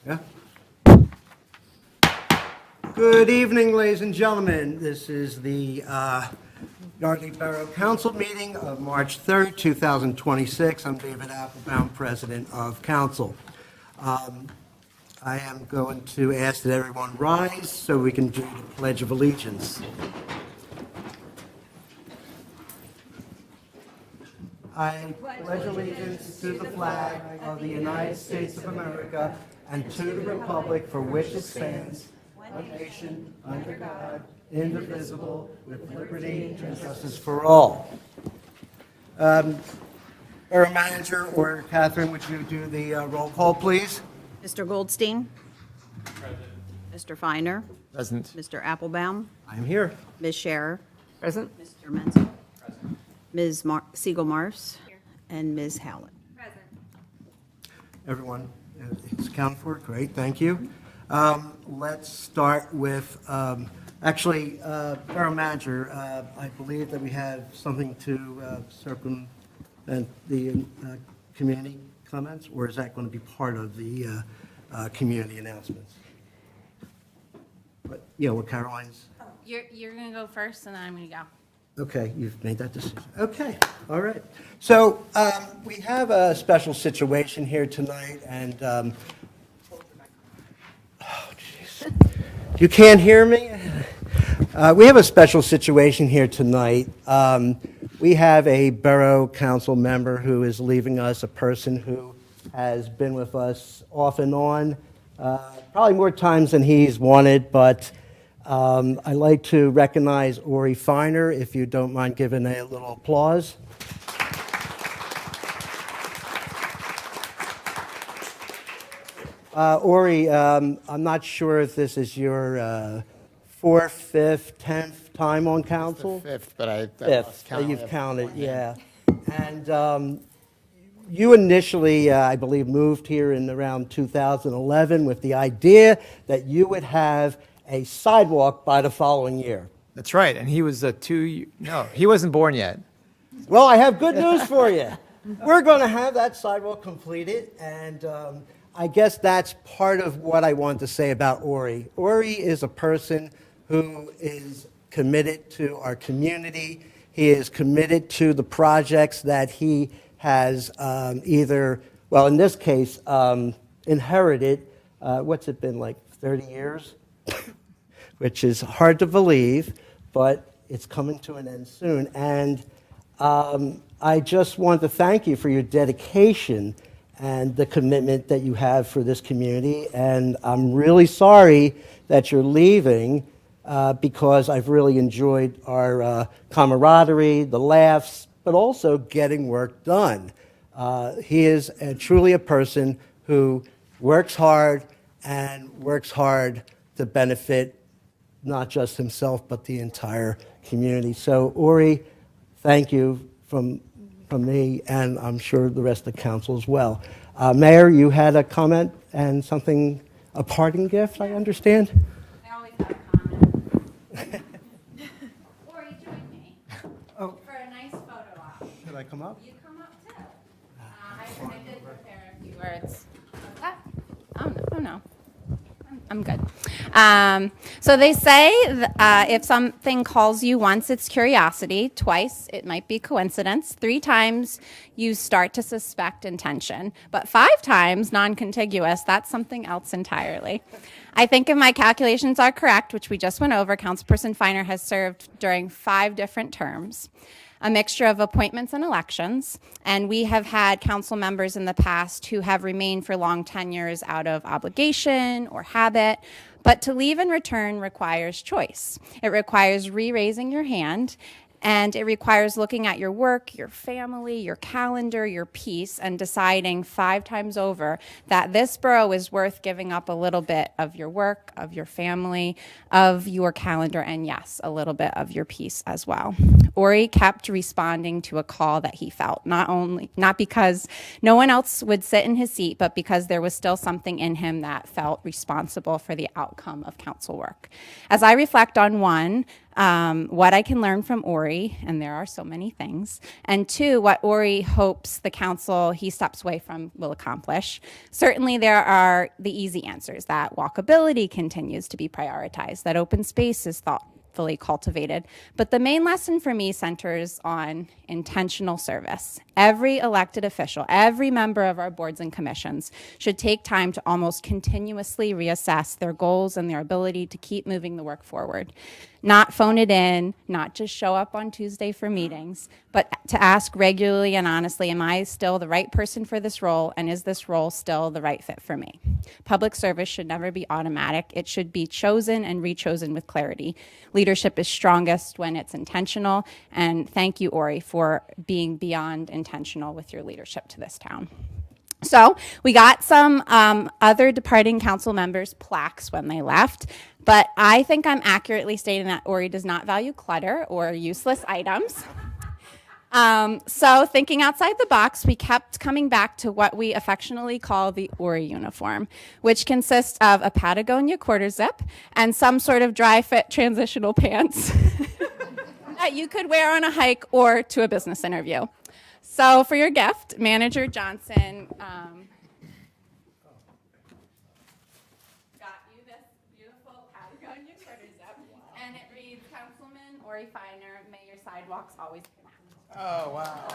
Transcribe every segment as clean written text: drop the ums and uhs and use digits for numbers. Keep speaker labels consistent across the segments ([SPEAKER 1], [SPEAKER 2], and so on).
[SPEAKER 1] Yeah. Good evening, ladies and gentlemen. This is the Yardley Borough Council meeting of March 3rd, 2026. I'm David Appelbaum, President of Council. I am going to ask that everyone rise so we can do the Pledge of Allegiance. I pledge allegiance to the flag of the United States of America and to the republic for which it stands, one nation, under God, indivisible, with liberty and justice for all. Borough Manager or Catherine, would you do the roll call, please?
[SPEAKER 2] Mr. Goldstein? Present. Mr. Feiner?
[SPEAKER 3] Present.
[SPEAKER 2] Mr. Appelbaum?
[SPEAKER 1] I'm here.
[SPEAKER 2] Ms. Scherer?
[SPEAKER 3] Present.
[SPEAKER 2] Mr. Menzel? Present. Ms. Segal-Morris? And Ms. Howlett?
[SPEAKER 4] Present.
[SPEAKER 1] Everyone is accounted for. Great, thank you. Let's start with, Borough Manager, I believe that we have something to circumvent the community comments, or is that going to be part of the community announcements? But, yeah, what Caroline's?
[SPEAKER 4] You're going to go first, and then I'm going to go.
[SPEAKER 1] Okay, you've made that decision. Okay, all right. So we have a special situation here tonight, and, oh, jeez. You can't hear me? We have a special situation here tonight. We have a Borough Council member who is leaving us, a person who has been with us off and on, probably more times than he's wanted, but I'd like to recognize Ori Feiner, if you don't mind giving a little applause. Ori, I'm not sure if this is your fourth, fifth, 10th time on council?
[SPEAKER 3] Fifth, but I
[SPEAKER 1] Fifth,
[SPEAKER 3] lost count.
[SPEAKER 1] you've counted, yeah. And you initially, I believe, moved here in around 2011 with the idea that you would have a sidewalk by the following year.
[SPEAKER 3] That's right, and he was no, he wasn't born yet.
[SPEAKER 1] Well, I have good news for you. We're going to have that sidewalk completed, and I guess that's part of what I wanted to say about Ori. Ori is a person who is committed to our community. He is committed to the projects that he has either, well, in this case, inherited. What's it been, like 30 years? Which is hard to believe, but it's coming to an end soon. And I just want to thank you for your dedication and the commitment that you have for this community. And I'm really sorry that you're leaving because I've really enjoyed our camaraderie, the laughs, but also getting work done. He is truly a person who works hard to benefit not just himself, but the entire community. So, Ori, thank you from me, and I'm sure the rest of the council as well. Mayor, you had a comment and something, a parting gift, I understand?
[SPEAKER 4] I always have a comment. Or you join me
[SPEAKER 1] Oh,
[SPEAKER 4] for a nice photo op.
[SPEAKER 1] should I come up?
[SPEAKER 4] You come up too. I did prepare a few words. Okay. Oh no. I'm good. So they say if something calls you once, it's curiosity. Twice, it might be coincidence. 3 times, you start to suspect intention. But 5 times, non-contiguous, that's something else entirely. I think if my calculations are correct, which we just went over, Councilperson Feiner has served during 5 different terms, a mixture of appointments and elections, and we have had council members in the past who have remained for long tenures out of obligation or habit, but to leave in return requires choice. It requires re-raising your hand, and it requires looking at your work, your family, your calendar, your peace, and deciding 5 times over that this borough is worth giving up a little bit of your work, of your family, of your calendar, and yes, a little bit of your peace as well. Ori kept responding to a call that he felt, not because no one else would sit in his seat, but because there was still something in him that felt responsible for the outcome of council work. As I reflect on one, what I can learn from Ori, and there are so many things, and two, what Ori hopes the council he steps away from will accomplish. Certainly there are the easy answers, that walkability continues to be prioritized, that open space is thoughtfully cultivated. But the main lesson for me centers on intentional service. Every elected official, every member of our boards and commissions should take time to almost continuously reassess their goals and their ability to keep moving the work forward. Not phone it in, not just show up on Tuesday for meetings, but to ask regularly and honestly, am I still the right person for this role, and is this role still the right fit for me? Public service should never be automatic. It should be chosen and rechosen with clarity. Leadership is strongest when it's intentional, and thank you, Ori, for being beyond intentional with your leadership to this town. So we got some other departing council members' plaques when they left, but I think I'm accurately stating that Ori does not value clutter or useless items. So thinking outside the box, we kept coming back to what we affectionately call the Ori uniform, which consists of a Patagonia quarter zip and some sort of dry fit transitional pants that you could wear on a hike or to a business interview. So for your gift, Manager Johnson got you this beautiful Patagonia quarter zip, and it reads, Councilman Ori Feiner, may your sidewalks always connect.
[SPEAKER 3] Oh, wow.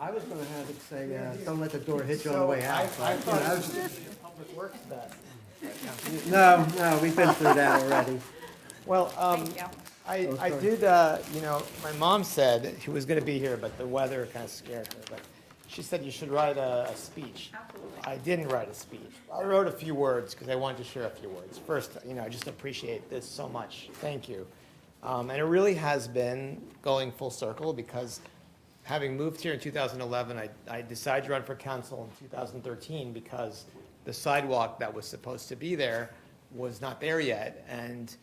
[SPEAKER 1] I was going to have it say, don't let the door hit you on the way out.
[SPEAKER 3] I thought it was Public Works that.
[SPEAKER 1] No, we've been through that already.
[SPEAKER 3] Well,
[SPEAKER 4] Thank you.
[SPEAKER 3] I did, my mom said she was going to be here, but the weather kind of scared her. But she said you should write a speech.
[SPEAKER 4] Absolutely.
[SPEAKER 3] I didn't write a speech. I wrote a few words because I wanted to share a few words. First, I just appreciate this so much. Thank you. And it really has been going full circle because having moved here in 2011, I decided to run for council in 2013 because the sidewalk that was supposed to be there was not there yet. And,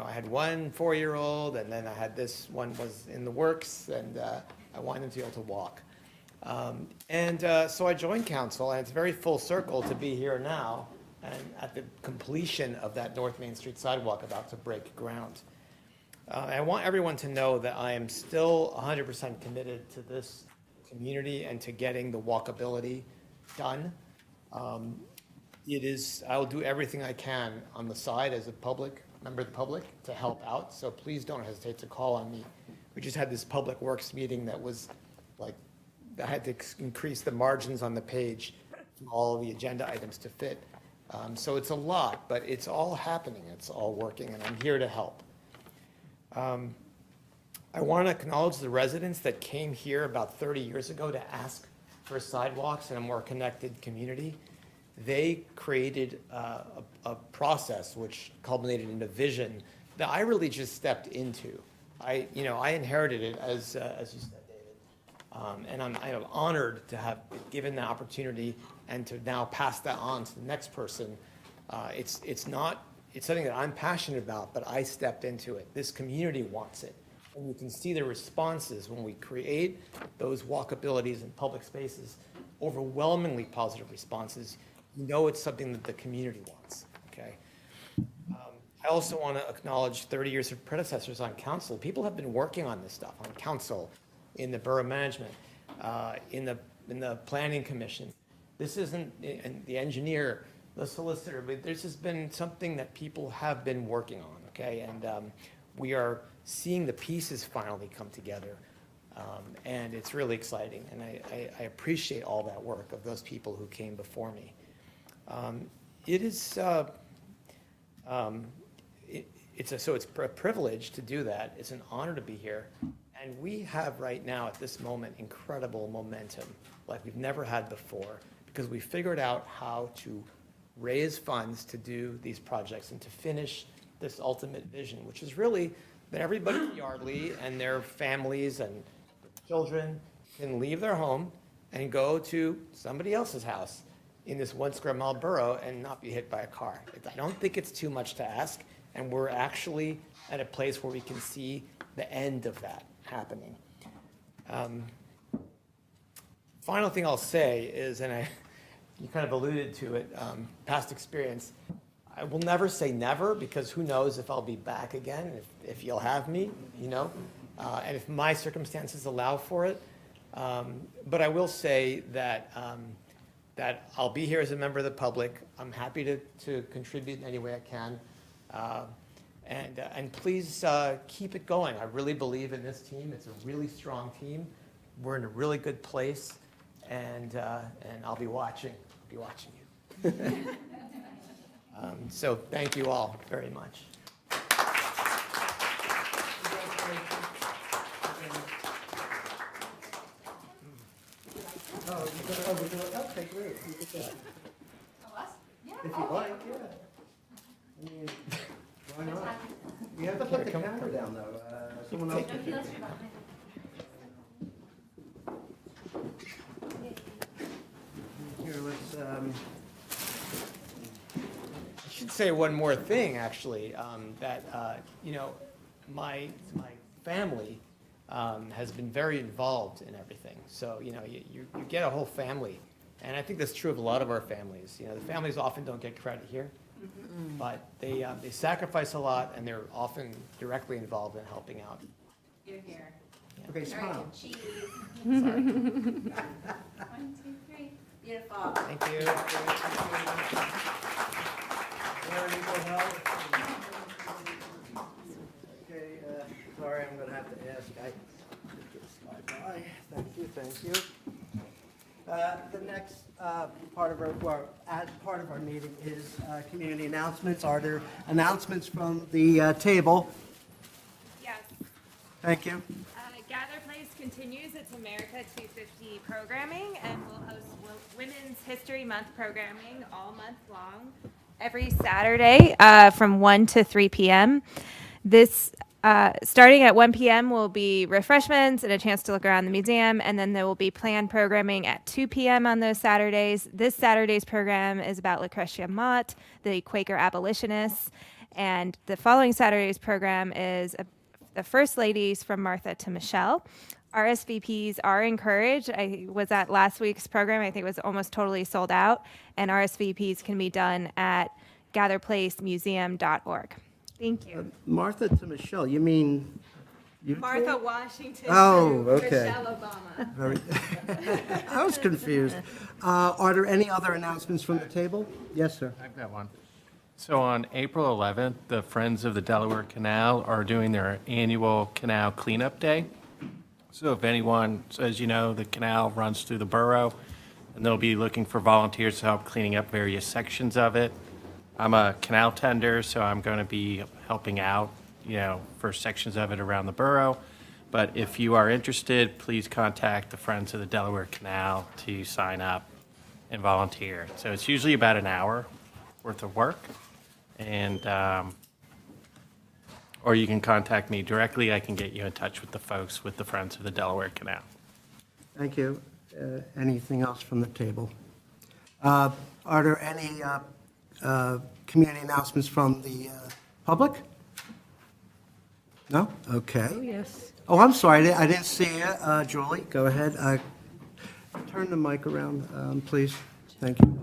[SPEAKER 3] I had one 4-year-old, and then I had this one was in the works, and I wanted them to be able to walk. So I joined council, and it's very full circle to be here now and at the completion of that North Main Street sidewalk about to break ground. I want everyone to know that I am still 100% committed to this community and to getting the walkability done. I will do everything I can on the side as a member of the public to help out, so please don't hesitate to call on me. We just had this Public Works meeting that was I had to increase the margins on the page for all of the agenda items to fit. So it's a lot, but it's all happening, it's all working, and I'm here to help. I want to acknowledge the residents that came here about 30 years ago to ask for sidewalks and a more connected community. They created a process which culminated in a vision that I really just stepped into. I inherited it as you said, David, and I'm honored to have been given the opportunity and to now pass that on to the next person. It's something that I'm passionate about, but I stepped into it. This community wants it. And you can see the responses when we create those walkabilities in public spaces, overwhelmingly positive responses. It's something that the community wants, okay? I also want to acknowledge 30 years of predecessors on council. People have been working on this stuff on council, in the borough management, in the planning commission. This isn't, and the engineer, the solicitor, but there's just been something that people have been working on, okay? And we are seeing the pieces finally come together, and it's really exciting. And I appreciate all that work of those people who came before me. It's a privilege to do that. It's an honor to be here. And we have right now, at this moment, incredible momentum like we've never had before, because we figured out how to raise funds to do these projects and to finish this ultimate vision, which is really that everybody in Yardley and their families and children can leave their home and go to somebody else's house in this 1 square mile borough and not be hit by a car. I don't think it's too much to ask, and we're actually at a place where we can see the end of that happening. final thing I'll say is, and you kind of alluded to it, past experience, I will never say never, because who knows if I'll be back again, if you'll have me, and if my circumstances allow for it. But I will say that I'll be here as a member of the public. I'm happy to contribute in any way I can. And please keep it going. I really believe in this team. It's a really strong team. We're in a really good place, and I'll be watching. I'll be watching you. So thank you all very much.
[SPEAKER 1] Okay, great. If you like, yeah. I mean, why not? You have to put the camera down, though. Someone else can do it. Here, let's,
[SPEAKER 3] I should say one more thing, actually, that, my family has been very involved in everything. So, you get a whole family. And I think that's true of a lot of our families. The families often don't get credit here, but they sacrifice a lot, and they're often directly involved in helping out.
[SPEAKER 4] You're here.
[SPEAKER 1] okay, smile.
[SPEAKER 4] Cheese.
[SPEAKER 3] Sorry.
[SPEAKER 4] 1, 2, 3.
[SPEAKER 2] Beautiful.
[SPEAKER 3] Thank you.
[SPEAKER 1] Okay, sorry, I'm gonna have to ask. I slide by. Thank you. The next part of our meeting is community announcements. Are there announcements from the table?
[SPEAKER 5] Yes.
[SPEAKER 1] Thank you.
[SPEAKER 5] Gather Place continues its America 250 programming, and we'll host Women's History Month programming all month long, every Saturday from 1 to 3 p.m. This starting at 1 p.m. will be refreshments and a chance to look around the museum, and then there will be planned programming at 2 p.m. on those Saturdays. This Saturday's program is about Lucretia Mott, the Quaker abolitionists, and the following Saturday's program is the First Ladies from Martha to Michelle. RSVPs are encouraged. I was at last week's program. I think it was almost totally sold out, and RSVPs can be done at gatherplacemuseum.org. Thank you.
[SPEAKER 1] Martha to Michelle, you mean? You
[SPEAKER 5] Martha Washington.
[SPEAKER 1] Oh,
[SPEAKER 5] to
[SPEAKER 1] okay.
[SPEAKER 5] Michelle Obama.
[SPEAKER 1] Very, I was confused. Are there any other announcements from the table? Yes, sir.
[SPEAKER 6] I've got one. So on April 11th, the Friends of the Delaware Canal are doing their annual canal cleanup day. So if anyone, so as you know, the canal runs through the borough, and they'll be looking for volunteers to help cleaning up various sections of it. I'm a canal tender, so I'm going to be helping out, for sections of it around the borough. But if you are interested, please contact the Friends of the Delaware Canal to sign up and volunteer. So it's usually about an hour worth of work. And, or you can contact me directly. I can get you in touch with the folks with the Friends of the Delaware Canal.
[SPEAKER 1] Thank you. Anything else from the table? Are there any community announcements from the public? No? Okay. Oh, yes. Oh, I'm sorry. I didn't see you. Julie, go ahead. Turn the mic around, please. Thank you.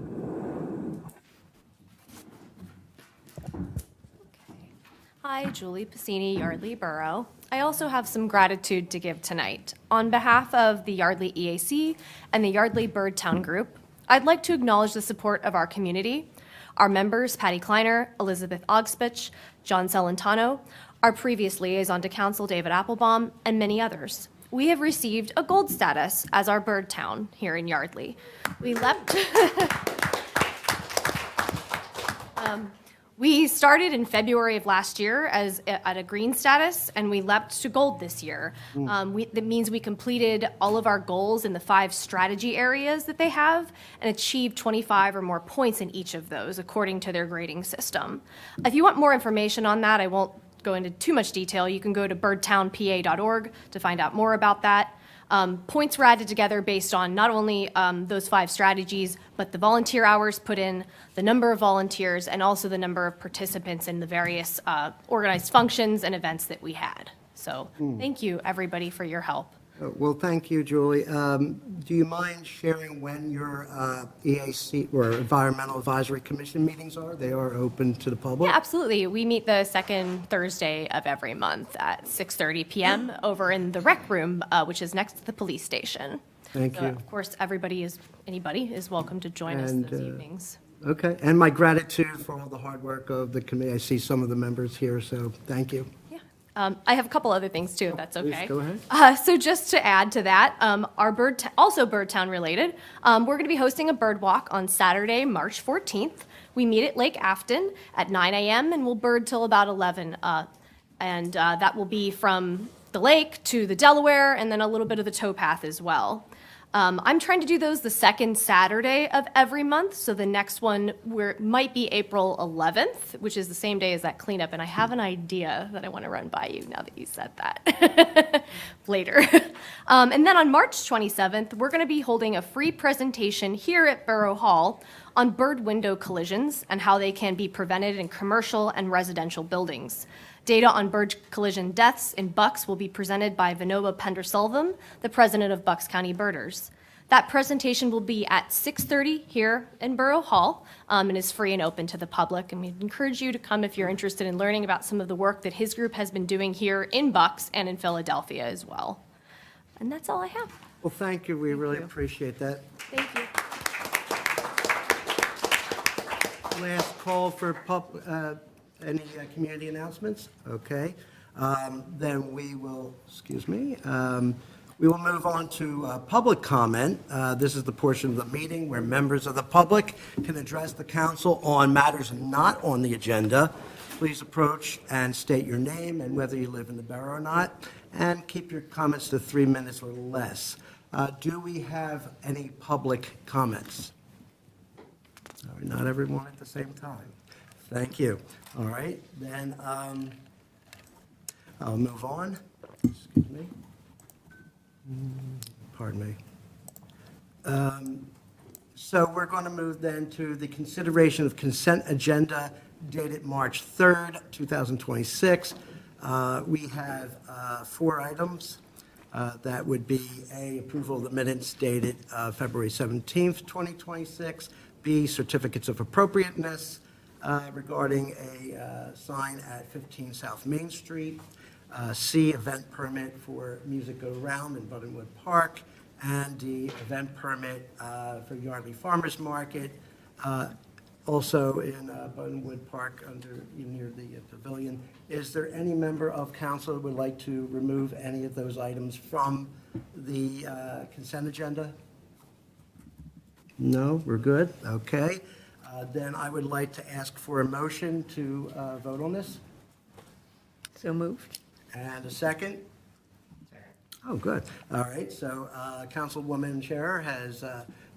[SPEAKER 7] Hi, Julie Piscini, Yardley Borough. I also have some gratitude to give tonight. On behalf of the Yardley EAC and the Yardley Birdtown Group, I'd like to acknowledge the support of our community, our members, Patty Kleiner, Elizabeth Ogspich, John Celentano, our previous liaison to council, David Appelbaum, and many others. We have received a gold status as our bird town here in Yardley. We started in February of last year at a green status, and we leapt to gold this year. That means we completed all of our goals in the 5 strategy areas that they have and achieved 25 or more points in each of those according to their grading system. If you want more information on that, I won't go into too much detail. You can go to birdtownpa.org to find out more about that. Points were added together based on not only those 5 strategies, but the volunteer hours put in, the number of volunteers, and also the number of participants in the various organized functions and events that we had. So thank you, everybody, for your help.
[SPEAKER 1] Well, thank you, Julie. Do you mind sharing when your EAC or Environmental Advisory Commission meetings are? They are open to the public?
[SPEAKER 7] Yeah, absolutely. We meet the second Thursday of every month at 6:30 p.m. over in the rec room, which is next to the police station.
[SPEAKER 1] Thank
[SPEAKER 7] So,
[SPEAKER 1] you.
[SPEAKER 7] Of course, anybody is welcome to join us
[SPEAKER 1] And,
[SPEAKER 7] those evenings.
[SPEAKER 1] Okay, and my gratitude for all the hard work of the committee. I see some of the members here, so thank you.
[SPEAKER 7] Yeah. I have a couple other things too, if that's okay.
[SPEAKER 1] Please, go ahead.
[SPEAKER 7] So just to add to that, also Birdtown related, we're going to be hosting a bird walk on Saturday, March 14th. We meet at Lake Afton at 9 a.m. and we'll bird till about 11. And that will be from the lake to the Delaware and then a little bit of the towpath as well. I'm trying to do those the second Saturday of every month, so the next one might be April 11th, which is the same day as that cleanup, and I have an idea that I want to run by you now that you said that later. And then on March 27th, we're going to be holding a free presentation here at Borough Hall on bird window collisions and how they can be prevented in commercial and residential buildings. Data on bird collision deaths in Bucks will be presented by Vinoba Penderselvam, the president of Bucks County Birders. That presentation will be at 6:30 here in Borough Hall and is free and open to the public. And we'd encourage you to come if you're interested in learning about some of the work that his group has been doing here in Bucks and in Philadelphia as well. And that's all I have.
[SPEAKER 1] Well, thank you. We really appreciate that.
[SPEAKER 7] Thank you.
[SPEAKER 1] Last call for any community announcements? Okay. Then we will, we will move on to public comment. This is the portion of the meeting where members of the public can address the council on matters not on the agenda. Please approach and state your name and whether you live in the borough or not, and keep your comments to 3 minutes or less. Do we have any public comments? All right, not everyone at the same time. Thank you. All right, then I'll move on. Excuse me. Pardon me. So we're going to move then to the consideration of consent agenda dated March 3rd, 2026. We have 4 items. That would be A, approval of the minutes dated February 17th, 2026. B, certificates of appropriateness regarding a sign at 15 South Main Street. C, event permit for Music Go Round in Buttonwood Park. And D, event permit for Yardley Farmers Market, also in Buttonwood Park near the pavilion. Is there any member of council who would like to remove any of those items from the consent agenda? No, we're good, okay. Then I would like to ask for a motion to vote on this.
[SPEAKER 8] So moved.
[SPEAKER 1] And a second? Oh, good. All right, so Councilwoman Scherer has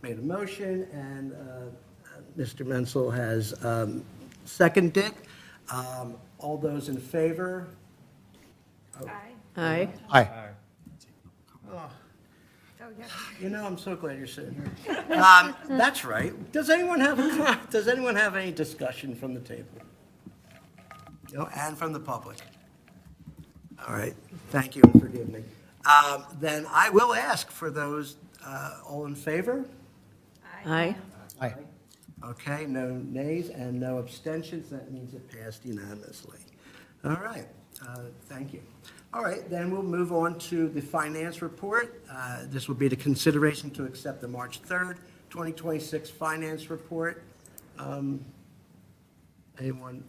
[SPEAKER 1] made a motion, and Mr. Menzel has seconded. All those in favor?
[SPEAKER 8] Aye.
[SPEAKER 1] You know, I'm so glad you're sitting here. That's right. Does anyone have any discussion from the table? And from the public? All right, thank you and forgive me. Then I will ask for those, all in favor?
[SPEAKER 8] Aye.
[SPEAKER 1] Okay, no nays and no abstentions. That means it passed unanimously. All right, thank you. All right, then we'll move on to the finance report. This will be the consideration to accept the March 3rd, 2026 finance report. Anyone,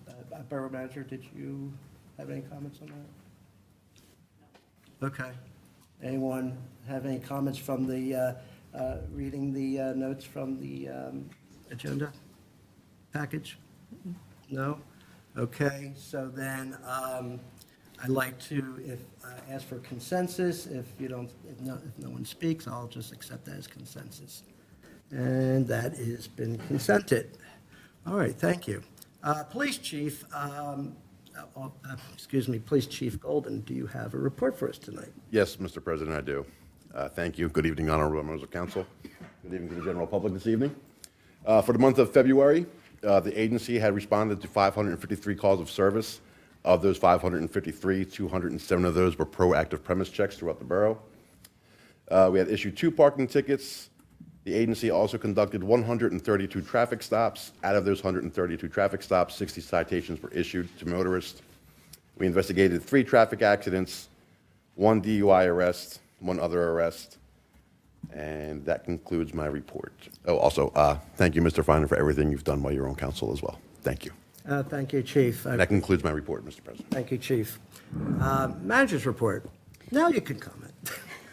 [SPEAKER 1] Borough Manager, did you have any comments on that? Okay. Anyone have any comments from the, reading the notes from the agenda package? No? Okay, so then I'd like to ask for consensus. If no one speaks, I'll just accept that as consensus. And that has been consented. All right, thank you. Police Chief, Police Chief Golden, do you have a report for us tonight?
[SPEAKER 9] Yes, Mr. President, I do. Thank you. Good evening, honorable members of council. Good evening to the general public this evening. For the month of February, the agency had responded to 553 calls of service. Of those 553, 207 of those were proactive premise checks throughout the borough. We had issued 2 parking tickets. The agency also conducted 132 traffic stops. Out of those 132 traffic stops, 60 citations were issued to motorists. We investigated 3 traffic accidents, 1 DUI arrest, 1 other arrest, and that concludes my report. Oh, also, thank you, Mr. Feiner, for everything you've done while you were on council as well. Thank you.
[SPEAKER 1] Thank you, Chief.
[SPEAKER 9] That concludes my report, Mr. President.
[SPEAKER 1] Thank you, Chief. Manager's report. Now you can comment.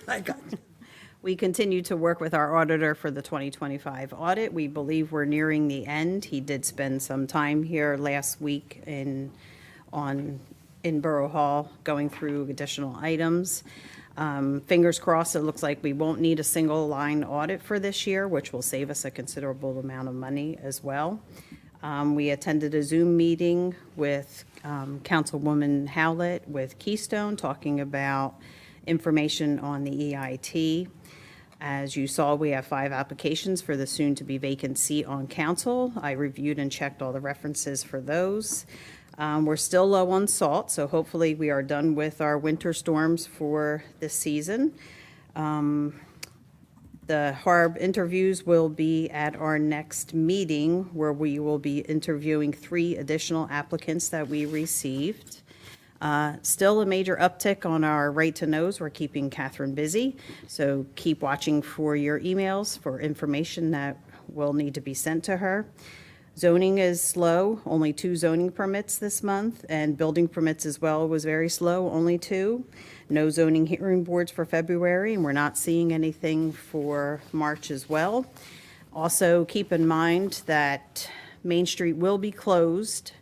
[SPEAKER 1] I got you.
[SPEAKER 2] We continue to work with our auditor for the 2025 audit. We believe we're nearing the end. He did spend some time here last week in Borough Hall going through additional items. Fingers crossed, it looks like we won't need a single line audit for this year, which will save us a considerable amount of money as well. We attended a Zoom meeting with Councilwoman Howlett with Keystone, talking about information on the EIT. As you saw, we have 5 applications for the soon-to-be vacant seat on council. I reviewed and checked all the references for those. We're still low on salt, so hopefully we are done with our winter storms for this season. The HARB interviews will be at our next meeting, where we will be interviewing 3 additional applicants that we received. Still a major uptick on our right-to-knows. We're keeping Catherine busy, so keep watching for your emails for information that will need to be sent to her. Zoning is slow, only 2 zoning permits this month, and building permits as well was very slow, only 2. No zoning hearing boards for February, and we're not seeing anything for March as well. Also, keep in mind that Main Street will be closed.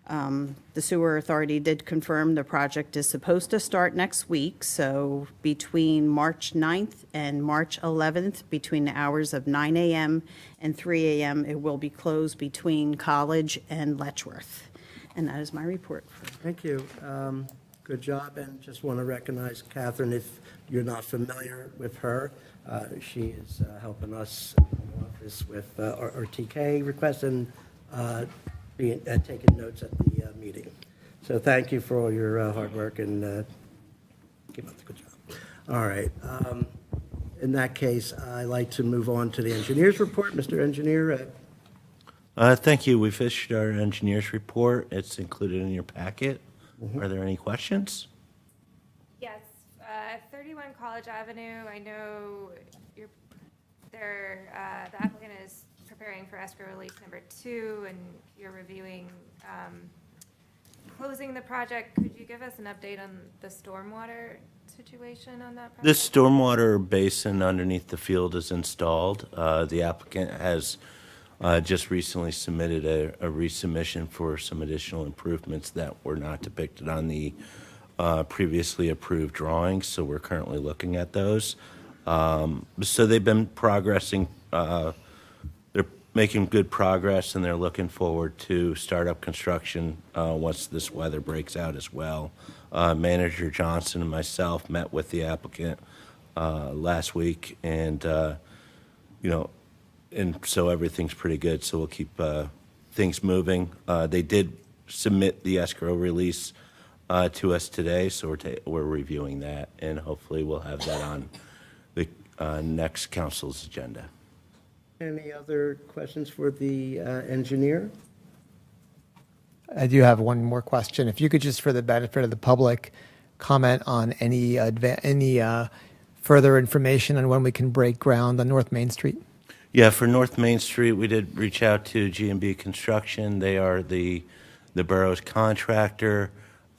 [SPEAKER 2] The Sewer Authority did confirm the project is supposed to start next week, so between March 9th and March 11th, between the hours of 9 a.m. and 3 a.m., it will be closed between College and Letchworth. And that is my report.
[SPEAKER 1] Thank you. Good job, and just want to recognize Catherine. If you're not familiar with her, she is helping us in the office with our TK requests and taking notes at the meeting. So thank you for all your hard work, and keep up the good job. All right. In that case, I'd like to move on to the engineer's report. Mr. Engineer.
[SPEAKER 10] Thank you. We've issued our engineer's report. It's included in your packet. Are there any questions?
[SPEAKER 5] Yes, 31 College Avenue, I know the applicant is preparing for escrow release number 2, and you're reviewing closing the project. Could you give us an update on the stormwater situation on that project?
[SPEAKER 10] The stormwater basin underneath the field is installed. The applicant has just recently submitted a resubmission for some additional improvements that were not depicted on the previously approved drawings, so we're currently looking at those. So they've been progressing. They're making good progress, and they're looking forward to start up construction once this weather breaks out as well. Manager Johnson and myself met with the applicant last week, and and so everything's pretty good, so we'll keep things moving. They did submit the escrow release to us today, so we're reviewing that, and hopefully we'll have that on the next council's agenda.
[SPEAKER 1] Any other questions for the engineer?
[SPEAKER 11] I do have one more question. If you could just, for the benefit of the public, comment on any further information on when we can break ground on North Main Street?
[SPEAKER 10] Yeah, for North Main Street, we did reach out to G&B Construction. They are the borough's contractor.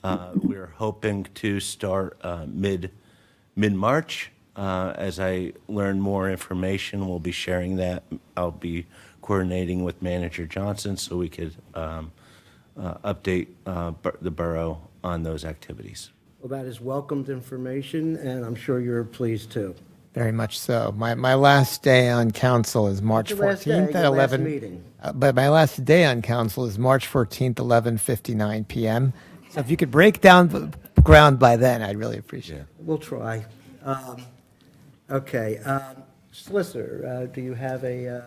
[SPEAKER 10] We're hoping to start mid-March. As I learn more information, we'll be sharing that. I'll be coordinating with Manager Johnson so we could update the borough on those activities.
[SPEAKER 1] Well, that is welcomed information, and I'm sure you're pleased too.
[SPEAKER 11] Very much so. My last day on council is March
[SPEAKER 1] Your last day,
[SPEAKER 11] 14th at
[SPEAKER 1] your last
[SPEAKER 11] 11.
[SPEAKER 1] meeting.
[SPEAKER 11] But my last day on council is March 14th, 11:59 p.m. So if you could break down the ground by then, I'd really appreciate it.
[SPEAKER 1] We'll try. Okay. Solicitor, do you have a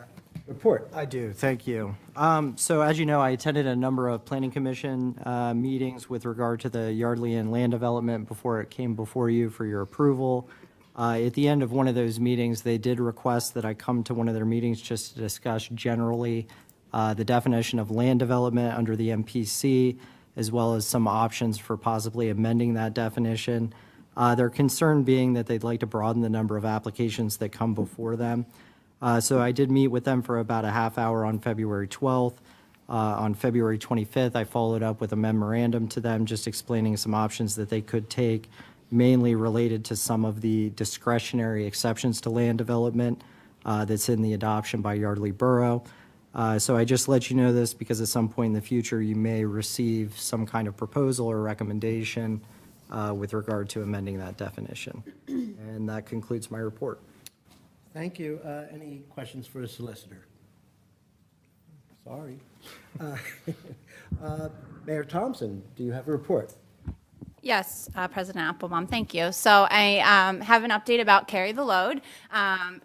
[SPEAKER 1] report?
[SPEAKER 12] I do, thank you. So as you know, I attended a number of planning commission meetings with regard to the Yardley and land development before it came before you for your approval. At the end of one of those meetings, they did request that I come to one of their meetings just to discuss generally the definition of land development under the MPC, as well as some options for possibly amending that definition. Their concern being that they'd like to broaden the number of applications that come before them. So I did meet with them for about a half hour on February 12th. On February 25th, I followed up with a memorandum to them just explaining some options that they could take, mainly related to some of the discretionary exceptions to land development that's in the adoption by Yardley Borough. So I just let you know this because at some point in the future, you may receive some kind of proposal or recommendation with regard to amending that definition. And that concludes my report.
[SPEAKER 1] Thank you. Any questions for the solicitor? Sorry. Mayor Thompson, do you have a report?
[SPEAKER 4] Yes, President Appelbaum, thank you. So I have an update about Carry the Load,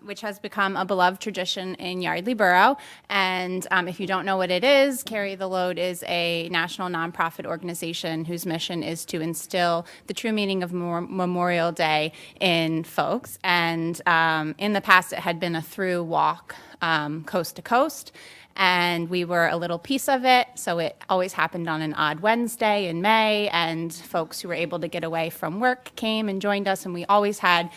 [SPEAKER 4] which has become a beloved tradition in Yardley Borough. And if you don't know what it is, Carry the Load is a national nonprofit organization whose mission is to instill the true meaning of Memorial Day in folks. And in the past, it had been a through walk coast to coast. And we were a little piece of it, so it always happened on an odd Wednesday in May, and folks who were able to get away from work came and joined us, and we always had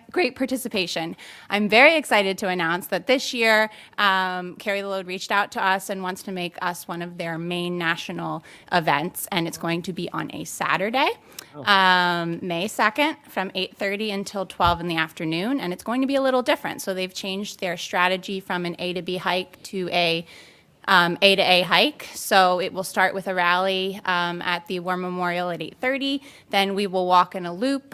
[SPEAKER 4] great participation. I'm very excited to announce that this year, Carry the Load reached out to us and wants to make us one of their main national events, and it's going to be on a Saturday, May 2nd, from 8:30 until 12 in the afternoon, and it's going to be a little different. So they've changed their strategy from an A to B hike to a A to A hike. So it will start with a rally at the War Memorial at 8:30. Then we will walk in a loop.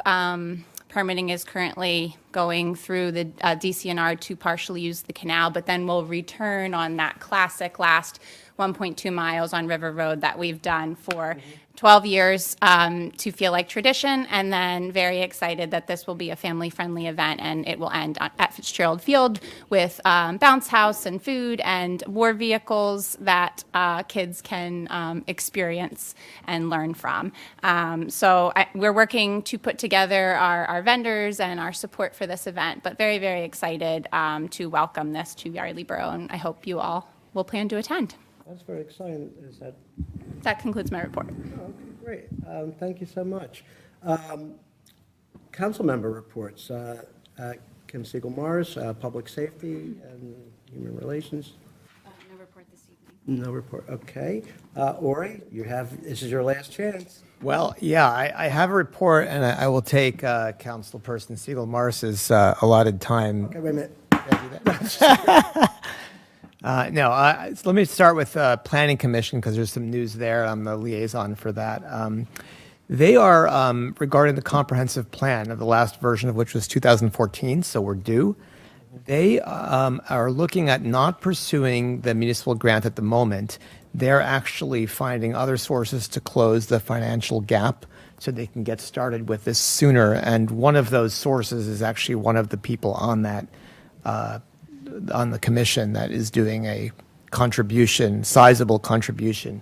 [SPEAKER 4] Permitting is currently going through the DCNR to partially use the canal, but then we'll return on that classic last 1.2 miles on River Road that we've done for 12 years to feel like tradition, and then very excited that this will be a family-friendly event, and it will end at Fitzgerald Field with bounce house and food and war vehicles that kids can experience and learn from. So we're working to put together our vendors and our support for this event, but very, very excited to welcome this to Yardley Borough, and I hope you all will plan to attend.
[SPEAKER 1] That's very exciting. Is that?
[SPEAKER 4] That concludes my report.
[SPEAKER 1] Oh, okay, great. Thank you so much. Council member reports. Kim Segal-Morris, Public Safety and Human Relations.
[SPEAKER 4] No report this evening.
[SPEAKER 1] No report. Okay. Ori, this is your last chance.
[SPEAKER 11] Well, yeah, I have a report, and I will take Councilperson Segal-Morris's allotted time.
[SPEAKER 1] Okay, wait a minute.
[SPEAKER 11] So let me start with Planning Commission because there's some news there. I'm the liaison for that. They are regarding the comprehensive plan of the last version of which was 2014, so we're due. They are looking at not pursuing the municipal grant at the moment. They're actually finding other sources to close the financial gap so they can get started with this sooner. And one of those sources is actually one of the people on that on the commission that is doing a contribution, sizable contribution,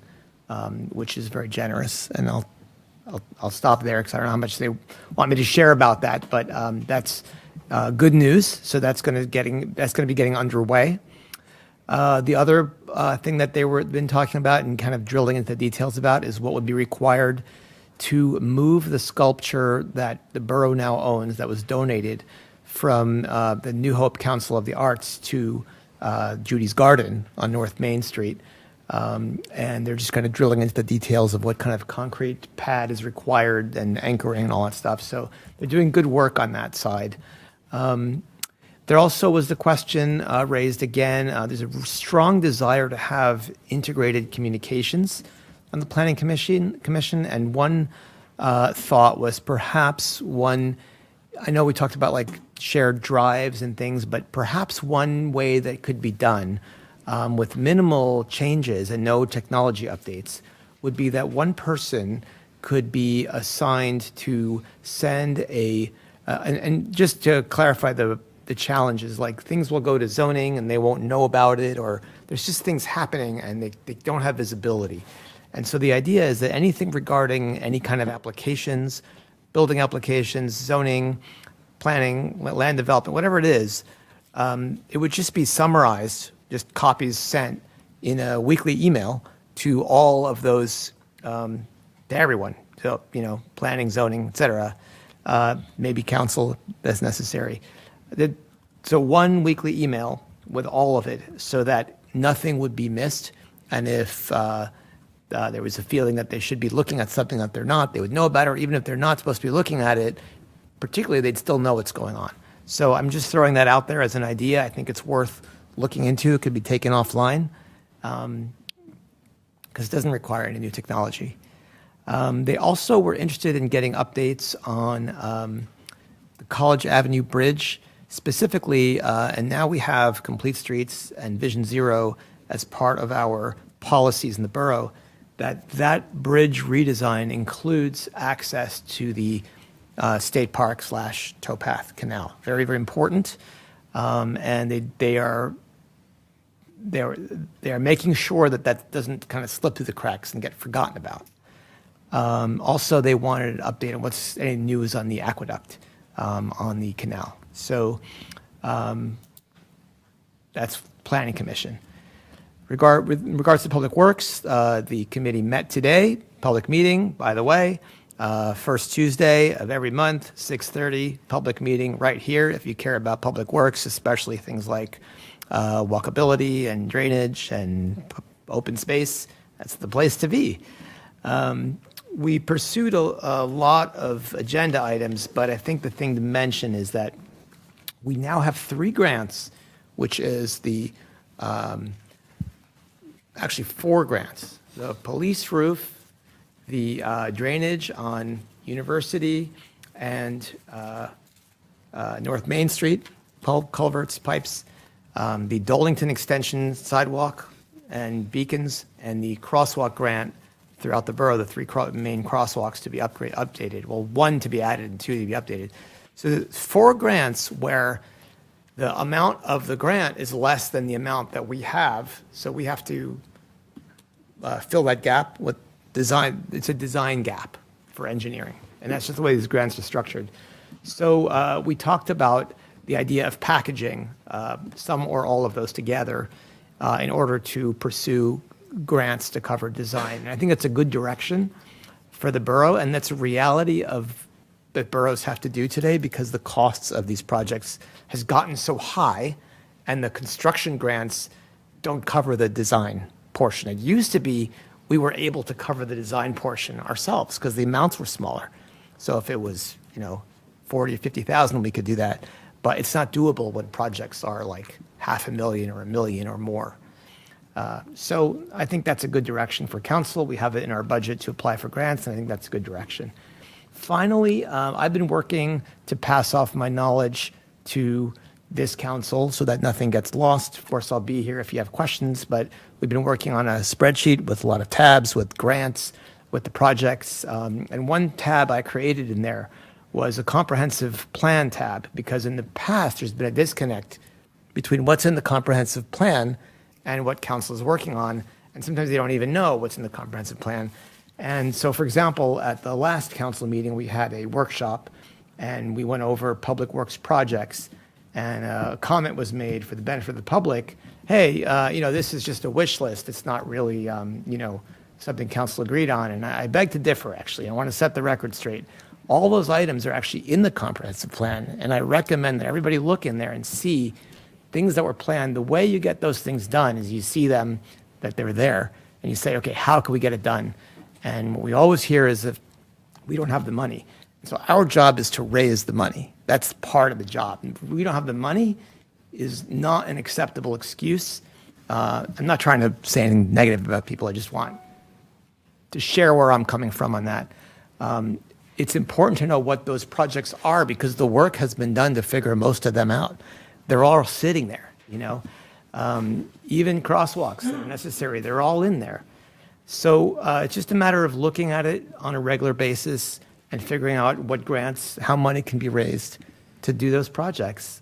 [SPEAKER 11] which is very generous. And I'll stop there because I don't know how much they want me to share about that, but that's good news. So that's going to be getting underway. The other thing that they were been talking about and kind of drilling into the details about is what would be required to move the sculpture that the borough now owns that was donated from the New Hope Council of the Arts to Judy's Garden on North Main Street. And they're just kind of drilling into the details of what kind of concrete pad is required and anchoring and all that stuff. So they're doing good work on that side. There also was the question raised again. There's a strong desire to have integrated communications on the Planning Commission. And one thought was perhaps I know we talked about like shared drives and things, but perhaps one way that could be done with minimal changes and no technology updates would be that one person could be assigned to send and just to clarify the challenges, like things will go to zoning and they won't know about it, or there's just things happening and they don't have visibility. And so the idea is that anything regarding any kind of applications, building applications, zoning, planning, land development, whatever it is, it would just be summarized, just copies sent in a weekly email to all of those, to everyone. So, planning, zoning, et cetera, maybe council as necessary. So one weekly email with all of it so that nothing would be missed. And if there was a feeling that they should be looking at something that they're not, they would know about it, or even if they're not supposed to be looking at it, particularly, they'd still know what's going on. So I'm just throwing that out there as an idea. I think it's worth looking into. It could be taken offline because it doesn't require any new technology. They also were interested in getting updates on the College Avenue Bridge specifically, and now we have Complete Streets and Vision Zero as part of our policies in the borough, that bridge redesign includes access to the State Park / towpath canal. Very, very important. And they are making sure that doesn't kind of slip through the cracks and get forgotten about. Also, they wanted an update on what's any news on the aqueduct on the canal. So that's Planning Commission. With regards to Public Works, the committee met today, public meeting, by the way, first Tuesday of every month, 6:30, public meeting right here. If you care about Public Works, especially things like walkability and drainage and open space, that's the place to be. We pursued a lot of agenda items, but I think the thing to mention is that we now have 3 grants, which is actually 4 grants. The police roof, the drainage on University and North Main Street, culverts, pipes, the Dolington Extension sidewalk and beacons, and the crosswalk grant throughout the borough, the 3 main crosswalks to be updated. Well, 1 to be added and 2 to be updated. So 4 grants where the amount of the grant is less than the amount that we have. So we have to fill that gap with design. It's a design gap for engineering. And that's just the way these grants are structured. So we talked about the idea of packaging some or all of those together in order to pursue grants to cover design. And I think that's a good direction for the borough, and that's a reality of that boroughs have to do today because the costs of these projects has gotten so high, and the construction grants don't cover the design portion. It used to be we were able to cover the design portion ourselves because the amounts were smaller. So if it was, 40 or 50,000, we could do that. But it's not doable when projects are like $500,000 or $1 million or more. So I think that's a good direction for council. We have it in our budget to apply for grants, and I think that's a good direction. Finally, I've been working to pass off my knowledge to this council so that nothing gets lost. Of course, I'll be here if you have questions, but we've been working on a spreadsheet with a lot of tabs, with grants, with the projects. And one tab I created in there was a comprehensive plan tab, because in the past, there's been a disconnect between what's in the comprehensive plan and what council is working on. And sometimes they don't even know what's in the comprehensive plan. And so, for example, at the last council meeting, we had a workshop and we went over public works projects, and a comment was made for the benefit of the public. Hey, this is just a wish list. It's not really, something council agreed on. And I beg to differ, actually. I want to set the record straight. All those items are actually in the comprehensive plan. And I recommend that everybody look in there and see things that were planned. The way you get those things done is you see them, that they're there, and you say, okay, how can we get it done? And what we always hear is that we don't have the money. So our job is to raise the money. That's part of the job. And if we don't have the money is not an acceptable excuse. I'm not trying to say anything negative about people. I just want to share where I'm coming from on that. It's important to know what those projects are because the work has been done to figure most of them out. They're all sitting there, even crosswalks that are necessary, they're all in there. So it's just a matter of looking at it on a regular basis and figuring out what grants, how money can be raised to do those projects.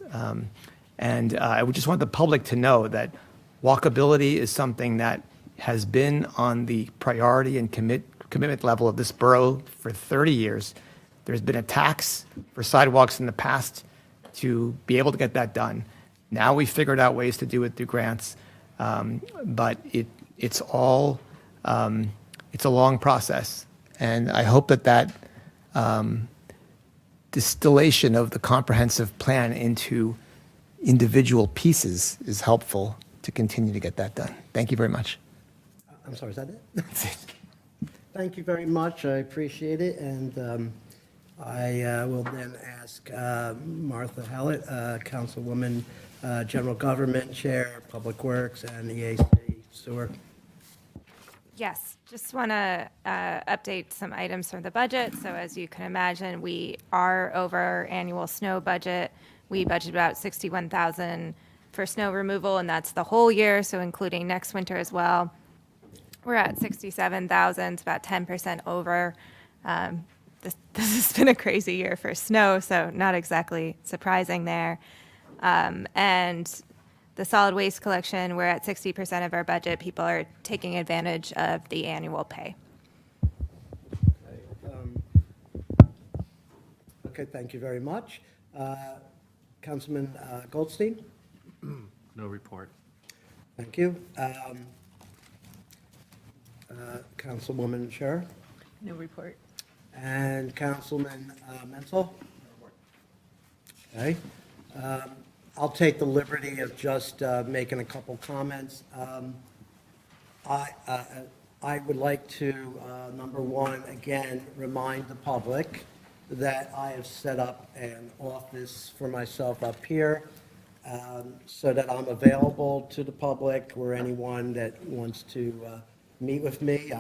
[SPEAKER 11] And I would just want the public to know that walkability is something that has been on the priority and commitment level of this borough for 30 years. There's been a tax for sidewalks in the past. to be able to get that done. Now we've figured out ways to do it through grants, but it's all, it's a long process. And I hope that distillation of the comprehensive plan into individual pieces is helpful to continue to get that done. Thank you very much.
[SPEAKER 1] I'm sorry, is that it? Thank you very much. I appreciate it. And I will then ask Martha Howlett, Councilwoman, General Government Chair, Public Works, and EAC Sewer.
[SPEAKER 5] Yes, just want to update some items from the budget. So as you can imagine, we are over our annual snow budget. We budgeted about 61,000 for snow removal, and that's the whole year, so including next winter as well. We're at 67,000, it's about 10% over. This has been a crazy year for snow, so not exactly surprising there. And the solid waste collection, we're at 60% of our budget. People are taking advantage of the annual pay.
[SPEAKER 1] Okay, thank you very much. Councilman Goldstein?
[SPEAKER 6] No report.
[SPEAKER 1] Thank you. Councilwoman Scherer?
[SPEAKER 8] No report.
[SPEAKER 1] And Councilman Menzel? Okay. I'll take the liberty of just making a couple comments. I would like to, number one, again, remind the public that I have set up an office for myself up here so that I'm available to the public or anyone that wants to meet with me.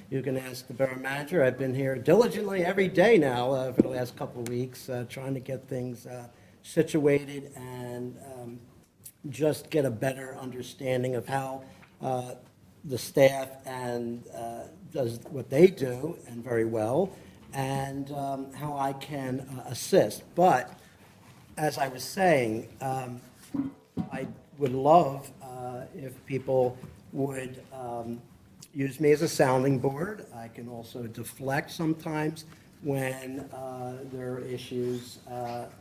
[SPEAKER 1] You can ask the borough manager. I've been here diligently every day now for the last couple of weeks, trying to get things situated and just get a better understanding of how the staff and does what they do and very well, and how I can assist. But as I was saying, I would love if people would use me as a sounding board. I can also deflect sometimes when there are issues of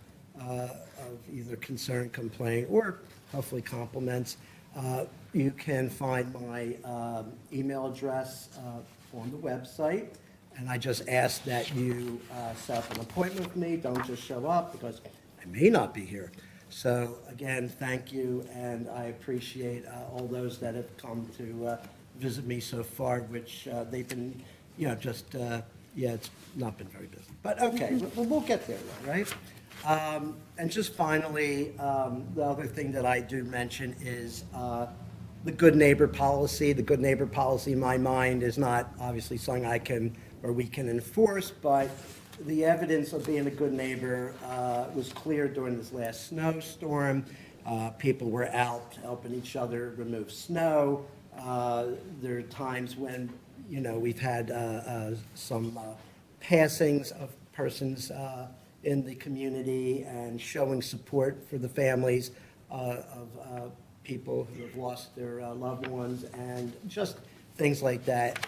[SPEAKER 1] either concern, complaint, or hopefully compliments. You can find my email address on the website, and I just ask that you set up an appointment with me. Don't just show up because I may not be here. So again, thank you, and I appreciate all those that have come to visit me so far, which they've been, just, it's not been very busy. But okay, we'll get there, though, right? And just finally, the other thing that I do mention is the good neighbor policy. The good neighbor policy, in my mind, is not obviously something I can or we can enforce, but the evidence of being a good neighbor was clear during this last snowstorm. People were out helping each other remove snow. There are times when, we've had some passings of persons in the community and showing support for the families of people who have lost their loved ones and just things like that.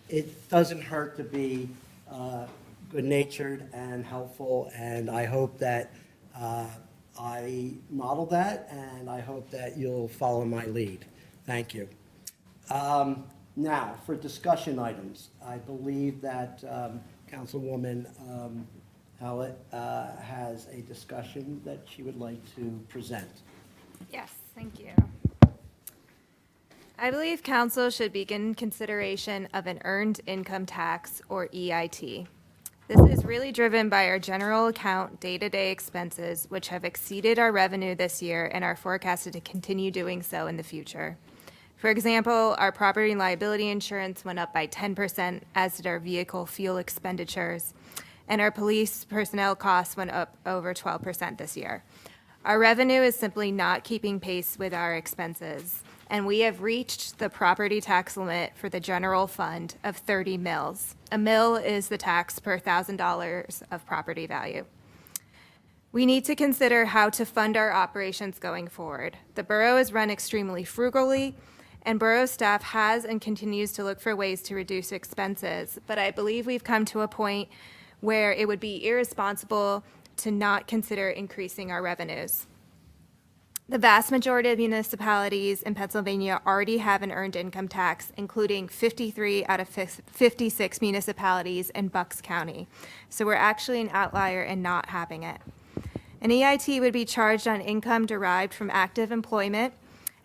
[SPEAKER 1] It doesn't hurt to be good-natured and helpful, and I hope that I model that, and I hope that you'll follow my lead. Thank you. Now, for discussion items, I believe that Councilwoman Howlett has a discussion that she would like to present.
[SPEAKER 5] Yes, thank you. I believe council should begin consideration of an earned income tax, or EIT. This is really driven by our general account day-to-day expenses, which have exceeded our revenue this year and are forecasted to continue doing so in the future. For example, our property and liability insurance went up by 10%, as did our vehicle fuel expenditures, and our police personnel costs went up over 12% this year. Our revenue is simply not keeping pace with our expenses, and we have reached the property tax limit for the general fund of 30 mills. A mill is the tax per $1,000 of property value. We need to consider how to fund our operations going forward. The borough is run extremely frugally, and borough staff has and continues to look for ways to reduce expenses, but I believe we've come to a point where it would be irresponsible to not consider increasing our revenues. The vast majority of municipalities in Pennsylvania already have an earned income tax, including 53 out of 56 municipalities in Bucks County. So we're actually an outlier in not having it. An EIT would be charged on income derived from active employment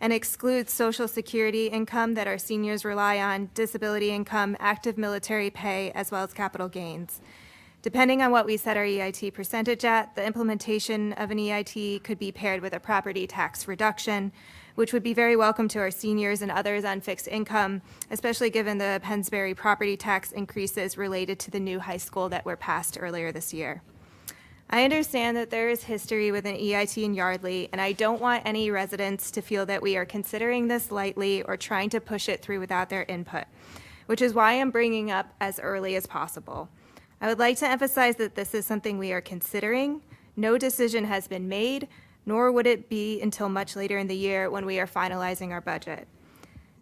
[SPEAKER 5] and excludes Social Security income that our seniors rely on, disability income, active military pay, as well as capital gains. Depending on what we set our EIT percentage at, the implementation of an EIT could be paired with a property tax reduction, which would be very welcome to our seniors and others on fixed income, especially given the Pennsbury property tax increases related to the new high school that were passed earlier this year. I understand that there is history with an EIT in Yardley, and I don't want any residents to feel that we are considering this lightly or trying to push it through without their input, which is why I'm bringing up as early as possible. I would like to emphasize that this is something we are considering. No decision has been made, nor would it be until much later in the year when we are finalizing our budget.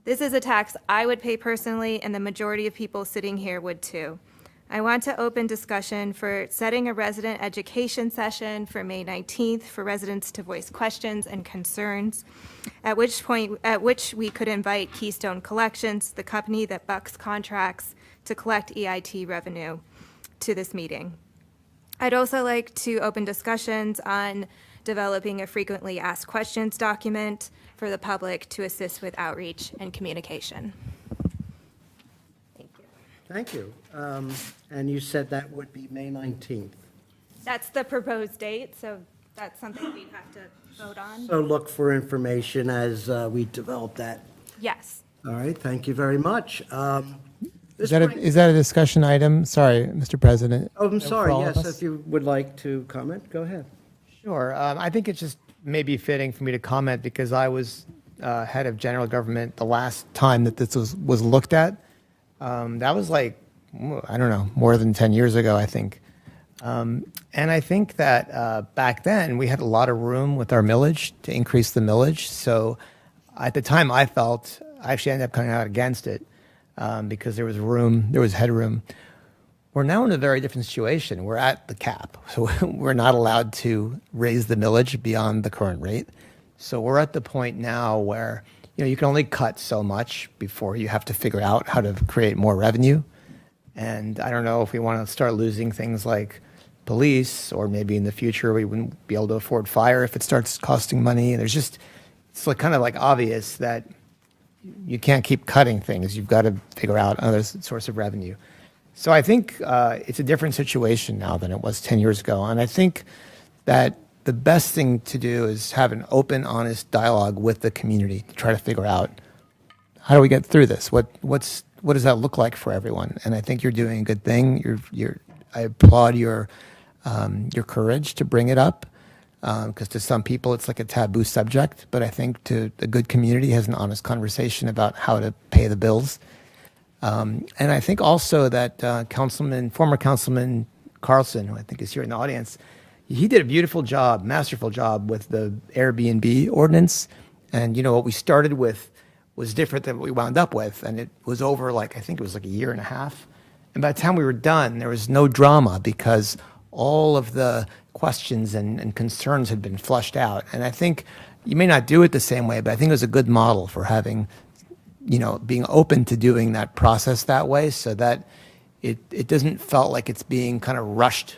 [SPEAKER 5] This is a tax I would pay personally, and the majority of people sitting here would too. I want to open discussion for setting a resident education session for May 19th for residents to voice questions and concerns, at which we could invite Keystone Collections, the company that Bucks contracts to collect EIT revenue, to this meeting. I'd also like to open discussions on developing a frequently asked questions document for the public to assist with outreach and communication. Thank you.
[SPEAKER 1] Thank you. And you said that would be May 19th.
[SPEAKER 5] That's the proposed date, so that's something we'd have to vote on.
[SPEAKER 1] So look for information as we develop that.
[SPEAKER 5] Yes.
[SPEAKER 1] All right, thank you very much.
[SPEAKER 11] Is that a discussion item? Sorry, Mr. President.
[SPEAKER 1] Oh, I'm sorry,
[SPEAKER 11] For all of
[SPEAKER 1] yes,
[SPEAKER 11] us?
[SPEAKER 1] if you would like to comment, go ahead.
[SPEAKER 11] Sure. I think it's just maybe fitting for me to comment because I was head of general government the last time that this was looked at. That was like, I don't know, more than 10 years ago, I think. And I think that back then we had a lot of room with our millage to increase the millage. So at the time I felt, I actually ended up coming out against it because there was room, there was headroom. We're now in a very different situation. We're at the cap. So we're not allowed to raise the millage beyond the current rate. So we're at the point now where, you can only cut so much before you have to figure out how to create more revenue. And I don't know if we want to start losing things like police, or maybe in the future we wouldn't be able to afford fire if it starts costing money. And it's kind of like obvious that you can't keep cutting things. You've got to figure out another source of revenue. So I think it's a different situation now than it was 10 years ago. And I think that the best thing to do is have an open, honest dialogue with the community to try to figure out, how do we get through this? What does that look like for everyone? And I think you're doing a good thing. I applaud your courage to bring it up, because to some people it's like a taboo subject. But I think to a good community has an honest conversation about how to pay the bills. And I think also that former Councilman Carlson, who I think is here in the audience, he did a beautiful job, masterful job with the Airbnb ordinance. And what we started with was different than what we wound up with. And it was over I think it was like a year and a half. And by the time we were done, there was no drama because all of the questions and concerns had been flushed out. And I think you may not do it the same way, but I think it was a good model for having, being open to doing that process that way, so that it doesn't felt like it's being kind of rushed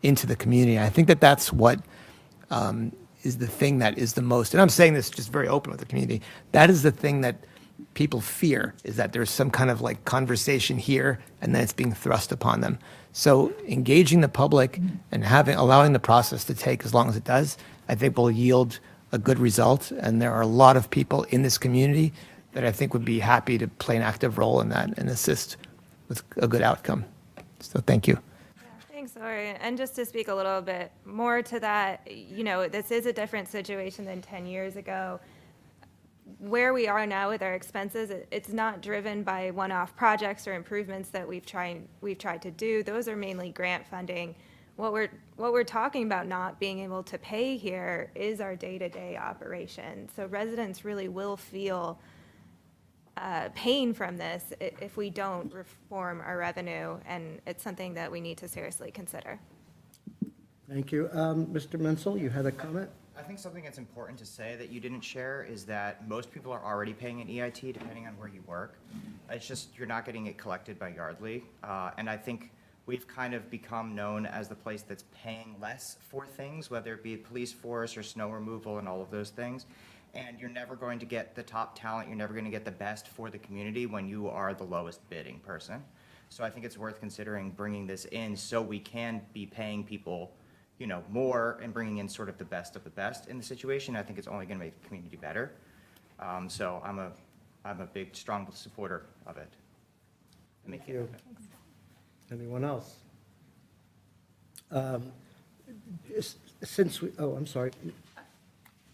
[SPEAKER 11] into the community. I think that that's what is the thing that is the most, and I'm saying this just very open with the community, that is the thing that people fear, is that there's some kind of conversation here and then it's being thrust upon them. So engaging the public and allowing the process to take as long as it does, I think will yield a good result. And there are a lot of people in this community that I think would be happy to play an active role in that and assist with a good outcome. So thank you.
[SPEAKER 5] Thanks, Lori. And just to speak a little bit more to that, this is a different situation than 10 years ago. Where we are now with our expenses, it's not driven by one-off projects or improvements that we've tried to do. Those are mainly grant funding. What we're talking about not being able to pay here is our day-to-day operation. So residents really will feel pain from this if we don't reform our revenue, and it's something that we need to seriously consider.
[SPEAKER 1] Thank you. Mr. Menzel, you had a comment?
[SPEAKER 13] I think something that's important to say that you didn't share is that most people are already paying an EIT depending on where you work. It's just you're not getting it collected by Yardley. And I think we've kind of become known as the place that's paying less for things, whether it be police force or snow removal and all of those things. And you're never going to get the top talent, you're never going to get the best for the community when you are the lowest bidding person. So I think it's worth considering bringing this in so we can be paying people, you know, more and bringing in sort of the best of the best in the situation. I think it's only going to make the community better. So I'm a big, strong supporter of it.
[SPEAKER 1] Thank you. Anyone else? Since we, oh, I'm sorry.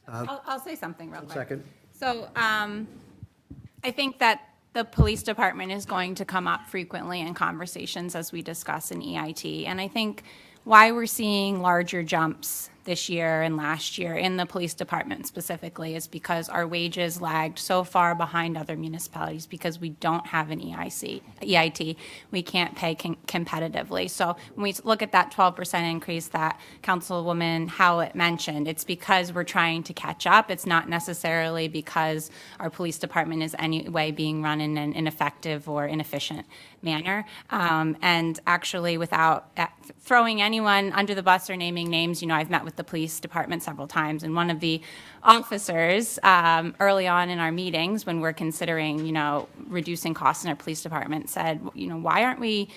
[SPEAKER 4] I'll say something real quick.
[SPEAKER 1] 1 second.
[SPEAKER 4] So I think that the police department is going to come up frequently in conversations as we discuss an EIT. And I think why we're seeing larger jumps this year and last year in the police department specifically is because our wages lagged so far behind other municipalities because we don't have an EIT. We can't pay competitively. So when we look at that 12% increase that Councilwoman Howlett mentioned, it's because we're trying to catch up. It's not necessarily because our police department is anyway being run in an ineffective or inefficient manner. And actually, without throwing anyone under the bus or naming names, you know, I've met with the police department several times, and one of the officers early on in our meetings when we're considering, you know, reducing costs in our police department said, you know, why aren't we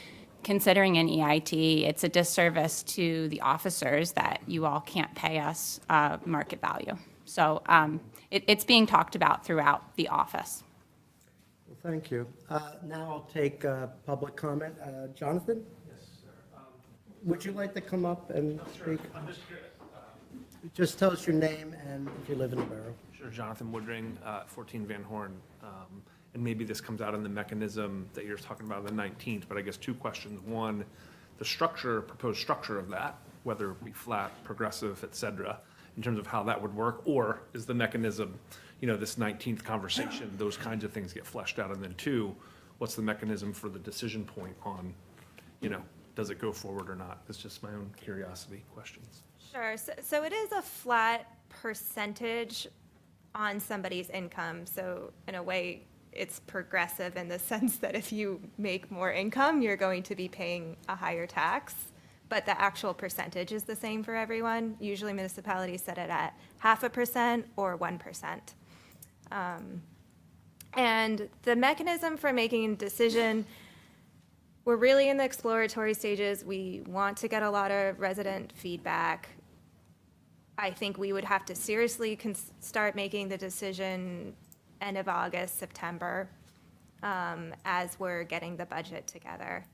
[SPEAKER 4] considering an EIT? It's a disservice to the officers that you all can't pay us market value. So it's being talked about throughout the office.
[SPEAKER 1] Well, thank you. Now I'll take public comment. Jonathan?
[SPEAKER 14] Yes, sir.
[SPEAKER 1] Would you like to come up and speak?
[SPEAKER 14] I'm just curious.
[SPEAKER 1] Just tell us your name and if you live in the borough.
[SPEAKER 14] Sure, Jonathan Woodring, 14 Van Horn. And maybe this comes out in the mechanism that you're talking about on the 19th, but I guess 2 questions. One, the structure, proposed structure of that, whether it be flat, progressive, et cetera, in terms of how that would work, or is the mechanism, you know, this 19th conversation, those kinds of things get fleshed out. And then 2, what's the mechanism for the decision point on, you know, does it go forward or not? It's just my own curiosity questions.
[SPEAKER 5] Sure. So it is a flat percentage on somebody's income. So in a way, it's progressive in the sense that if you make more income, you're going to be paying a higher tax. But the actual percentage is the same for everyone. Usually municipalities set it at 0.5% or 1%. And the mechanism for making a decision, we're really in the exploratory stages. We want to get a lot of resident feedback. I think we would have to seriously start making the decision end of August, September, as we're getting the budget together.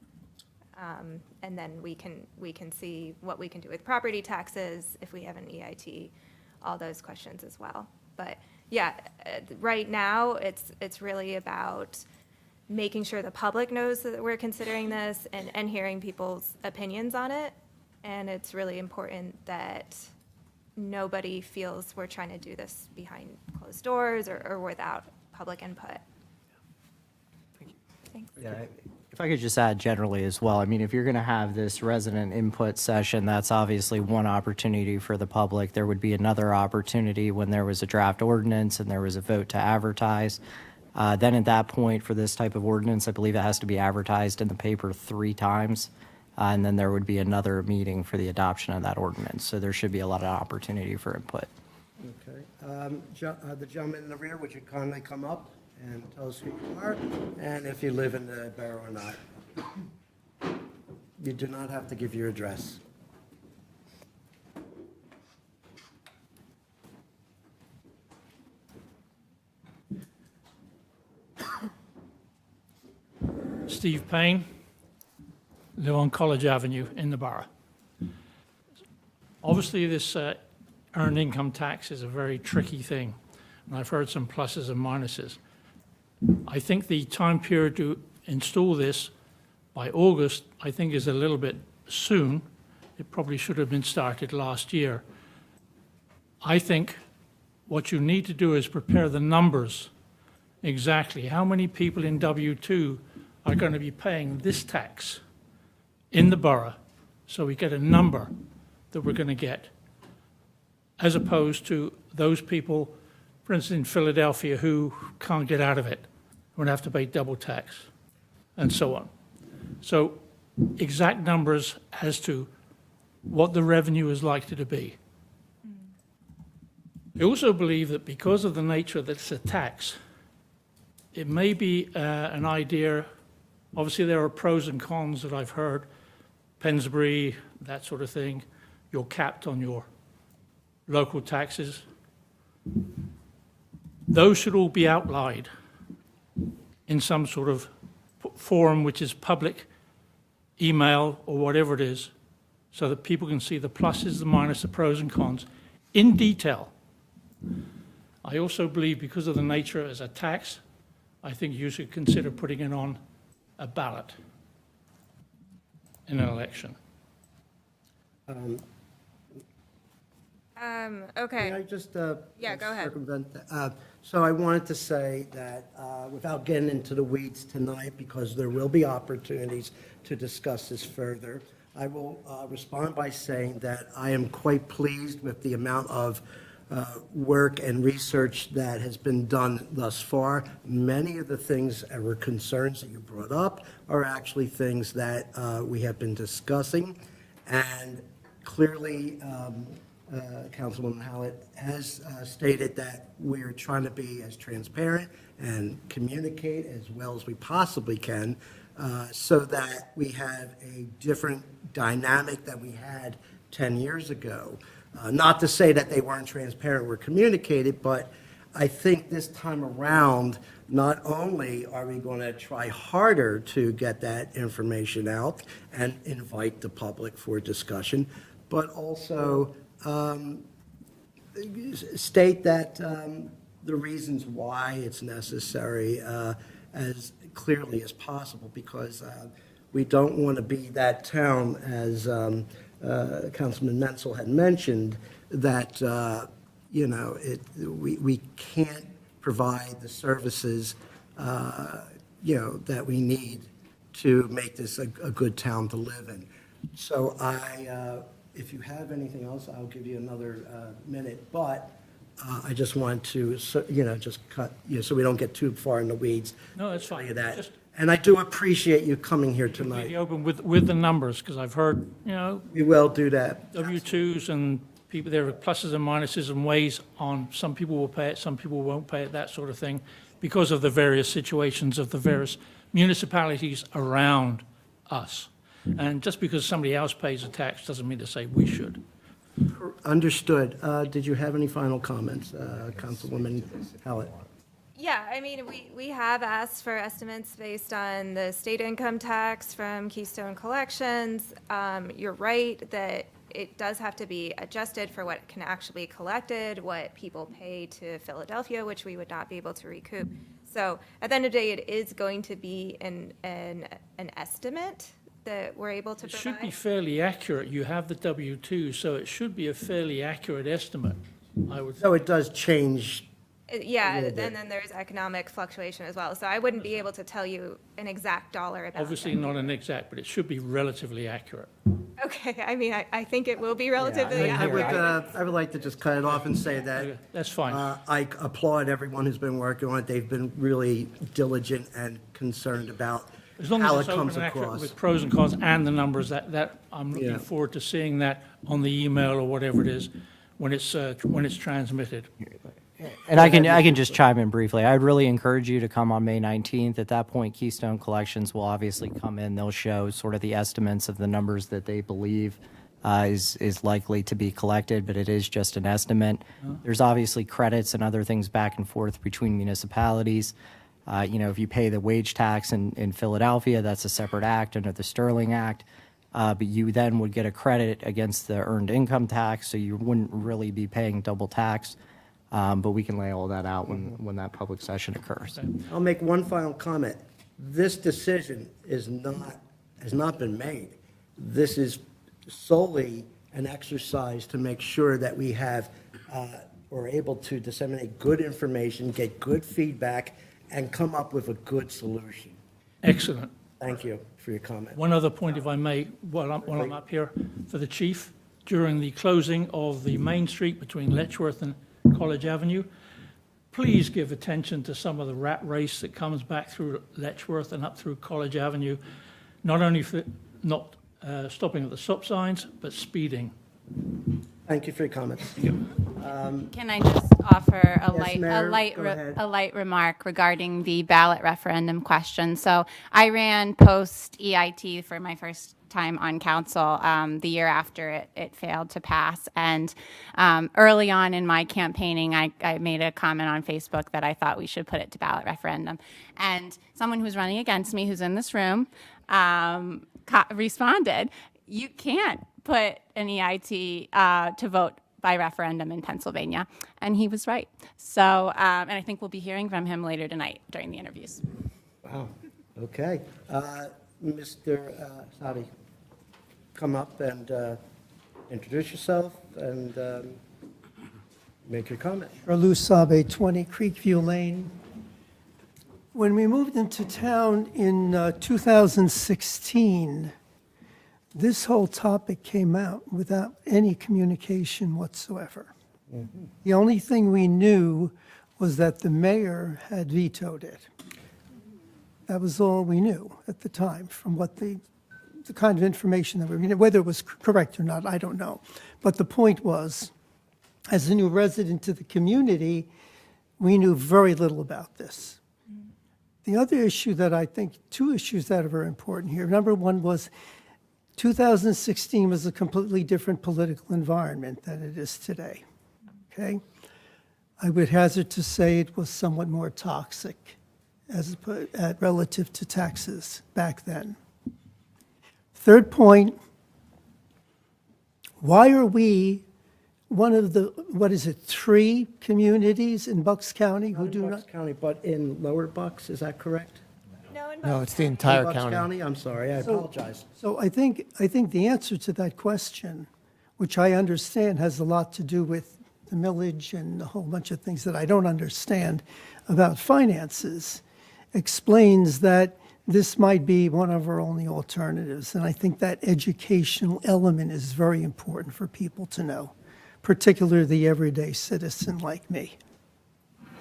[SPEAKER 5] And then we can see what we can do with property taxes, if we have an EIT, all those questions as well. But yeah, right now, it's really about making sure the public knows that we're considering this and hearing people's opinions on it. And it's really important that nobody feels we're trying to do this behind closed doors or without public input. Thanks.
[SPEAKER 12] Yeah, if I could just add generally as well, I mean, if you're going to have this resident input session, that's obviously one opportunity for the public. There would be another opportunity when there was a draft ordinance and there was a vote to advertise. Then at that point, for this type of ordinance, I believe it has to be advertised in the paper 3 times. And then there would be another meeting for the adoption of that ordinance. So there should be a lot of opportunity for input.
[SPEAKER 1] Okay. The gentleman in the rear, would you kindly come up and tell us who you are and if you live in the borough or not? You do not have to give your address.
[SPEAKER 15] Steve Payne, live on College Avenue in the borough. Obviously, this earned income tax is a very tricky thing, and I've heard some pluses and minuses. I think the time period to install this by August, I think, is a little bit soon. It probably should have been started last year. I think what you need to do is prepare the numbers exactly. How many people in W2 are going to be paying this tax in the borough, so we get a number that we're going to get, as opposed to those people, for instance, in Philadelphia, who can't get out of it, would have to pay double tax, and so on. So exact numbers as to what the revenue is likely to be. I also believe that because of the nature that it's a tax, it may be an idea, obviously there are pros and cons that I've heard, Pensbury, that sort of thing, you're capped on your local taxes. Those should all be outlined in some sort of forum which is public, email or whatever it is, so that people can see the pluses, the minuses, the pros and cons in detail. I also believe because of the nature as a tax, I think you should consider putting it on a ballot in an election.
[SPEAKER 5] Okay.
[SPEAKER 1] Can I just
[SPEAKER 5] Yeah, go ahead.
[SPEAKER 1] circumvent that? So I wanted to say that without getting into the weeds tonight, because there will be opportunities to discuss this further, I will respond by saying that I am quite pleased with the amount of work and research that has been done thus far. Many of the things that were concerns that you brought up are actually things that we have been discussing. And clearly, Councilwoman Howlett has stated that we are trying to be as transparent and communicate as well as we possibly can so that we have a different dynamic that we had 10 years ago. Not to say that they weren't transparent or communicated, but I think this time around, not only are we going to try harder to get that information out and invite the public for discussion, but also state that the reasons why it's necessary as clearly as possible, because we don't want to be that town, as Councilman Menzel had mentioned, that we can't provide the services that we need to make this a good town to live in. So if you have anything else, I'll give you another minute, but I just want to, just cut, so we don't get too far in the weeds.
[SPEAKER 15] No, that's fine.
[SPEAKER 1] Tell you that.
[SPEAKER 15] Just
[SPEAKER 1] And I do appreciate you coming here
[SPEAKER 15] be
[SPEAKER 1] tonight.
[SPEAKER 15] open with the numbers, because I've heard,
[SPEAKER 1] We will do that.
[SPEAKER 15] W-2s and people, there are pluses and minuses and ways on, some people will pay it, some people won't pay it, that sort of thing, because of the various situations of the various municipalities around us. And just because somebody else pays a tax doesn't mean to say we should.
[SPEAKER 1] Understood. Did you have any final comments, Councilwoman Howlett?
[SPEAKER 5] Yeah, I mean, we have asked for estimates based on the state income tax from Keystone Collections. You're right that it does have to be adjusted for what can actually be collected, what people pay to Philadelphia, which we would not be able to recoup. So at the end of the day, it is going to be an estimate that we're able to
[SPEAKER 15] It
[SPEAKER 5] provide.
[SPEAKER 15] should be fairly accurate. You have the W-2, so it should be a fairly accurate estimate, I would
[SPEAKER 1] So it does change.
[SPEAKER 5] Yeah,
[SPEAKER 1] little
[SPEAKER 5] and
[SPEAKER 1] bit.
[SPEAKER 5] then there's economic fluctuation as well. So I wouldn't be able to tell you an exact dollar amount.
[SPEAKER 15] obviously not an exact, but it should be relatively accurate.
[SPEAKER 5] Okay, I mean, I think it will be relatively
[SPEAKER 1] I would,
[SPEAKER 5] accurate.
[SPEAKER 1] I would like to just cut it off and say that
[SPEAKER 15] That's fine.
[SPEAKER 1] I applaud everyone who's been working on it. They've been really diligent and concerned about
[SPEAKER 15] As long
[SPEAKER 1] how
[SPEAKER 15] as
[SPEAKER 1] it
[SPEAKER 15] it's open
[SPEAKER 1] comes
[SPEAKER 15] and accurate
[SPEAKER 1] across.
[SPEAKER 15] with pros and cons and the numbers, that I'm
[SPEAKER 1] Yeah.
[SPEAKER 15] looking forward to seeing that on the email or whatever it is when it's transmitted.
[SPEAKER 12] And I can just chime in briefly. I'd really encourage you to come on May 19th. At that point, Keystone Collections will obviously come in. They'll show sort of the estimates of the numbers that they believe is likely to be collected, but it is just an estimate. There's obviously credits and other things back and forth between municipalities. If you pay the wage tax in Philadelphia, that's a separate act under the Sterling Act. But you then would get a credit against the earned income tax, so you wouldn't really be paying double tax. But we can lay all that out when that public session occurs.
[SPEAKER 1] I'll make one final comment. This decision has not been made. This is solely an exercise to make sure that we have, we're able to disseminate good information, get good feedback, and come up with a good solution.
[SPEAKER 15] Excellent.
[SPEAKER 1] Thank you for your comment.
[SPEAKER 15] One other point, if I may, while I'm up here, for the chief, during the closing of the main street between Letchworth and College Avenue. Please give attention to some of the rat race that comes back through Letchworth and up through College Avenue, not only for not stopping at the stop signs, but speeding.
[SPEAKER 1] Thank you for your comments.
[SPEAKER 4] Can I just offer a
[SPEAKER 1] Yes, Mayor, go ahead.
[SPEAKER 4] light remark regarding the ballot referendum question? So I ran post EIT for my first time on council the year after it failed to pass. And early on in my campaigning, I made a comment on Facebook that I thought we should put it to ballot referendum. And someone who's running against me, who's in this room, responded, you can't put an EIT to vote by referendum in Pennsylvania. And he was right. So, and I think we'll be hearing from him later tonight during the interviews.
[SPEAKER 1] Wow, okay. Mr. Sadi, come up and introduce yourself and make your comment.
[SPEAKER 16] Lou Sabe, 20 Creekview Lane. When we moved into town in 2016, this whole topic came out without any communication whatsoever. The only thing we knew was that the mayor had vetoed it. That was all we knew at the time from what the kind of information that we, whether it was correct or not, I don't know. But the point was, as a new resident of the community, we knew very little about this. The other issue that I think, two issues that are very important here. Number one was 2016 was a completely different political environment than it is today, okay? I would hazard to say it was somewhat more toxic relative to taxes back then. Third point, why are we one of the, 3 communities in Bucks County who do not?
[SPEAKER 1] Bucks County, but in Lower Bucks, is that correct?
[SPEAKER 11] No, it's the entire
[SPEAKER 1] Bucks
[SPEAKER 11] county.
[SPEAKER 1] County, I'm sorry, I apologize.
[SPEAKER 16] So I think the answer to that question, which I understand has a lot to do with the millage and a whole bunch of things that I don't understand about finances, explains that this might be one of our only alternatives. And I think that educational element is very important for people to know, particularly the everyday citizen like me.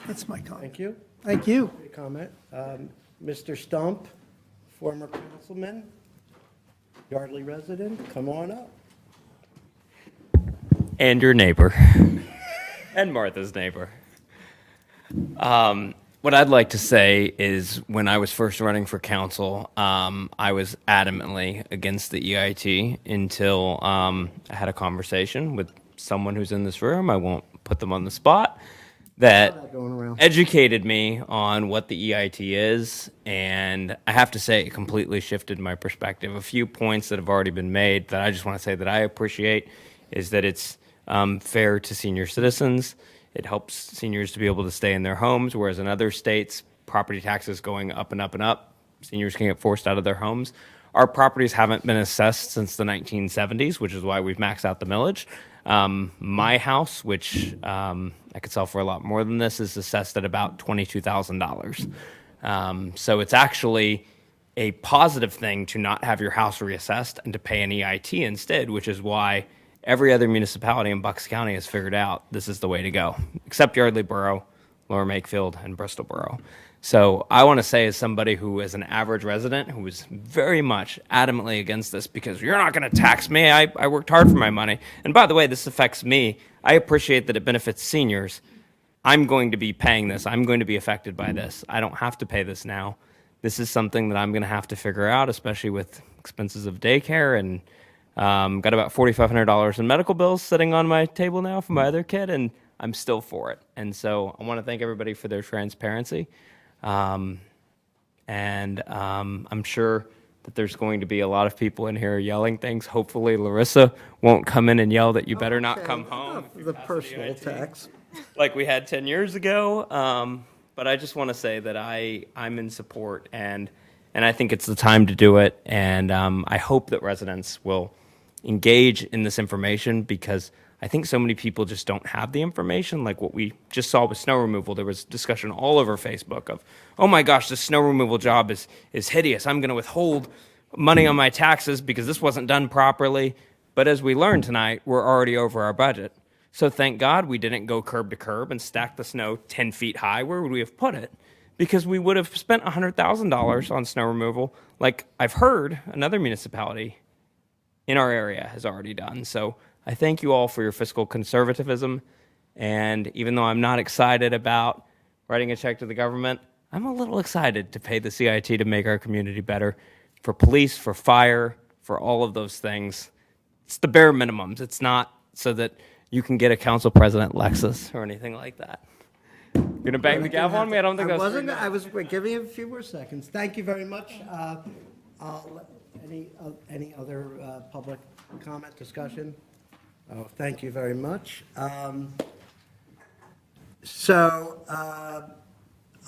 [SPEAKER 16] That's my comment.
[SPEAKER 1] Thank you.
[SPEAKER 16] Thank you.
[SPEAKER 1] Good comment. Mr. Stump, former councilman, Yardley resident, come on up.
[SPEAKER 17] And your neighbor. And Martha's neighbor. What I'd like to say is when I was first running for council, I was adamantly against the EIT until I had a conversation with someone who's in this room. I won't put them on the spot. That educated me on what the EIT is, and I have to say it completely shifted my perspective. A few points that have already been made that I just want to say that I appreciate is that it's fair to senior citizens. It helps seniors to be able to stay in their homes, whereas in other states, property taxes going up and up and up, seniors can get forced out of their homes. Our properties haven't been assessed since the 1970s, which is why we've maxed out the millage. My house, which I could sell for a lot more than this, is assessed at about $22,000. So it's actually a positive thing to not have your house reassessed and to pay an EIT instead, which is why every other municipality in Bucks County has figured out this is the way to go, except Yardley Borough, Lower Makefield, and Bristol Borough. So I want to say, as somebody who is an average resident who is very much adamantly against this, because you're not going to tax me. I worked hard for my money. And by the way, this affects me. I appreciate that it benefits seniors. I'm going to be paying this. I'm going to be affected by this. I don't have to pay this now. This is something that I'm going to have to figure out, especially with expenses of daycare, and got about $4,500 in medical bills sitting on my table now for my other kid, and I'm still for it. And so I want to thank everybody for their transparency. I'm sure that there's going to be a lot of people in here yelling things. Hopefully Larissa won't come in and yell that you better not come home.
[SPEAKER 1] The personal tax.
[SPEAKER 17] Like we had 10 years ago. But I just want to say that I'm in support, and I think it's the time to do it. And I hope that residents will engage in this information, because I think so many people just don't have the information. Like what we just saw with snow removal, there was discussion all over Facebook of, oh my gosh, this snow removal job is hideous. I'm going to withhold money on my taxes because this wasn't done properly. But as we learned tonight, we're already over our budget. So thank God we didn't go curb to curb and stack the snow 10 feet high. Where would we have put it? Because we would have spent $100,000 on snow removal, like I've heard another municipality in our area has already done. So I thank you all for your fiscal conservatism. And even though I'm not excited about writing a check to the government, I'm a little excited to pay the CIT to make our community better for police, for fire, for all of those things. It's the bare minimums. It's not so that you can get a council president Lexus or anything like that. You're gonna bang the gavel on me? I don't think that's.
[SPEAKER 1] I was giving you a few more seconds. Thank you very much. Any other public comment, discussion? Oh, thank you very much.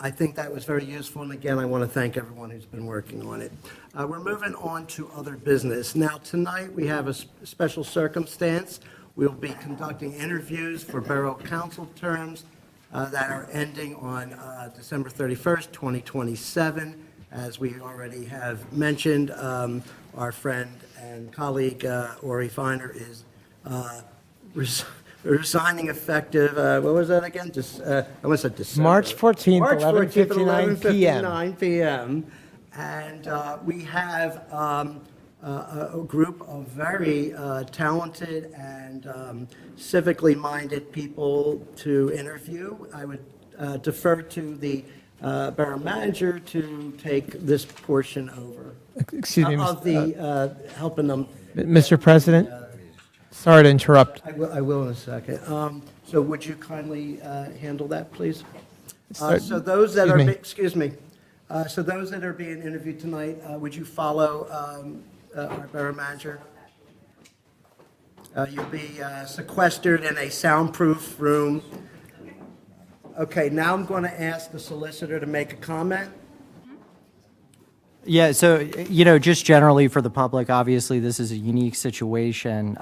[SPEAKER 1] I think that was very useful, and again, I want to thank everyone who's been working on it. We're moving on to other business. Now, tonight, we have a special circumstance. We'll be conducting interviews for borough council terms that are ending on December 31st, 2027. As we already have mentioned, our friend and colleague, Ori Feiner, is resigning effective, what was that again? I almost said December.
[SPEAKER 11] March 14th,
[SPEAKER 1] March 14th,
[SPEAKER 11] 11:59
[SPEAKER 1] p.m. And we have a group of very talented and civically minded people to interview. I would defer to the borough manager to take this portion over.
[SPEAKER 11] Excuse me,
[SPEAKER 1] Of the helping them.
[SPEAKER 11] Mr. President, sorry to interrupt.
[SPEAKER 1] I will in a second. So would you kindly handle that, please?
[SPEAKER 11] Sorry,
[SPEAKER 1] So those that are,
[SPEAKER 11] excuse me.
[SPEAKER 1] so those that are being interviewed tonight, would you follow our borough manager? You'll be sequestered in a soundproof room. Okay, now I'm going to ask the solicitor to make a comment.
[SPEAKER 12] Yeah, so, just generally for the public, obviously, this is a unique situation.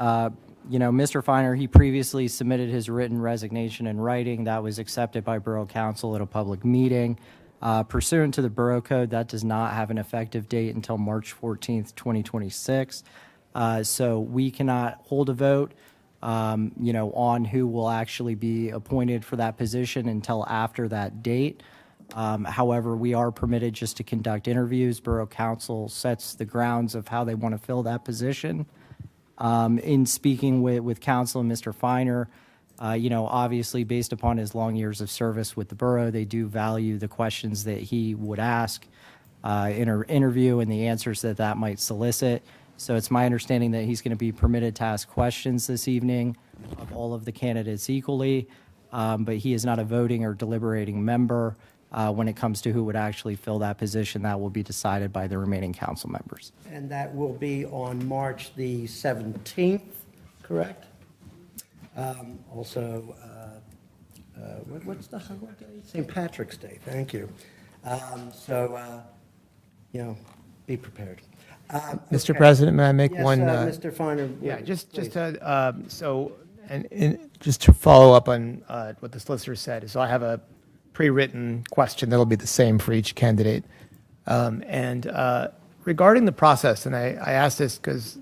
[SPEAKER 12] Mr. Feiner, he previously submitted his written resignation in writing. That was accepted by Borough Council at a public meeting. Pursuant to the Borough Code, that does not have an effective date until March 14th, 2026. So we cannot hold a vote, on who will actually be appointed for that position until after that date. However, we are permitted just to conduct interviews. Borough Council sets the grounds of how they want to fill that position. In speaking with Council and Mr. Feiner, obviously based upon his long years of service with the borough, they do value the questions that he would ask in an interview and the answers that might solicit. So it's my understanding that he's going to be permitted to ask questions this evening of all of the candidates equally, but he is not a voting or deliberating member. When it comes to who would actually fill that position, that will be decided by the remaining council members.
[SPEAKER 1] And that will be on March the 17th, correct? Also, what's the holiday? St. Patrick's Day, thank you. Be prepared.
[SPEAKER 11] Mr. President, may I make
[SPEAKER 1] Yes,
[SPEAKER 11] one?
[SPEAKER 1] Mr. Feiner.
[SPEAKER 11] Yeah, just
[SPEAKER 1] please.
[SPEAKER 11] just to follow up on what the solicitor said. So I have a pre-written question that'll be the same for each candidate. Regarding the process, and I asked this because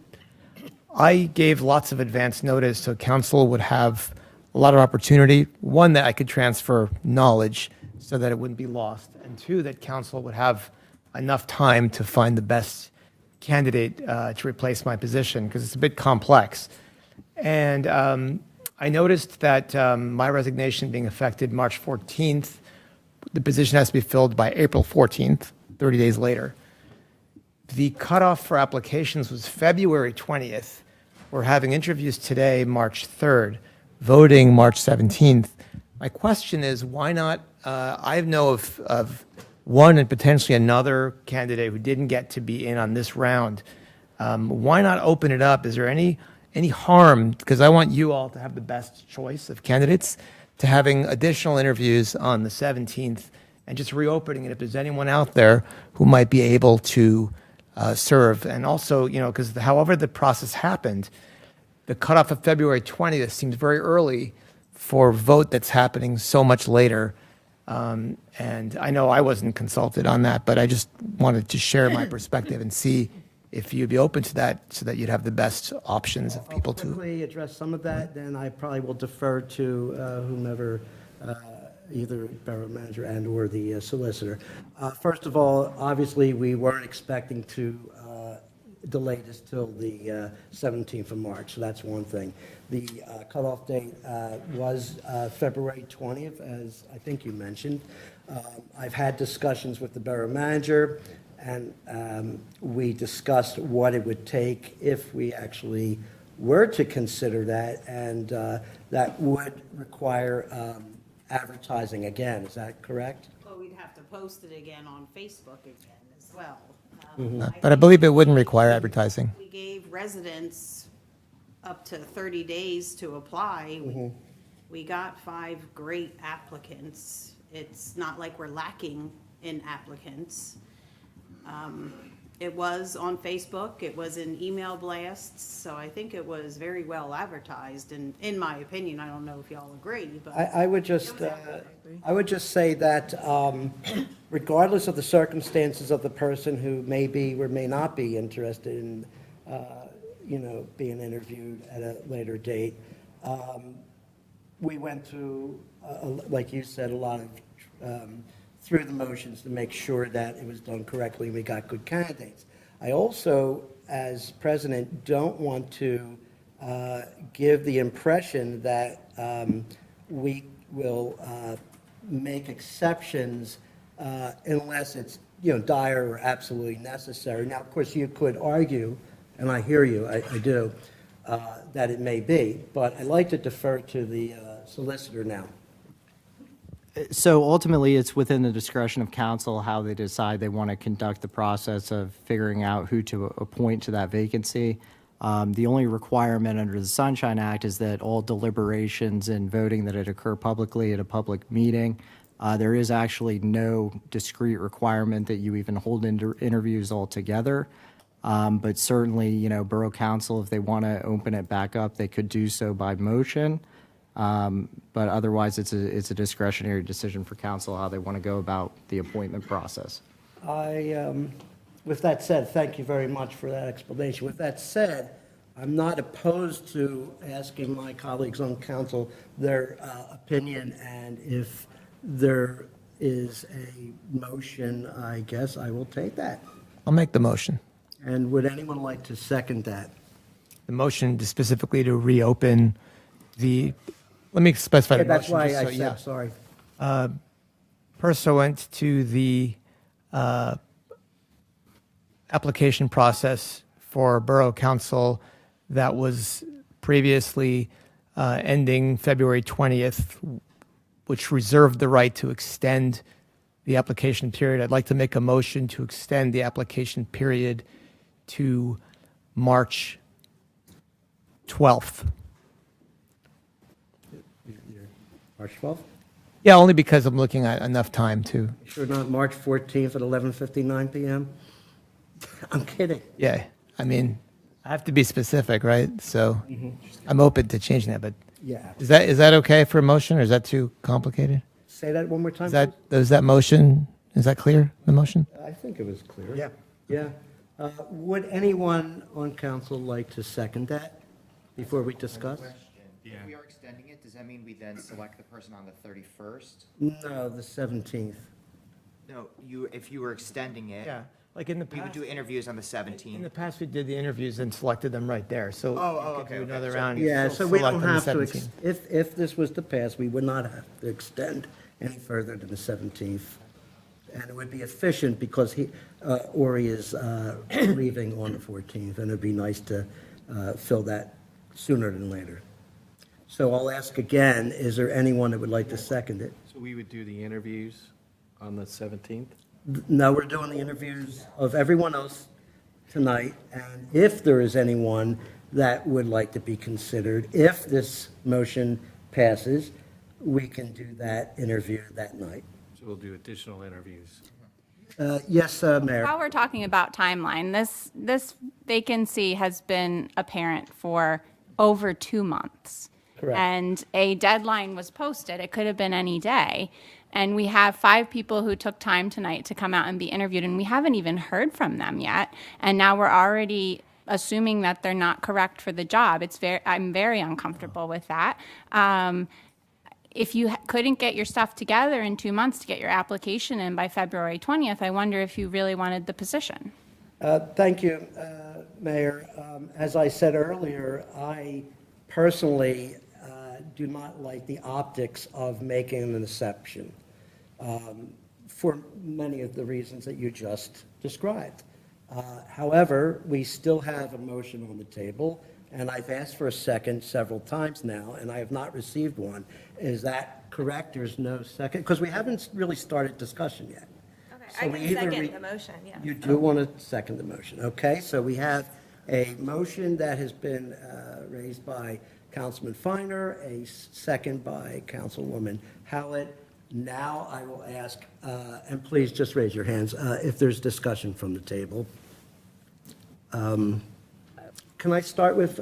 [SPEAKER 11] I gave lots of advance notice so council would have a lot of opportunity. One, that I could transfer knowledge so that it wouldn't be lost. And two, that council would have enough time to find the best candidate to replace my position because it's a bit complex. And I noticed that my resignation being effective March 14th, the position has to be filled by April 14th, 30 days later. The cutoff for applications was February 20th. We're having interviews today, March 3rd, voting March 17th. My question is, why not, I know of one and potentially another candidate who didn't get to be in on this round. Why not open it up? Is there any harm, because I want you all to have the best choice of candidates, to having additional interviews on the 17th and just reopening it if there's anyone out there who might be able to serve. And also, because however the process happened, the cutoff of February 20th seems very early for a vote that's happening so much later. And I know I wasn't consulted on that, but I just wanted to share my perspective and see if you'd be open to that, so that you'd have the best options of people
[SPEAKER 1] I'll
[SPEAKER 11] to.
[SPEAKER 1] quickly address some of that, then I probably will defer to whomever, either borough manager and/or the solicitor. First of all, obviously, we weren't expecting to delay this till the 17th of March, so that's one thing. The cutoff date was February 20th, as I think you mentioned. I've had discussions with the borough manager, and we discussed what it would take if we actually were to consider that, and that would require advertising again. Is that correct?
[SPEAKER 2] Well, we'd have to post it again on Facebook again as well.
[SPEAKER 11] But I believe it wouldn't require advertising.
[SPEAKER 2] We gave residents up to 30 days to apply. We got 5 great applicants. It's not like we're lacking in applicants. It was on Facebook, it was in email blasts, so I think it was very well advertised, and in my opinion, I don't know if y'all agree, but.
[SPEAKER 1] I would just say that regardless of the circumstances of the person who may be or may not be interested in, being interviewed at a later date, we went through, like you said, a lot of through the motions to make sure that it was done correctly and we got good candidates. I also, as president, don't want to give the impression that we will make exceptions unless it's dire or absolutely necessary. Now, of course, you could argue, and I hear you, I do, that it may be, but I'd like to defer to the solicitor now.
[SPEAKER 12] So ultimately, it's within the discretion of council how they decide they want to conduct the process of figuring out who to appoint to that vacancy. The only requirement under the Sunshine Act is that all deliberations and voting that it occur publicly at a public meeting. There is actually no discrete requirement that you even hold interviews altogether. But certainly, Borough Council, if they want to open it back up, they could do so by motion. But otherwise, it's a discretionary decision for council how they want to go about the appointment process.
[SPEAKER 1] With that said, thank you very much for that explanation. With that said, I'm not opposed to asking my colleagues on council their opinion, and if there is a motion, I guess I will take that.
[SPEAKER 11] I'll make the motion.
[SPEAKER 1] And would anyone like to second that?
[SPEAKER 11] The motion to specifically to reopen let me specify the motion.
[SPEAKER 1] That's why
[SPEAKER 11] just
[SPEAKER 1] I
[SPEAKER 11] so-
[SPEAKER 1] said,
[SPEAKER 11] yeah.
[SPEAKER 1] sorry.
[SPEAKER 11] Pursuant to the application process for Borough Council that was previously ending February 20th, which reserved the right to extend the application period. I'd like to make a motion to extend the application period to March 12th.
[SPEAKER 1] March 12th?
[SPEAKER 11] Yeah, only because I'm looking at enough time to.
[SPEAKER 1] Sure not March 14th at 11:59 PM? I'm kidding.
[SPEAKER 11] Yeah, I mean, I have to be specific, right? So I'm open to changing that, but
[SPEAKER 1] Yeah.
[SPEAKER 11] is that okay for a motion, or is that too complicated?
[SPEAKER 1] Say that one more time,
[SPEAKER 11] Is that motion, is that clear, the motion?
[SPEAKER 1] please? I think it was clear. Yeah. Yeah. Would anyone on council like to second that before we discuss?
[SPEAKER 13] If we are extending it, does that mean we then select the person on the 31st?
[SPEAKER 1] No, the 17th.
[SPEAKER 13] No, if you were extending it.
[SPEAKER 11] Yeah, like in the
[SPEAKER 13] We would
[SPEAKER 11] past.
[SPEAKER 13] do interviews on the
[SPEAKER 11] In
[SPEAKER 13] 17th.
[SPEAKER 11] the past, we did the interviews and selected them right there, so.
[SPEAKER 13] Oh,
[SPEAKER 11] you could
[SPEAKER 13] okay,
[SPEAKER 11] do
[SPEAKER 13] okay.
[SPEAKER 11] another
[SPEAKER 13] So-
[SPEAKER 11] round.
[SPEAKER 1] Yeah,
[SPEAKER 11] and
[SPEAKER 1] so
[SPEAKER 11] still
[SPEAKER 1] we
[SPEAKER 11] select
[SPEAKER 1] don't
[SPEAKER 11] on the
[SPEAKER 1] have to,
[SPEAKER 11] 17th.
[SPEAKER 1] if this was to pass, we would not have to extend any further than the 17th. And it would be efficient because Ori is leaving on the 14th, and it'd be nice to fill that sooner than later. So I'll ask again, is there anyone that would like to second it?
[SPEAKER 6] So we would do the interviews on the 17th?
[SPEAKER 1] No, we're doing the interviews of everyone else tonight, and if there is anyone that would like to be considered, if this motion passes, we can do that interview that night.
[SPEAKER 6] So we'll do additional interviews.
[SPEAKER 1] Yes, Mayor.
[SPEAKER 4] While we're talking about timeline, this vacancy has been apparent for over 2 months.
[SPEAKER 1] Correct.
[SPEAKER 4] And a deadline was posted. It could have been any day. And we have 5 people who took time tonight to come out and be interviewed, and we haven't even heard from them yet. And now we're already assuming that they're not correct for the job. I'm very uncomfortable with that. If you couldn't get your stuff together in 2 months to get your application in by February 20th, I wonder if you really wanted the position.
[SPEAKER 1] Thank you, Mayor. As I said earlier, I personally do not like the optics of making an exception for many of the reasons that you just described. However, we still have a motion on the table, and I've asked for a second several times now, and I have not received one. Is that correct? There's no second? Because we haven't really started discussion yet.
[SPEAKER 5] I can second the motion, yeah.
[SPEAKER 1] You do want to second the motion, okay? So we have a motion that has been raised by Councilman Feiner, a second by Councilwoman Howlett. Now I will ask, and please just raise your hands if there's discussion from the table. Can I start with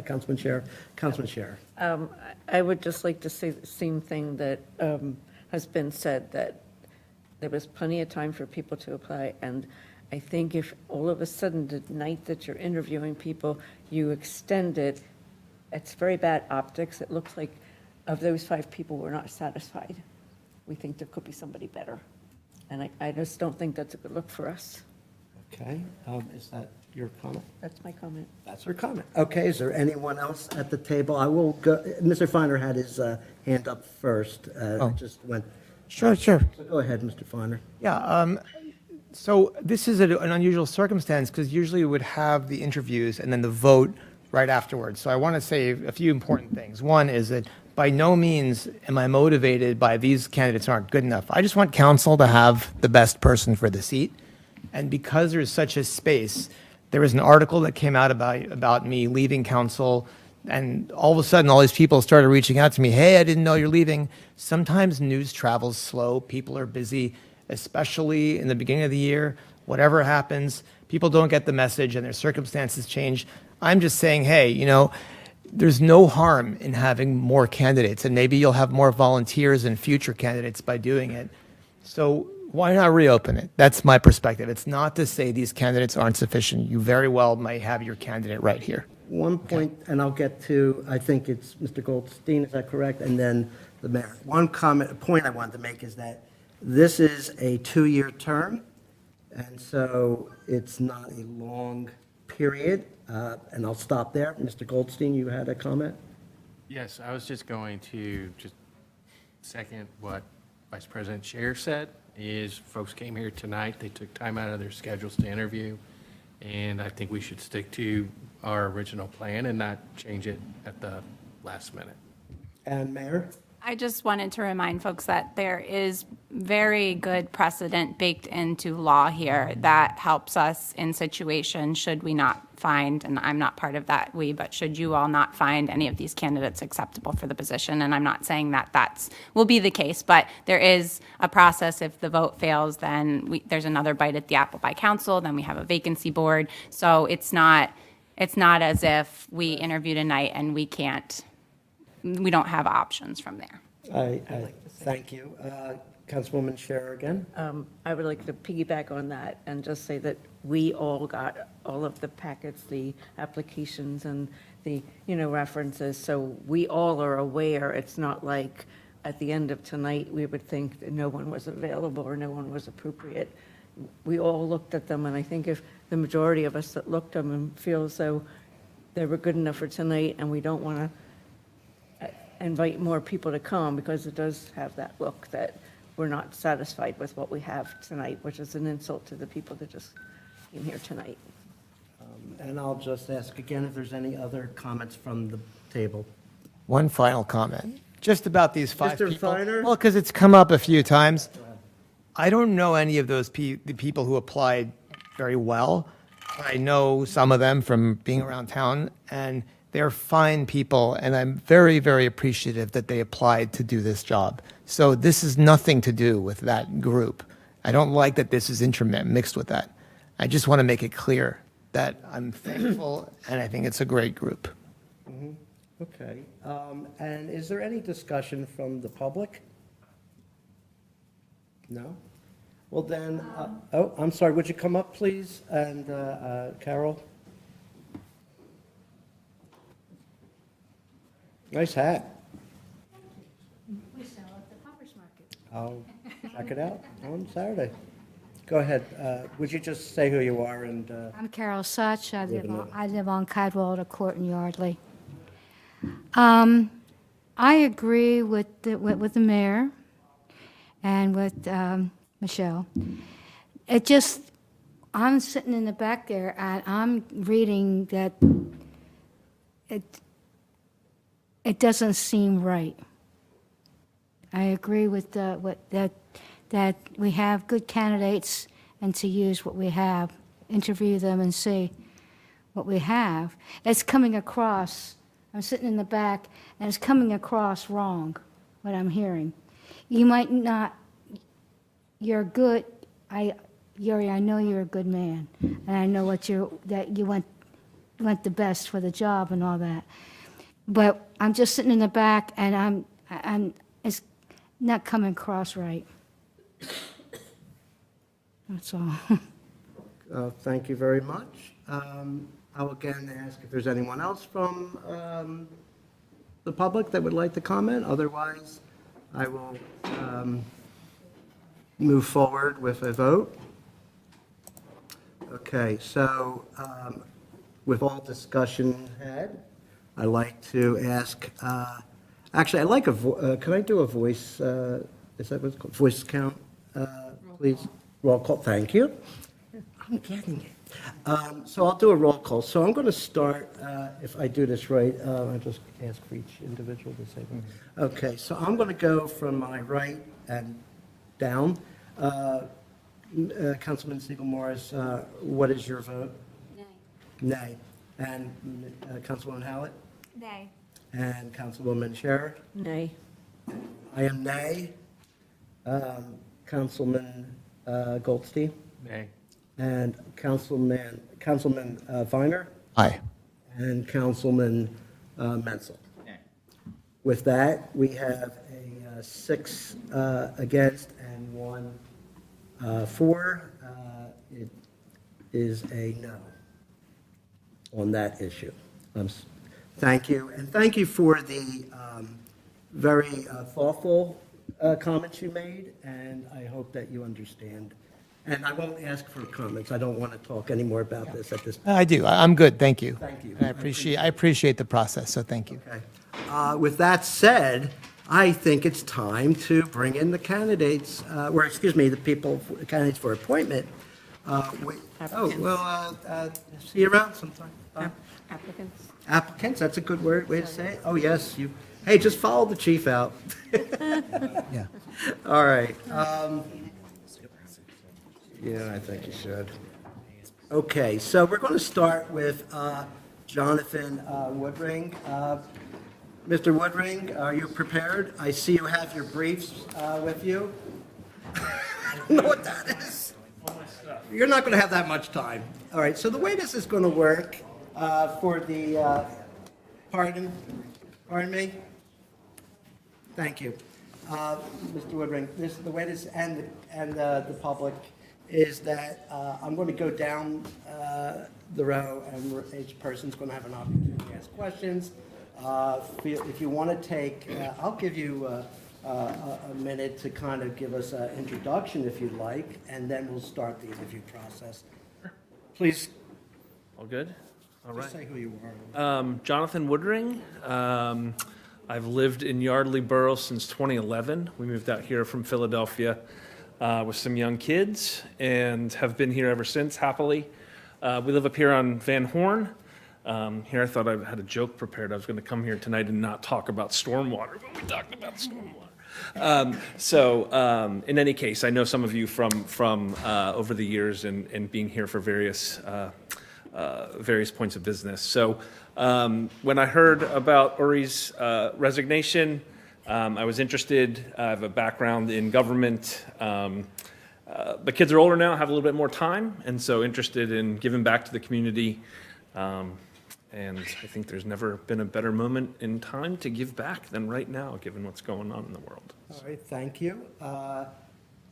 [SPEAKER 1] Councilman Scherer?
[SPEAKER 8] I would just like to say the same thing that has been said, that there was plenty of time for people to apply, and I think if all of a sudden the night that you're interviewing people, you extend it, it's very bad optics. It looks like of those 5 people, we're not satisfied. We think there could be somebody better. And I just don't think that's a good look for us.
[SPEAKER 1] Okay, is that your comment?
[SPEAKER 8] That's my comment.
[SPEAKER 1] That's her comment. Okay, is there anyone else at the table? I will go, Mr. Feiner had his hand up first. Just went.
[SPEAKER 11] Sure.
[SPEAKER 1] So go ahead, Mr. Feiner.
[SPEAKER 11] Yeah, so this is an unusual circumstance because usually we would have the interviews and then the vote right afterwards. So I want to say a few important things. One is that by no means am I motivated by these candidates aren't good enough. I just want council to have the best person for the seat. And because there's such a space, there was an article that came out about me leaving council, and all of a sudden all these people started reaching out to me, hey, I didn't know you're leaving. Sometimes news travels slow, people are busy, especially in the beginning of the year. Whatever happens, people don't get the message and their circumstances change. I'm just saying, hey, there's no harm in having more candidates, and maybe you'll have more volunteers and future candidates by doing it. So why not reopen it? That's my perspective. It's not to say these candidates aren't sufficient. You very well might have your candidate right here.
[SPEAKER 1] One point, and I'll get to, I think it's Mr. Goldstein, is that correct? And then the mayor. One point I wanted to make is that this is a 2-year term, and so it's not a long period. And I'll stop there. Mr. Goldstein, you had a comment?
[SPEAKER 6] Yes, I was just going to just second what Vice President Scherer said, is folks came here tonight, they took time out of their schedules to interview, and I think we should stick to our original plan and not change it at the last minute.
[SPEAKER 1] And Mayor?
[SPEAKER 4] I just wanted to remind folks that there is very good precedent baked into law here that helps us in situations should we not find, and I'm not part of that but should you all not find any of these candidates acceptable for the position, and I'm not saying that will be the case, but there is a process. If the vote fails, then there's another bite at the apple by council, then we have a vacancy board. So it's not as if we interview tonight and we don't have options from there.
[SPEAKER 1] Thank you. Councilwoman Scherer again?
[SPEAKER 8] I would like to piggyback on that and just say that we all got all of the packets, the applications and the, references. So we all are aware. It's not like at the end of tonight, we would think that no one was available or no one was appropriate. We all looked at them, and I think if the majority of us that looked at them feel as though they were good enough for tonight, and we don't want to invite more people to come because it does have that look that we're not satisfied with what we have tonight, which is an insult to the people that just came here tonight.
[SPEAKER 1] And I'll just ask again if there's any other comments from the table.
[SPEAKER 11] One final comment, just about these 5
[SPEAKER 1] Mr.
[SPEAKER 11] people.
[SPEAKER 1] Feiner?
[SPEAKER 11] Well, because it's come up a few times. I don't know any of those the people who applied very well. I know some of them from being around town, and they're fine people, and I'm very, very appreciative that they applied to do this job. So this is nothing to do with that group. I don't like that this is mixed with that. I just want to make it clear that I'm thankful, and I think it's a great group.
[SPEAKER 1] Okay. And is there any discussion from the public? No? Well then, oh, I'm sorry, would you come up, please? And Carol? Nice hat.
[SPEAKER 18] We sell at the farmer's market.
[SPEAKER 1] I'll check it out on Saturday. Go ahead. Would you just say who you are and,
[SPEAKER 18] I'm Carol Such.
[SPEAKER 1] Live in
[SPEAKER 18] I live on Cadwallader Court in Yardley. I agree with the mayor and with Michelle. It just, I'm sitting in the back there and I'm reading that it doesn't seem right. I agree with that we have good candidates and to use what we have, interview them and see what we have. It's coming across, I'm sitting in the back, and it's coming across wrong, what I'm hearing. You might not, you're good, Yuri, I know you're a good man, and I know that you want the best for the job and all that. But I'm just sitting in the back, and it's not coming across right. That's all.
[SPEAKER 1] thank you very much. I'll again ask if there's anyone else from the public that would like to comment. Otherwise, I will move forward with a vote. Okay, so with all discussion had, I'd like to ask, actually, I'd like can I do a voice, is that what's called, voice count, please? Roll call, thank you. I'm getting it. So I'll do a roll call. So I'm going to start, if I do this right, I'll just ask for each individual to say that. Okay, so I'm going to go from my right and down. Councilman Segal-Morris, what is your vote?
[SPEAKER 18] Nay.
[SPEAKER 1] Nay. And Councilwoman Howlett?
[SPEAKER 5] Nay.
[SPEAKER 1] And Councilwoman Scherer?
[SPEAKER 8] Nay.
[SPEAKER 1] I am nay. Councilman Goldstein?
[SPEAKER 6] Nay.
[SPEAKER 1] And Councilman Feiner?
[SPEAKER 11] Aye.
[SPEAKER 1] And Councilman Menzel? With that, we have a 6 against and 1 for. It is a no on that issue. Thank you, and thank you for the very thoughtful comments you made, and I hope that you understand. And I won't ask for comments. I don't want to talk any more about this at this point.
[SPEAKER 11] I do. I'm good. Thank you.
[SPEAKER 1] Thank you.
[SPEAKER 11] I appreciate the process, so thank you.
[SPEAKER 1] Okay. With that said, I think it's time to bring in the candidates, the people, candidates for appointment. See you around sometime.
[SPEAKER 8] Applicants.
[SPEAKER 1] Applicants, that's a good way to say it. Oh, yes, hey, just follow the chief out.
[SPEAKER 11] Yeah.
[SPEAKER 1] All right. Yeah, I think you should. Okay, so we're going to start with Jonathan Woodring. Mr. Woodring, are you prepared? I see you have your briefs with you. I don't know what that is. You're not going to have that much time. All right, so the way this is going to work for the, pardon me? Thank you. Mr. Woodring, the way this, and the public, is that I'm going to go down the row, and each person's going to have an opportunity to ask questions. If you want to take, I'll give you a minute to kind of give us an introduction if you'd like, and then we'll start the interview process. Please.
[SPEAKER 14] All good? All right.
[SPEAKER 1] Just say who you are.
[SPEAKER 14] Jonathan Woodring. I've lived in Yardley Borough since 2011. We moved out here from Philadelphia with some young kids and have been here ever since, happily. We live up here on Van Horn. Here I thought I had a joke prepared. I was going to come here tonight and not talk about stormwater, but we talked about stormwater. In any case, I know some of you from over the years and being here for various points of business. So when I heard about Uri's resignation, I was interested. I have a background in government. The kids are older now, have a little bit more time, and so interested in giving back to the community And I think there's never been a better moment in time to give back than right now, given what's going on in the world.
[SPEAKER 1] All right, thank you. I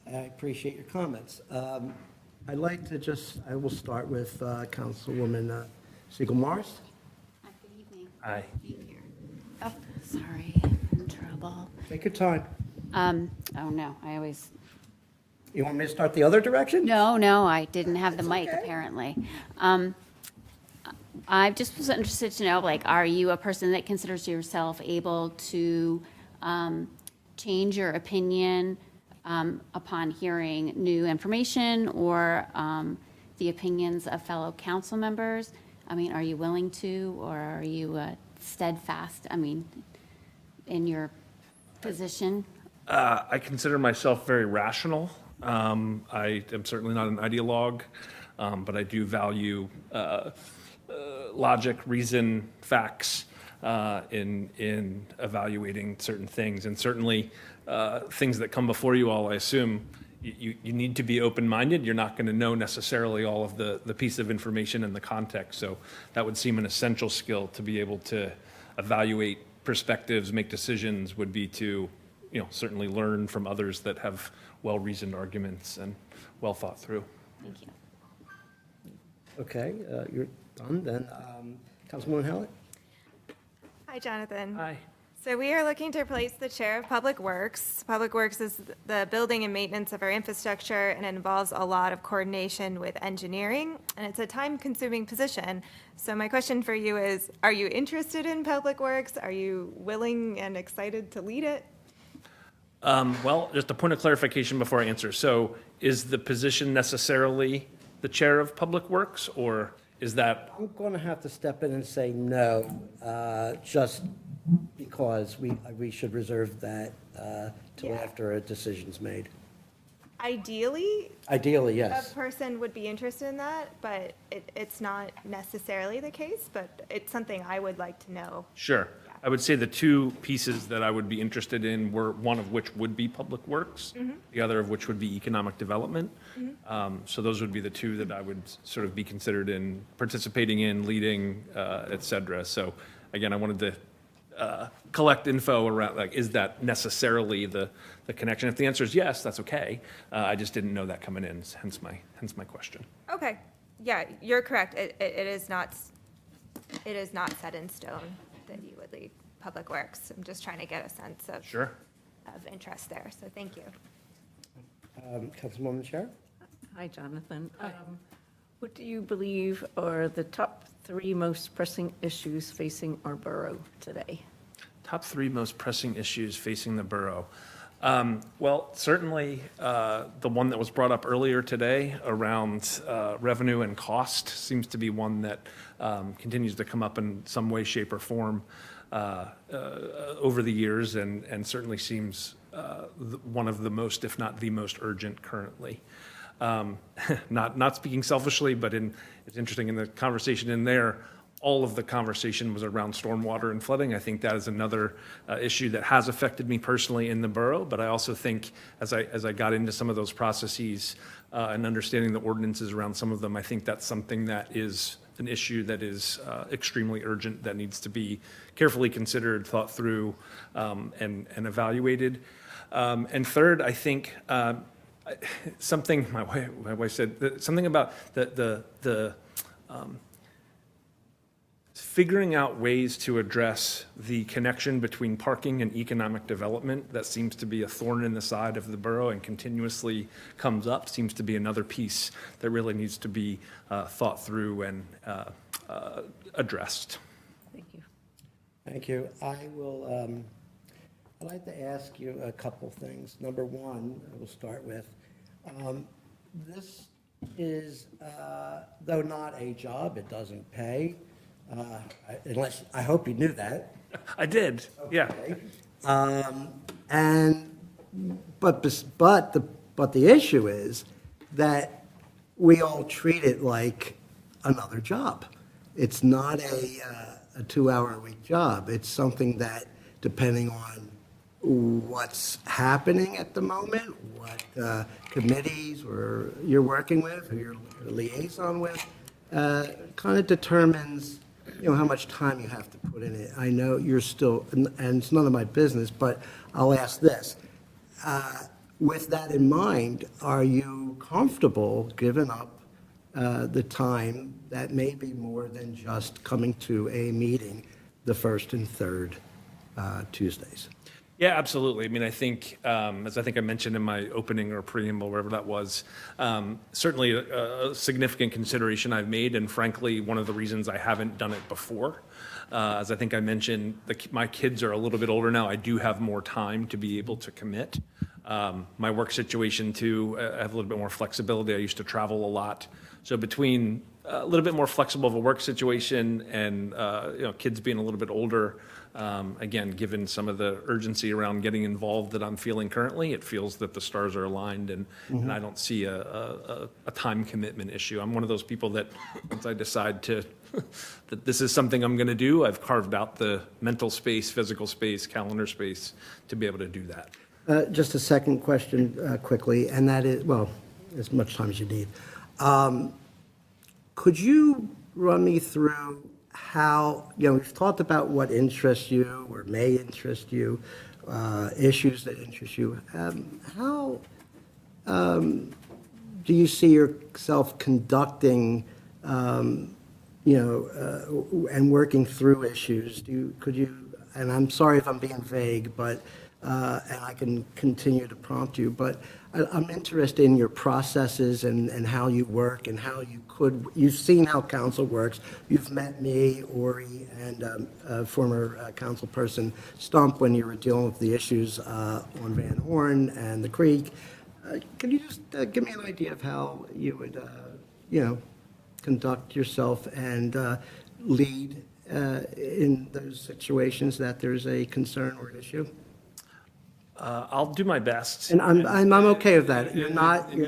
[SPEAKER 1] appreciate your comments. I'd like to I will start with Councilwoman Segal-Morris.
[SPEAKER 19] Good evening.
[SPEAKER 14] Aye.
[SPEAKER 19] Oh, sorry, I'm in trouble.
[SPEAKER 1] Take your time.
[SPEAKER 19] Oh, no, I always,
[SPEAKER 1] You want me to start the other direction?
[SPEAKER 19] no, I didn't have the mic, apparently. I just was interested to know, like, are you a person that considers yourself able to change your opinion upon hearing new information or the opinions of fellow council members? I mean, are you willing to, or are you steadfast, in your position?
[SPEAKER 14] I consider myself very rational. I am certainly not an ideologue, but I do value logic, reason, facts in evaluating certain things. And certainly things that come before you all, I assume, you need to be open-minded. You're not going to know necessarily all of the piece of information and the context. So that would seem an essential skill to be able to evaluate perspectives, make decisions, would be to certainly learn from others that have well-reasoned arguments and well thought through.
[SPEAKER 19] Thank you.
[SPEAKER 1] Okay, you're done, then Councilwoman Howlett?
[SPEAKER 5] Hi, Jonathan.
[SPEAKER 14] Hi.
[SPEAKER 5] So we are looking to replace the chair of Public Works. Public Works is the building and maintenance of our infrastructure, and it involves a lot of coordination with engineering, and it's a time-consuming position. So my question for you is, are you interested in Public Works? Are you willing and excited to lead it?
[SPEAKER 14] Well, just a point of clarification before I answer. So is the position necessarily the chair of Public Works, or is that?
[SPEAKER 1] I'm going to have to step in and say no, just because we should reserve that till after a decision's made.
[SPEAKER 5] Ideally,
[SPEAKER 1] Ideally, yes.
[SPEAKER 5] a person would be interested in that, but it's not necessarily the case, but it's something I would like to know.
[SPEAKER 14] Sure. I would say the two pieces that I would be interested in were, one of which would be Public Works, the other of which would be Economic Development. So those would be the two that I would sort of be considered in participating in, leading, et cetera. So again, I wanted to collect info around, like, is that necessarily the connection? If the answer is yes, that's okay. I just didn't know that coming in, hence my question.
[SPEAKER 5] Okay, yeah, you're correct. It is not set in stone that you would lead Public Works. I'm just trying to get a sense of
[SPEAKER 14] Sure.
[SPEAKER 5] of interest there, so thank you.
[SPEAKER 1] Councilwoman Sheriff?
[SPEAKER 8] Hi, Jonathan. What do you believe are the top 3 most pressing issues facing our borough today?
[SPEAKER 14] Top 3 most pressing issues facing the borough. Well, certainly the one that was brought up earlier today around revenue and cost seems to be one that continues to come up in some way, shape, or form over the years, and certainly seems one of the most, if not the most urgent currently. Not speaking selfishly, but it's interesting in the conversation in there, all of the conversation was around stormwater and flooding. I think that is another issue that has affected me personally in the borough, but I also think as I got into some of those processes and understanding the ordinances around some of them, I think that's something that is an issue that is extremely urgent, that needs to be carefully considered, thought through, and evaluated. And third, I think something my wife said, something about the figuring out ways to address the connection between parking and economic development that seems to be a thorn in the side of the borough and continuously comes up, seems to be another piece that really needs to be thought through and addressed.
[SPEAKER 8] Thank you.
[SPEAKER 1] Thank you. I'd like to ask you a couple things. Number one, I will start with, this is, though not a job, it doesn't pay. Unless, I hope you knew that.
[SPEAKER 14] I did, yeah.
[SPEAKER 1] But the issue is that we all treat it like another job. It's not a 2-hour-a-week job. It's something that, depending on what's happening at the moment, what committees or you're working with, or your liaison with, kind of determines how much time you have to put in it. I know you're still, and it's none of my business, but I'll ask this. With that in mind, are you comfortable giving up the time that may be more than just coming to a meeting the first and third Tuesdays?
[SPEAKER 14] Yeah, absolutely. I mean, I think, as I think I mentioned in my opening or preamble, wherever that was, certainly a significant consideration I've made, and frankly, one of the reasons I haven't done it before. As I think I mentioned, my kids are a little bit older now. I do have more time to be able to commit. My work situation, too, I have a little bit more flexibility. I used to travel a lot. So between a little bit more flexible of a work situation and kids being a little bit older, again, given some of the urgency around getting involved that I'm feeling currently, it feels that the stars are aligned, and I don't see a time commitment issue. I'm one of those people that once I decide that this is something I'm going to do, I've carved out the mental space, physical space, calendar space to be able to do that.
[SPEAKER 1] Just a second question quickly, and that is, well, as much time as you need. Could you run me through how, we've talked about what interests you or may interest you, issues that interest you. How do you see yourself conducting, and working through issues? And I'm sorry if I'm being vague, but, and I can continue to prompt you, but I'm interested in your processes and how you work and how you've seen how council works. You've met me, Ori, and a former council person, Stump, when you were dealing with the issues on Van Horn and the Creek. Can you just give me an idea of how you would, conduct yourself and lead in those situations that there's a concern or an issue?
[SPEAKER 14] I'll do my best.
[SPEAKER 1] And I'm okay with that.
[SPEAKER 14] You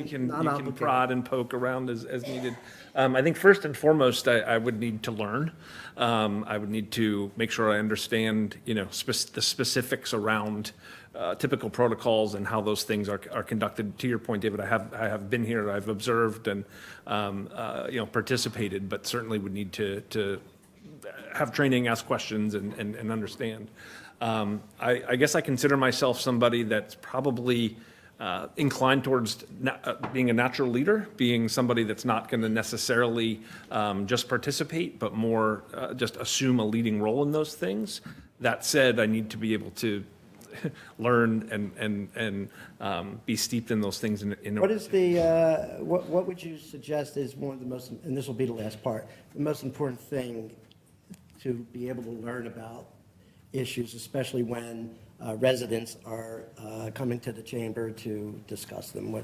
[SPEAKER 14] can prod and poke around as needed. I think first and foremost, I would need to learn. I would need to make sure I understand, the specifics around typical protocols and how those things are conducted. To your point, David, I have been here, I've observed and participated, but certainly would need to have training, ask questions, and understand. I guess I consider myself somebody that's probably inclined towards being a natural leader, being somebody that's not going to necessarily just participate, but more just assume a leading role in those things. That said, I need to be able to learn and be steeped in those things.
[SPEAKER 1] What is what would you suggest is one of the most, and this will be the last part, the most important thing to be able to learn about issues, especially when residents are coming to the chamber to discuss them?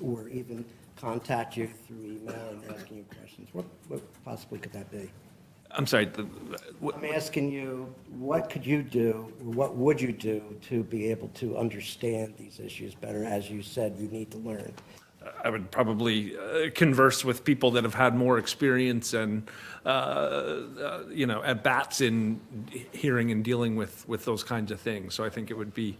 [SPEAKER 1] Or even contact you through email and asking you questions? What possibly could that be?
[SPEAKER 14] I'm sorry.
[SPEAKER 1] I'm asking you, what could you do, or what would you do to be able to understand these issues better? As you said, you need to learn.
[SPEAKER 14] I would probably converse with people that have had more experience and, at bats in hearing and dealing with those kinds of things. So I think it would be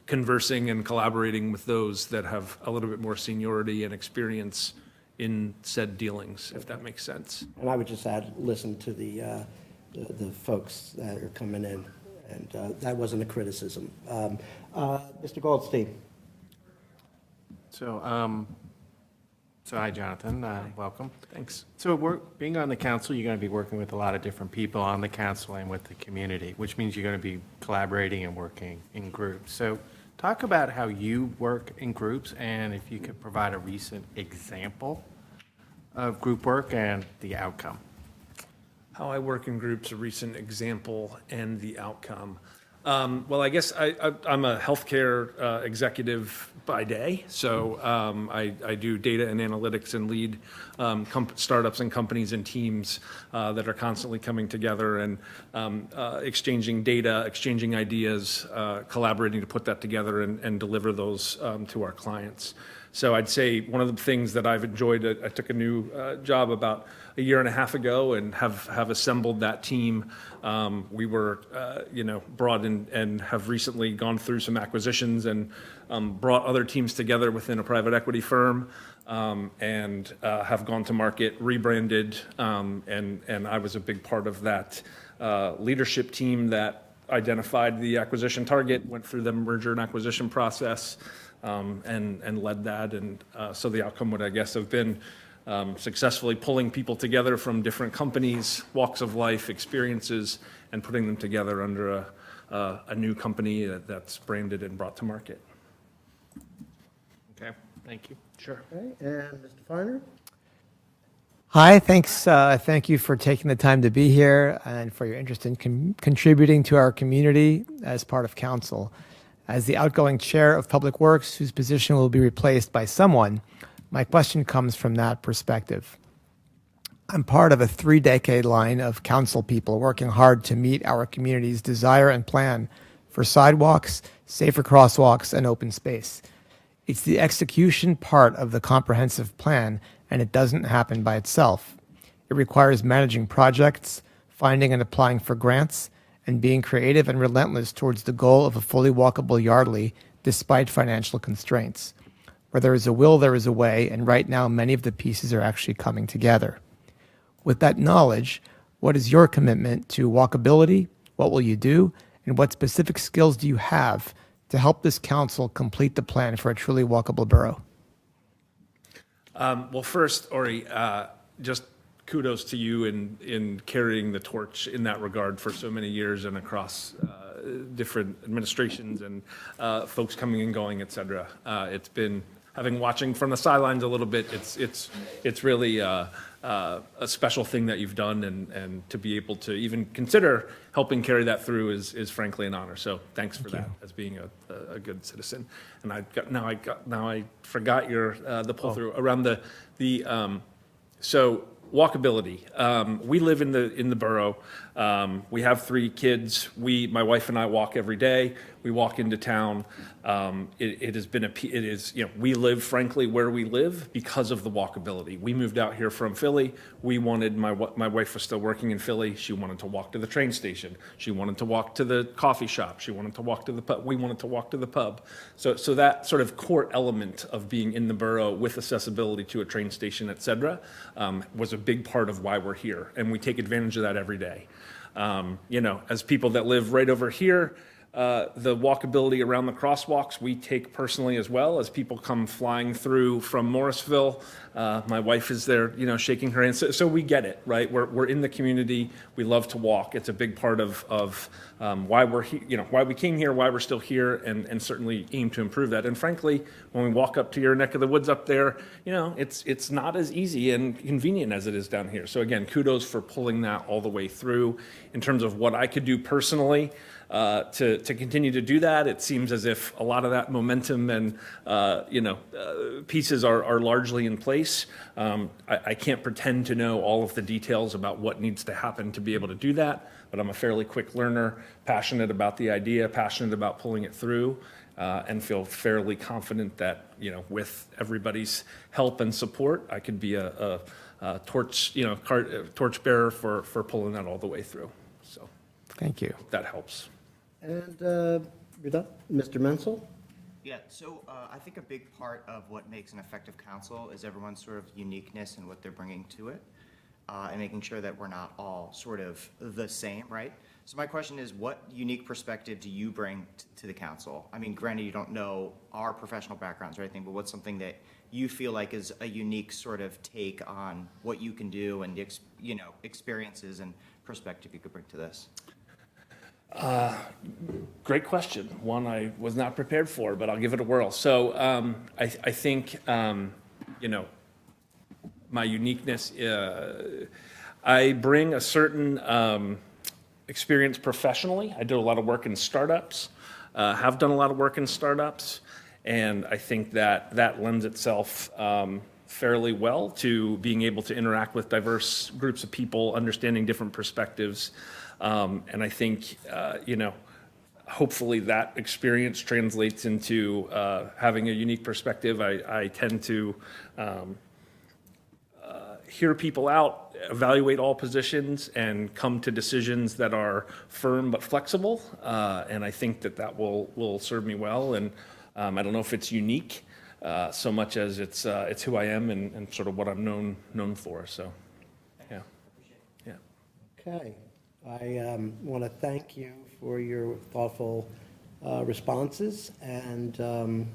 [SPEAKER 14] conversing and collaborating with those that have a little bit more seniority and experience in said dealings, if that makes sense.
[SPEAKER 1] And I would just add, listen to the folks that are coming in, and that wasn't a criticism. Mr. Goldstein.
[SPEAKER 6] So hi, Jonathan. Welcome.
[SPEAKER 14] Thanks.
[SPEAKER 6] So being on the council, you're going to be working with a lot of different people on the council and with the community, which means you're going to be collaborating and working in groups. So talk about how you work in groups, and if you could provide a recent example of group work and the outcome.
[SPEAKER 14] How I work in groups, a recent example, and the outcome. Well, I guess I'm a healthcare executive by day, so I do data and analytics and lead startups and companies and teams that are constantly coming together and exchanging data, exchanging ideas, collaborating to put that together and deliver those to our clients. So I'd say one of the things that I've enjoyed, I took a new job about a year and a half ago and have assembled that team. We were, brought in and have recently gone through some acquisitions and brought other teams together within a private equity firm and have gone to market, rebranded, and I was a big part of that leadership team that identified the acquisition target, went through the merger and acquisition process, and led that. And so the outcome would, I guess, have been successfully pulling people together from different companies, walks of life, experiences, and putting them together under a new company that's branded and brought to market.
[SPEAKER 6] Okay, thank you. Sure.
[SPEAKER 1] Okay, and Mr. Feiner?
[SPEAKER 11] Hi, thanks. Thank you for taking the time to be here and for your interest in contributing to our community as part of council. As the outgoing chair of Public Works, whose position will be replaced by someone, my question comes from that perspective. I'm part of a 3-decade line of council people working hard to meet our community's desire and plan for sidewalks, safer crosswalks, and open space. It's the execution part of the comprehensive plan, and it doesn't happen by itself. It requires managing projects, finding and applying for grants, and being creative and relentless towards the goal of a fully walkable Yardley despite financial constraints. Where there is a will, there is a way, and right now many of the pieces are actually coming together. With that knowledge, what is your commitment to walkability? What will you do? And what specific skills do you have to help this council complete the plan for a truly walkable borough?
[SPEAKER 14] Well, first, Ori, just kudos to you in carrying the torch in that regard for so many years and across different administrations and folks coming and going, et cetera. It's been, watching from the sidelines a little bit, it's really a special thing that you've done, and to be able to even consider helping carry that through is frankly an honor. So thanks for that, as being a good citizen. And I forgot the pull through around so walkability. We live in the borough. We have 3 kids. My wife and I walk every day. We walk into town. We live frankly where we live because of the walkability. We moved out here from Philly. We wanted, my wife was still working in Philly. She wanted to walk to the train station. She wanted to walk to the coffee shop. She wanted to walk to the pub. We wanted to walk to the pub. So that sort of core element of being in the borough with accessibility to a train station, et cetera, was a big part of why we're here. And we take advantage of that every day. As people that live right over here, the walkability around the crosswalks we take personally as well. As people come flying through from Morrisville, my wife is there, shaking her hand. So we get it, right? We're in the community. We love to walk. It's a big part of why we're here, why we came here, why we're still here, and certainly aim to improve that. And frankly, when we walk up to your neck of the woods up there, it's not as easy and convenient as it is down here. So again, kudos for pulling that all the way through. In terms of what I could do personally, to continue to do that, it seems as if a lot of that momentum and pieces are largely in place. I can't pretend to know all of the details about what needs to happen to be able to do that, but I'm a fairly quick learner, passionate about the idea, passionate about pulling it through, and feel fairly confident that with everybody's help and support, I could be a torch bearer for pulling that all the way through. So,
[SPEAKER 11] thank you.
[SPEAKER 14] That helps.
[SPEAKER 1] And you're done? Mr. Menzel?
[SPEAKER 13] Yeah, so I think a big part of what makes an effective council is everyone's sort of uniqueness and what they're bringing to it, and making sure that we're not all sort of the same, right? So my question is, what unique perspective do you bring to the council? I mean, granted, you don't know our professional backgrounds or anything, but what's something that you feel like is a unique sort of take on what you can do and the experiences and perspective you could bring to this?
[SPEAKER 14] Great question. One I was not prepared for, but I'll give it a whirl. So I think, my uniqueness, I bring a certain experience professionally. I do a lot of work in startups, have done a lot of work in startups, and I think that lends itself fairly well to being able to interact with diverse groups of people, understanding different perspectives. And I think, hopefully that experience translates into having a unique perspective. I tend to hear people out, evaluate all positions, and come to decisions that are firm but flexible. And I think that will serve me well. And I don't know if it's unique so much as it's who I am and sort of what I'm known for. So, yeah. Yeah.
[SPEAKER 1] Okay. I want to thank you for your thoughtful responses, and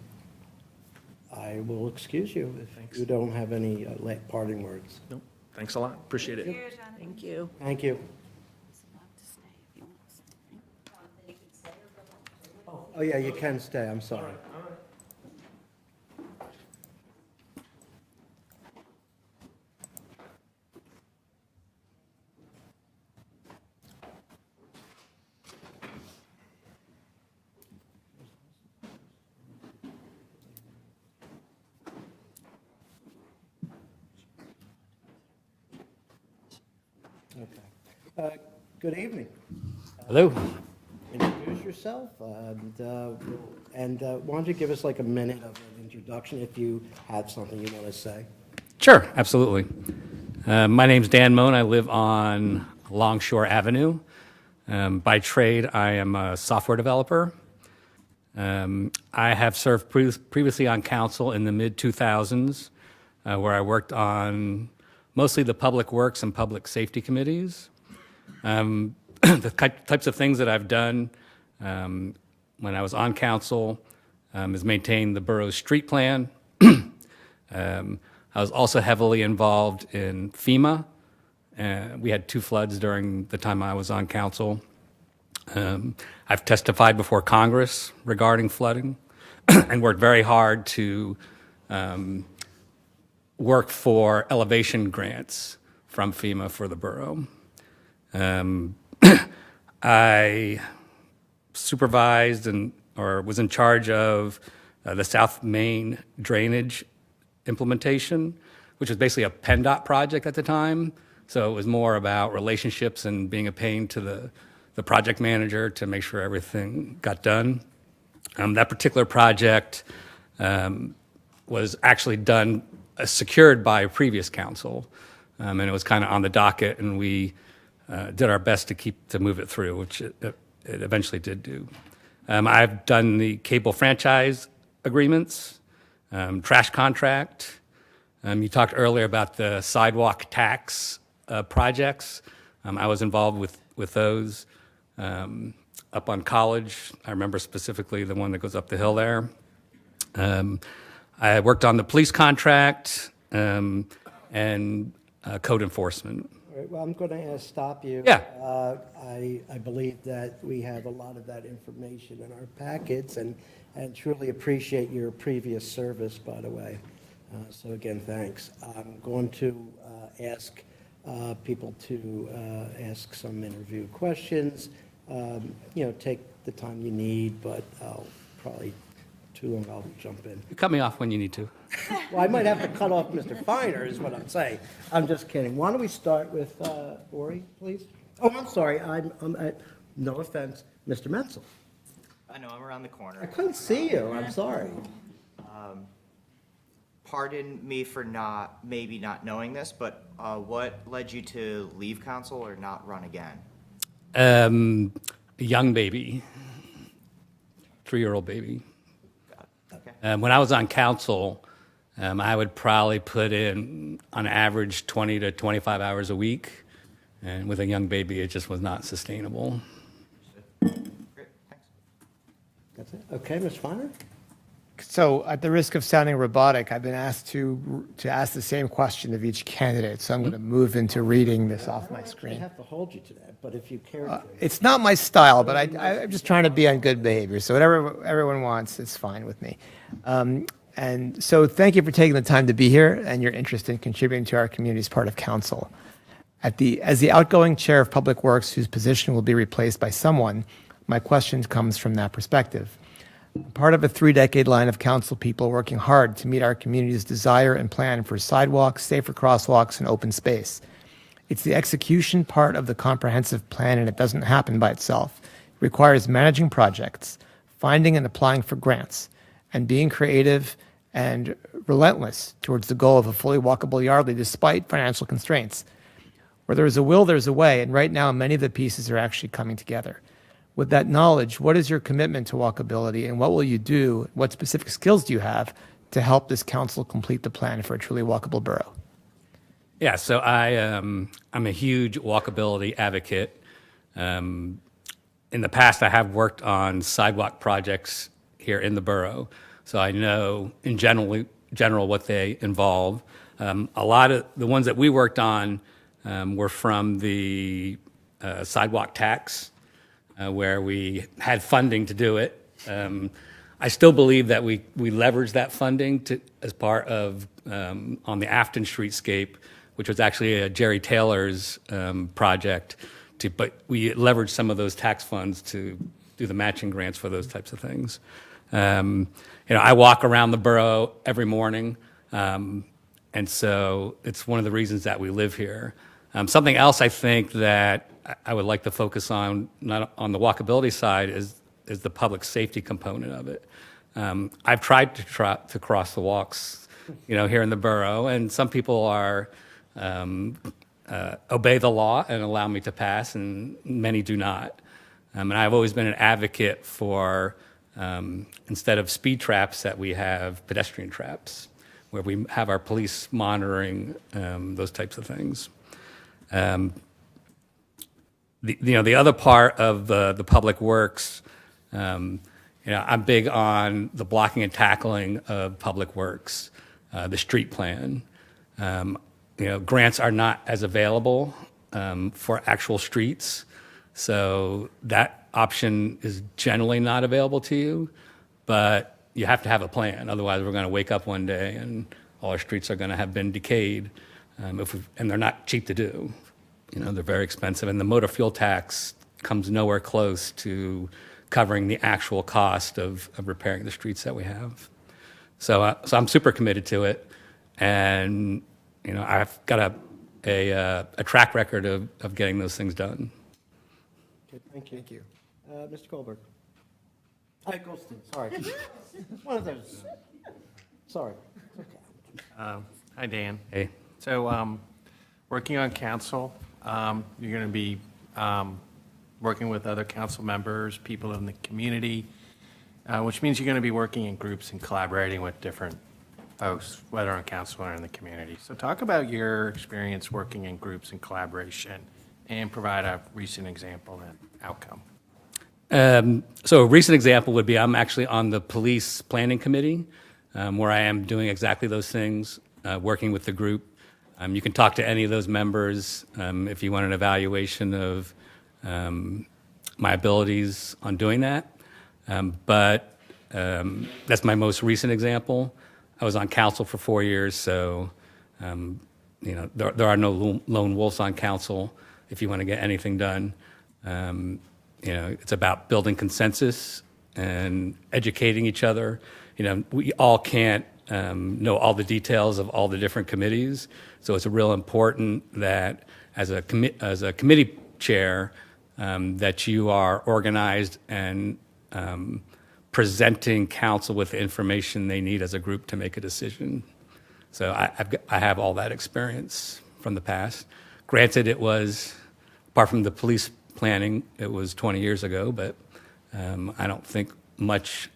[SPEAKER 1] I will excuse you if you don't have any parting words.
[SPEAKER 14] Nope. Thanks a lot. Appreciate it.
[SPEAKER 8] Thank you.
[SPEAKER 1] Thank you. Oh, yeah, you can stay. I'm sorry. Okay. Good evening.
[SPEAKER 20] Hello.
[SPEAKER 1] Introduce yourself, and why don't you give us like a minute of an introduction if you have something you want to say?
[SPEAKER 20] Sure, absolutely. My name's Dan Moan. I live on Longshore Avenue. By trade, I am a software developer. I have served previously on council in the mid-2000s, where I worked on mostly the public works and public safety committees. The types of things that I've done when I was on council is maintain the borough's street plan. I was also heavily involved in FEMA. We had 2 floods during the time I was on council. I've testified before Congress regarding flooding and worked very hard to work for elevation grants from FEMA for the borough. I supervised or was in charge of the South Main drainage implementation, which was basically a PennDOT project at the time. So it was more about relationships and being a pain to the project manager to make sure everything got done. That particular project was actually done, secured by a previous council, and it was kind of on the docket, and we did our best to move it through, which it eventually did do. I've done the cable franchise agreements, trash contract. You talked earlier about the sidewalk tax projects. I was involved with those up on College. I remember specifically the one that goes up the hill there. I worked on the police contract and code enforcement.
[SPEAKER 1] All right, well, I'm going to stop you.
[SPEAKER 20] Yeah.
[SPEAKER 1] I believe that we have a lot of that information in our packets, and truly appreciate your previous service, by the way. So again, thanks. I'm going to ask people to ask some interview questions. Take the time you need, but I'll probably too long, I'll jump in.
[SPEAKER 20] You cut me off when you need to.
[SPEAKER 1] Well, I might have to cut off Mr. Feiner, is what I'm saying. I'm just kidding. Why don't we start with Ori, please? Oh, I'm sorry. No offense, Mr. Menzel.
[SPEAKER 13] I know, I'm around the corner.
[SPEAKER 1] I couldn't see you. I'm sorry.
[SPEAKER 13] Pardon me for maybe not knowing this, but what led you to leave council or not run again?
[SPEAKER 20] A young baby, 3-year-old baby.
[SPEAKER 13] Okay.
[SPEAKER 20] When I was on council, I would probably put in, on average, 20 to 25 hours a week. And with a young baby, it just was not sustainable.
[SPEAKER 13] Great, thanks.
[SPEAKER 1] That's it. Okay, Ms. Feiner?
[SPEAKER 11] So at the risk of sounding robotic, I've been asked to ask the same question of each candidate. So I'm going to move into reading this off my
[SPEAKER 1] I
[SPEAKER 11] screen.
[SPEAKER 1] have to hold you to that, but if you care to.
[SPEAKER 11] It's not my style, but I'm just trying to be on good behavior. So whatever everyone wants, it's fine with me. And so thank you for taking the time to be here and your interest in contributing to our community as part of council. As the outgoing chair of Public Works, whose position will be replaced by someone, my question comes from that perspective. Part of a 3-decade line of council people working hard to meet our community's desire and plan for sidewalks, safer crosswalks, and open space. It's the execution part of the comprehensive plan, and it doesn't happen by itself. requires managing projects, finding and applying for grants, and being creative and relentless towards the goal of a fully walkable Yardley despite financial constraints. Where there is a will, there's a way, and right now many of the pieces are actually coming together. With that knowledge, what is your commitment to walkability, and what will you do, what specific skills do you have to help this council complete the plan for a truly walkable borough?
[SPEAKER 20] Yeah, so I'm a huge walkability advocate. In the past, I have worked on sidewalk projects here in the borough, so I know in general what they involve. A lot of the ones that we worked on were from the sidewalk tax, where we had funding to do it. I still believe that we leveraged that funding as part of on the Afton Streetscape, which was actually a Jerry Taylor's project. But we leveraged some of those tax funds to do the matching grants for those types of things. I walk around the borough every morning, and so it's one of the reasons that we live here. Something else I think that I would like to focus on, not on the walkability side, is the public safety component of it. I've tried to cross the walks, here in the borough, and some people are obey the law and allow me to pass, and many do not. And I've always been an advocate for, instead of speed traps, that we have pedestrian traps, where we have our police monitoring those types of things. The other part of the public works, I'm big on the blocking and tackling of public works, the street plan. Grants are not as available for actual streets, so that option is generally not available to you, but you have to have a plan. Otherwise, we're going to wake up one day and all our streets are going to have been decayed, and they're not cheap to do. They're very expensive, and the motor fuel tax comes nowhere close to covering the actual cost of repairing the streets that we have. So I'm super committed to it, and I've got a track record of getting those things done.
[SPEAKER 1] Okay, thank you. Thank you. Mr. Goldberg. Goldstein, sorry. It's one of those. Sorry. Okay.
[SPEAKER 6] Hi, Dan.
[SPEAKER 20] Hey.
[SPEAKER 6] So, working on council, you're going to be working with other council members, people in the community, which means you're going to be working in groups and collaborating with different folks, whether on council or in the community. So talk about your experience working in groups and collaboration and provide a recent example and outcome.
[SPEAKER 20] So a recent example would be I'm actually on the police planning committee, where I am doing exactly those things, working with the group. You can talk to any of those members if you want an evaluation of my abilities on doing that. But that's my most recent example. I was on council for 4 years, so there are no lone wolves on council if you want to get anything done. It's about building consensus and educating each other. We all can't know all the details of all the different committees, so it's real important that as a committee chair, that you are organized and presenting council with the information they need as a group to make a decision. So I have all that experience from the past. Granted, it was, apart from the police planning, it was 20 years ago, but I don't think much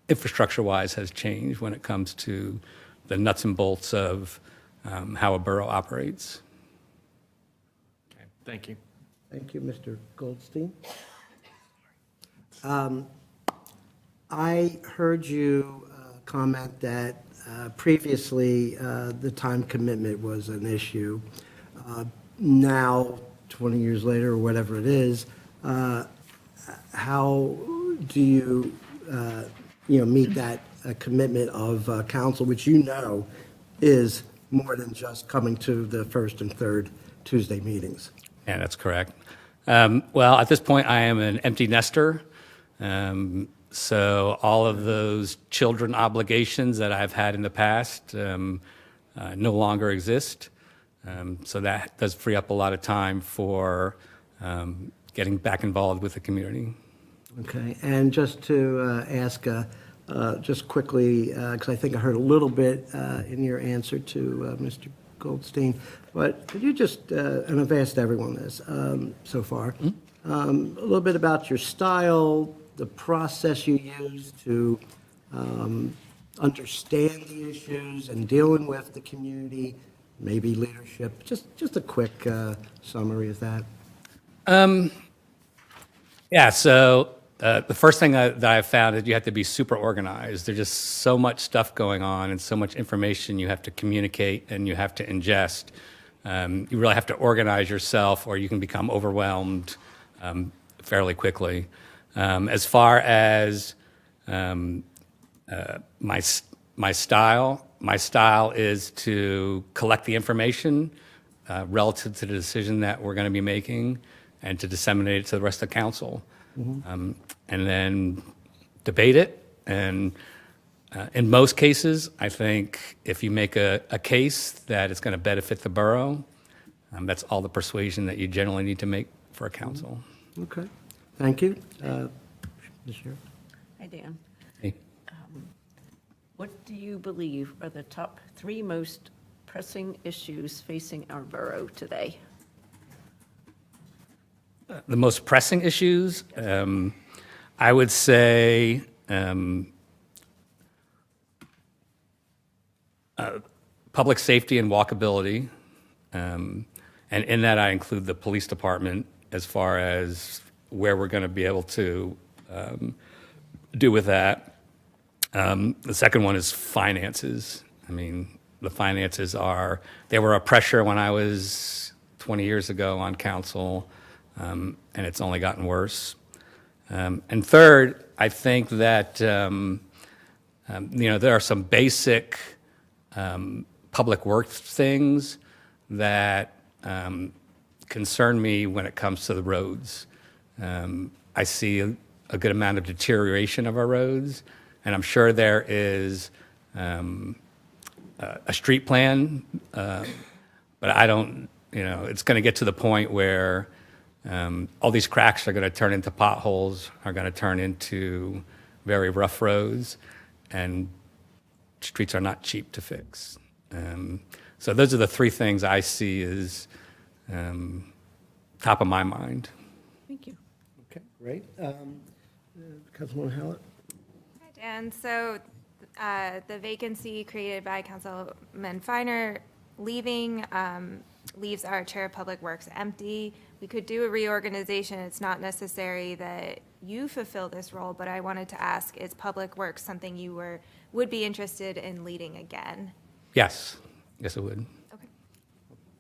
[SPEAKER 20] infrastructure-wise has changed when it comes to the nuts and bolts of how a borough operates.
[SPEAKER 6] Okay, thank you.
[SPEAKER 1] Thank you, Mr. Goldstein. I heard you comment that previously the time commitment was an issue. Now, 20 years later, or whatever it is, how do you, meet that commitment of council, which is more than just coming to the first and third Tuesday meetings?
[SPEAKER 20] Yeah, that's correct. Well, at this point, I am an empty nester. So all of those children obligations that I've had in the past no longer exist. So that does free up a lot of time for getting back involved with the community.
[SPEAKER 1] Okay, and just to ask, just quickly, because I think I heard a little bit in your answer to Mr. Goldstein, but could you just, and I've asked everyone this so far, a little bit about your style, the process you use to understand the issues and dealing with the community, maybe leadership, just a quick summary of that.
[SPEAKER 20] Yeah, so the first thing that I've found is you have to be super organized. There's just so much stuff going on and so much information you have to communicate and you have to ingest. You really have to organize yourself or you can become overwhelmed fairly quickly. As far as my style is to collect the information relative to the decision that we're going to be making and to disseminate it to the rest of the council. And then debate it. And in most cases, I think if you make a case that it's going to benefit the borough, that's all the persuasion that you generally need to make for a council.
[SPEAKER 1] Okay, thank you. Ms. Sheriff?
[SPEAKER 8] Hi, Dan.
[SPEAKER 20] Hey.
[SPEAKER 8] What do you believe are the top 3 most pressing issues facing our borough today?
[SPEAKER 20] The most pressing issues, I would say public safety and walkability. And in that, I include the police department as far as where we're going to be able to do with that. The second one is finances. I mean, the finances they were a pressure when I was 20 years ago on council. And it's only gotten worse. And third, I think that there are some basic public works things that concern me when it comes to the roads. I see a good amount of deterioration of our roads, and I'm sure there is a street plan, but I don't. It's going to get to the point where all these cracks are going to turn into potholes, are going to turn into very rough roads, and streets are not cheap to fix. So those are the 3 things I see as top of my mind.
[SPEAKER 8] Thank you.
[SPEAKER 1] Okay, great. Councilwoman Howlett?
[SPEAKER 5] Hi, Dan. So the vacancy created by Councilman Feiner leaving leaves our Chair of Public Works empty. We could do a reorganization. It's not necessary that you fulfill this role, but I wanted to ask, is Public Works something you would be interested in leading again?
[SPEAKER 20] Yes. Yes, it would.
[SPEAKER 5] Okay.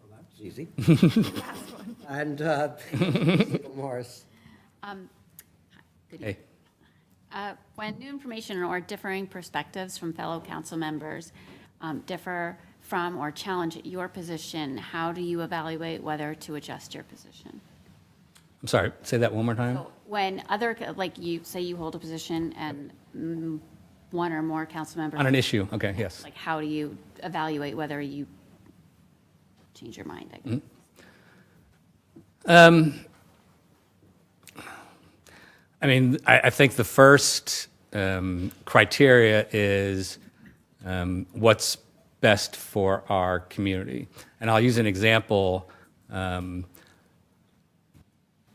[SPEAKER 1] Well, that's easy.
[SPEAKER 5] Last one.
[SPEAKER 1] And Segal-Morris.
[SPEAKER 20] Hey.
[SPEAKER 19] When new information or differing perspectives from fellow council members differ from or challenge your position, how do you evaluate whether to adjust your position?
[SPEAKER 20] I'm sorry, say that one more time.
[SPEAKER 19] So when like you say you hold a position and one or more council members.
[SPEAKER 20] On an issue, okay, yes.
[SPEAKER 19] Like how do you evaluate whether you change your mind, I guess?
[SPEAKER 20] I mean, I think the first criteria is what's best for our community. And I'll use an example.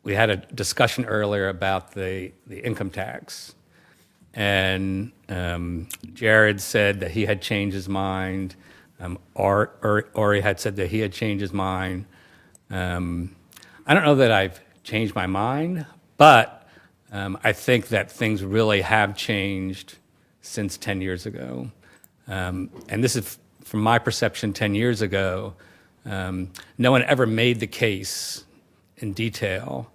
[SPEAKER 20] We had a discussion earlier about the income tax. And Jared said that he had changed his mind. Ori had said that he had changed his mind. I don't know that I've changed my mind, but I think that things really have changed since 10 years ago. And this is, from my perception 10 years ago, no one ever made the case in detail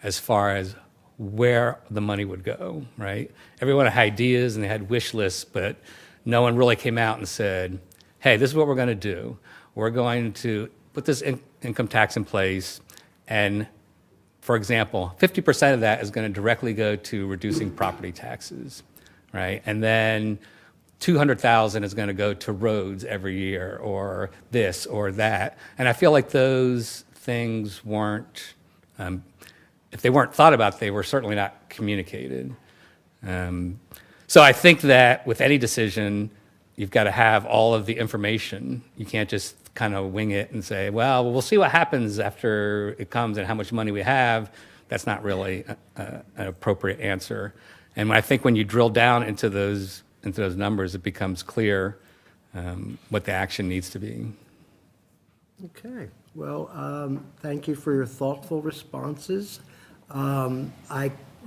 [SPEAKER 20] as far as where the money would go, right? Everyone had ideas and they had wish lists, but no one really came out and said, hey, this is what we're going to do. We're going to put this income tax in place, and for example, 50% of that is going to directly go to reducing property taxes, right? And then 200,000 is going to go to roads every year, or this or that. And I feel like those things weren't if they weren't thought about, they were certainly not communicated. So I think that with any decision, you've got to have all of the information. You can't just kind of wing it and say, well, we'll see what happens after it comes and how much money we have. That's not really an appropriate answer. And I think when you drill down into those numbers, it becomes clear what the action needs to be.
[SPEAKER 1] Okay, well, thank you for your thoughtful responses.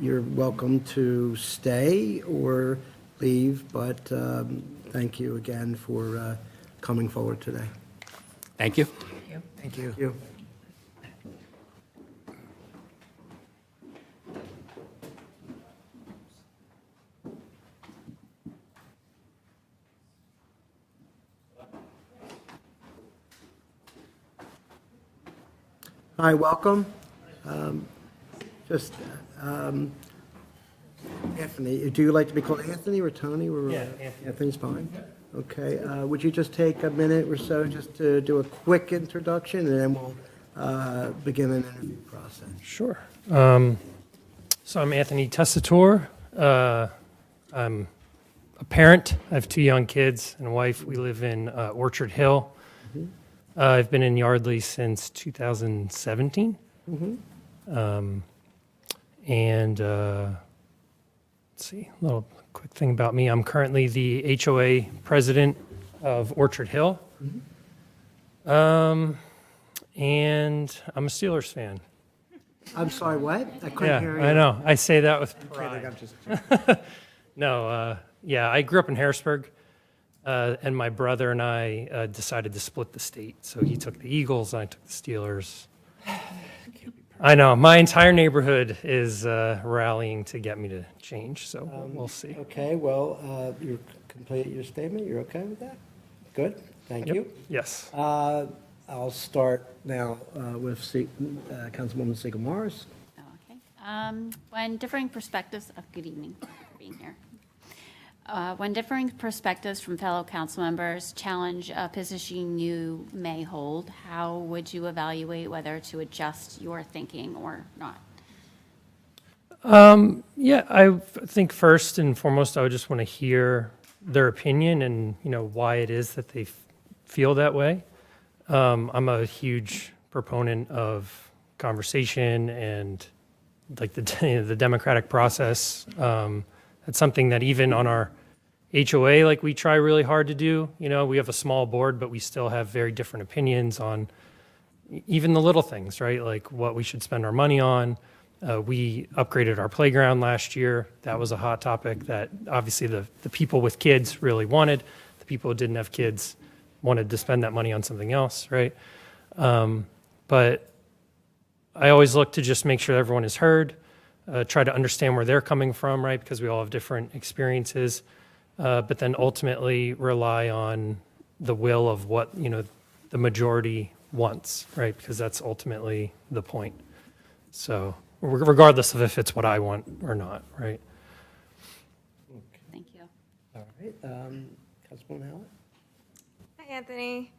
[SPEAKER 1] You're welcome to stay or leave, but thank you again for coming forward today.
[SPEAKER 20] Thank you.
[SPEAKER 1] Thank you. Thank you. Hi, welcome. Anthony, do you like to be called Anthony or Tony?
[SPEAKER 11] Yeah, Anthony.
[SPEAKER 1] Anthony's fine. Okay, would you just take a minute or so just to do a quick introduction, and then we'll begin an interview process?
[SPEAKER 21] Sure. So I'm Anthony Tessitore. I'm a parent. I have 2 young kids and a wife. We live in Orchard Hill. I've been in Yardley since 2017. And let's see, a little quick thing about me. I'm currently the HOA president of Orchard Hill. And I'm a Steelers fan.
[SPEAKER 1] I'm sorry, what? I couldn't hear you.
[SPEAKER 21] I know. I say that with
[SPEAKER 1] I'm
[SPEAKER 21] pride.
[SPEAKER 1] kidding, I'm just...
[SPEAKER 21] No, yeah, I grew up in Harrisburg, and my brother and I decided to split the state. So he took the Eagles, and I took the Steelers. I know. My entire neighborhood is rallying to get me to change, so we'll see.
[SPEAKER 1] Okay, well, you completed your statement. You're okay with that? Good, thank
[SPEAKER 21] Yep.
[SPEAKER 1] you.
[SPEAKER 21] Yes.
[SPEAKER 1] I'll start now with Councilwoman Segal-Morris.
[SPEAKER 19] Okay. When differing perspectives, good evening for being here. When differing perspectives from fellow council members challenge a position you may hold, how would you evaluate whether to adjust your thinking or not?
[SPEAKER 21] Yeah, I think first and foremost, I would just want to hear their opinion and, why it is that they feel that way. I'm a huge proponent of conversation and like the democratic process. That's something that even on our HOA, like we try really hard to do. We have a small board, but we still have very different opinions on even the little things, right? Like what we should spend our money on. We upgraded our playground last year. That was a hot topic that obviously the people with kids really wanted. The people who didn't have kids wanted to spend that money on something else, right? But I always look to just make sure everyone is heard, try to understand where they're coming from, right? Because we all have different experiences, but then ultimately rely on the will of what, the majority wants, right? Because that's ultimately the point. So regardless of if it's what I want or not, right?
[SPEAKER 19] Thank you.
[SPEAKER 1] All right, Councilwoman Howlett?
[SPEAKER 5] Hi, Anthony.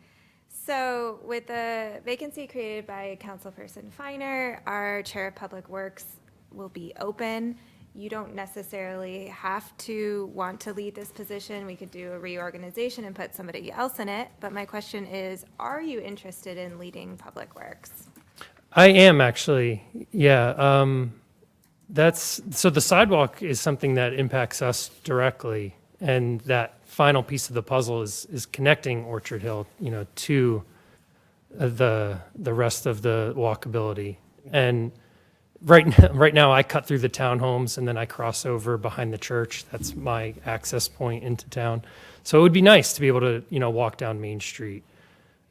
[SPEAKER 5] So with the vacancy created by Councilperson Feiner, our Chair of Public Works will be open. You don't necessarily have to want to lead this position. We could do a reorganization and put somebody else in it. But my question is, are you interested in leading Public Works?
[SPEAKER 21] I am actually, yeah. So the sidewalk is something that impacts us directly, and that final piece of the puzzle is connecting Orchard Hill, to the rest of the walkability. And right now I cut through the townhomes and then I cross over behind the church. That's my access point into town. So it would be nice to be able to, walk down Main Street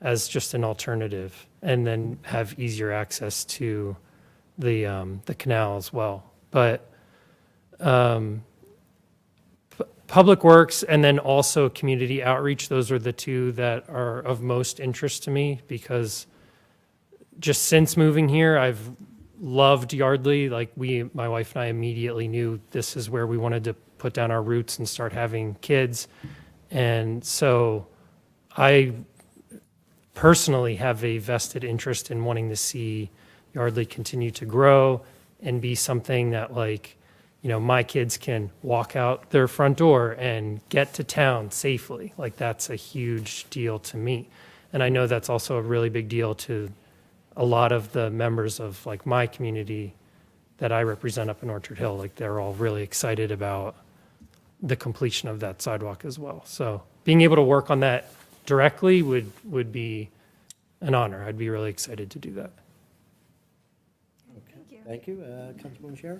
[SPEAKER 21] as just an alternative, and then have easier access to the canal as well. But Public Works and then also community outreach, those are the two that are of most interest to me, because just since moving here, I've loved Yardley. Like my wife and I immediately knew this is where we wanted to put down our roots and start having kids. And so I personally have a vested interest in wanting to see Yardley continue to grow and be something that like, my kids can walk out their front door and get to town safely. Like that's a huge deal to me. And I know that's also a really big deal to a lot of the members of like my community that I represent up in Orchard Hill. Like they're all really excited about the completion of that sidewalk as well. So being able to work on that directly would be an honor. I'd be really excited to do that.
[SPEAKER 1] Okay, thank you. Councilwoman Scherer?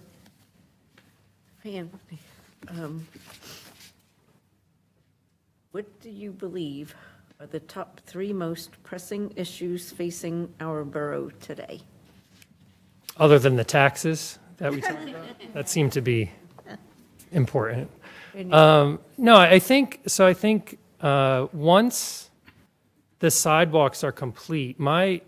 [SPEAKER 8] What do you believe are the top 3 most pressing issues facing our borough today?
[SPEAKER 21] Other than the taxes that we talked about, that seem to be important. No, I think once the sidewalks are complete, my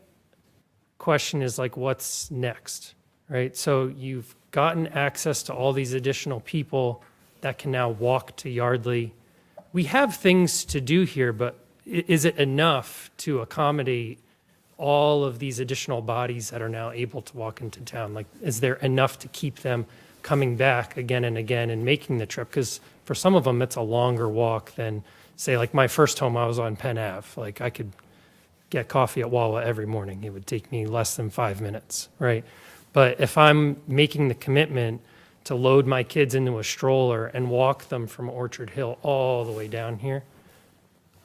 [SPEAKER 21] question is like, what's next, right? So you've gotten access to all these additional people that can now walk to Yardley. We have things to do here, but is it enough to accommodate all of these additional bodies that are now able to walk into town? Like, is there enough to keep them coming back again and again and making the trip? Because for some of them, it's a longer walk than, say, like my first home, I was on Penn Ave. Like I could get coffee at Wawa every morning. It would take me less than 5 minutes, right? But if I'm making the commitment to load my kids into a stroller and walk them from Orchard Hill all the way down here,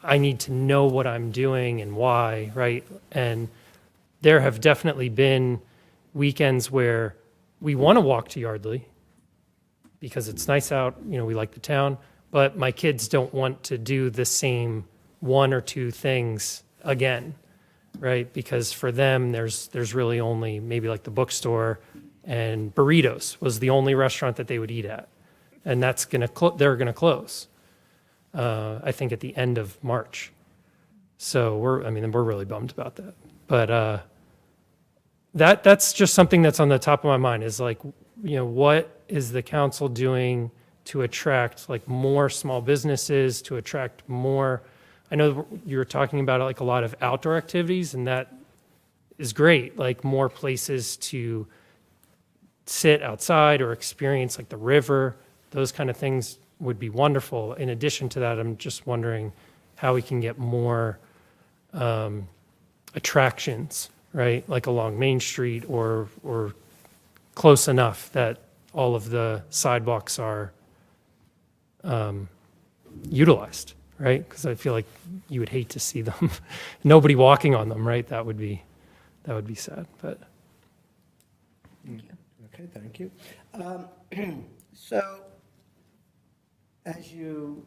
[SPEAKER 21] I need to know what I'm doing and why, right? And there have definitely been weekends where we want to walk to Yardley because it's nice out, we like the town, but my kids don't want to do the same 1 or 2 things again, right? Because for them, there's really only maybe like the bookstore and burritos was the only restaurant that they would eat at. And that's they're gonna close, I think at the end of March. So we're really bummed about that. But that's just something that's on the top of my mind is like, what is the council doing to attract like more small businesses, to attract more, I know you were talking about like a lot of outdoor activities, and that is great, like more places to sit outside or experience like the river, those kind of things would be wonderful. In addition to that, I'm just wondering how we can get more attractions, right? Like along Main Street or close enough that all of the sidewalks are utilized, right? Because I feel like you would hate to see them, nobody walking on them, right? That would be sad, but.
[SPEAKER 1] Thank you. Okay, thank you. So, as you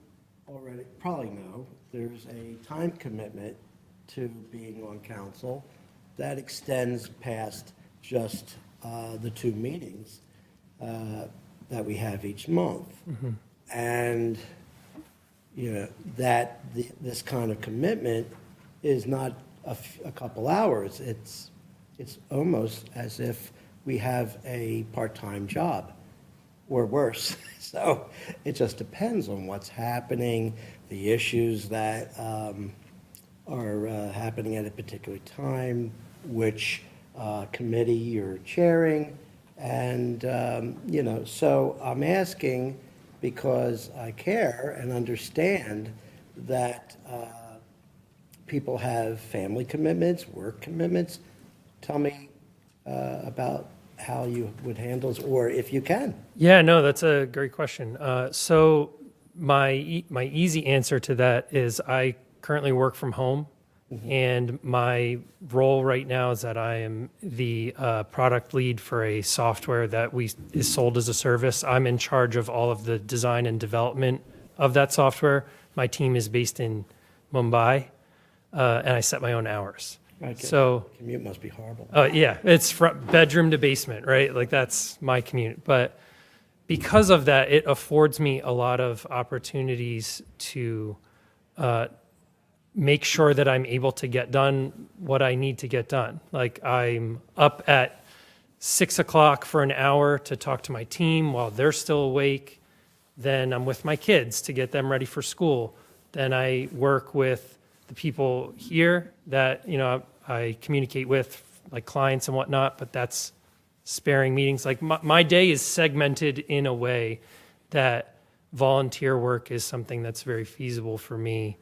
[SPEAKER 1] already probably know, there's a time commitment to being on council that extends past just the 2 meetings that we have each month.
[SPEAKER 21] Mm-hmm.
[SPEAKER 1] And, this kind of commitment is not a couple hours. It's almost as if we have a part-time job or worse. So it just depends on what's happening, the issues that are happening at a particular time, which committee you're chairing. And, so I'm asking because I care and understand that people have family commitments, work commitments. Tell me about how you would handle this, or if you can.
[SPEAKER 21] Yeah, no, that's a great question. So my easy answer to that is I currently work from home, and my role right now is that I am the product lead for a software that is sold as a service. I'm in charge of all of the design and development of that software. My team is based in Mumbai, and I set my own hours. So
[SPEAKER 1] commute must be horrible.
[SPEAKER 21] Yeah, it's from bedroom to basement, right? Like that's my commute. But because of that, it affords me a lot of opportunities to make sure that I'm able to get done what I need to get done. Like I'm up at 6 o'clock for an hour to talk to my team while they're still awake. Then I'm with my kids to get them ready for school. Then I work with the people here that, I communicate with, like clients and whatnot, but that's sparing meetings. Like my day is segmented in a way that volunteer work is something that's very feasible for me.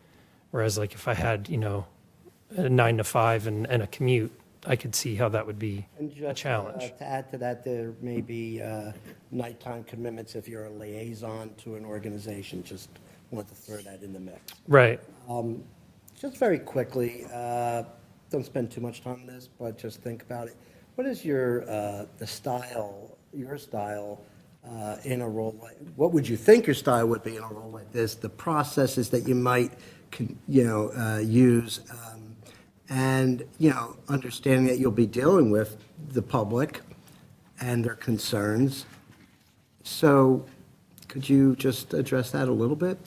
[SPEAKER 21] Whereas like if I had, a 9 to 5 and a commute, I could see how that would be
[SPEAKER 1] And
[SPEAKER 21] a
[SPEAKER 1] just
[SPEAKER 21] challenge.
[SPEAKER 1] to add to that, there may be nighttime commitments if you're a liaison to an organization. Just want to throw that in the mix.
[SPEAKER 21] Right.
[SPEAKER 1] Just very quickly, don't spend too much time on this, but just think about it. What is your style in a role like? What would you think your style would be in a role like this? The processes that you might, use, and understanding that you'll be dealing with the public and their concerns. So, could you just address that a little bit?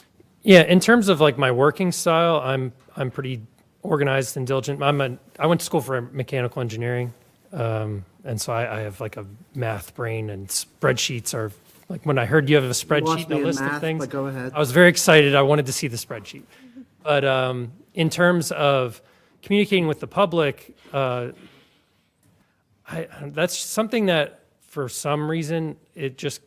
[SPEAKER 21] Yeah, in terms of like my working style, I'm pretty organized and diligent. I went to school for mechanical engineering, and so I have like a math brain, and spreadsheets are like when I heard you have a spreadsheet and a list of things.
[SPEAKER 1] Go ahead.
[SPEAKER 21] I was very excited. I wanted to see the spreadsheet. But in terms of communicating with the public, that's something that for some reason it just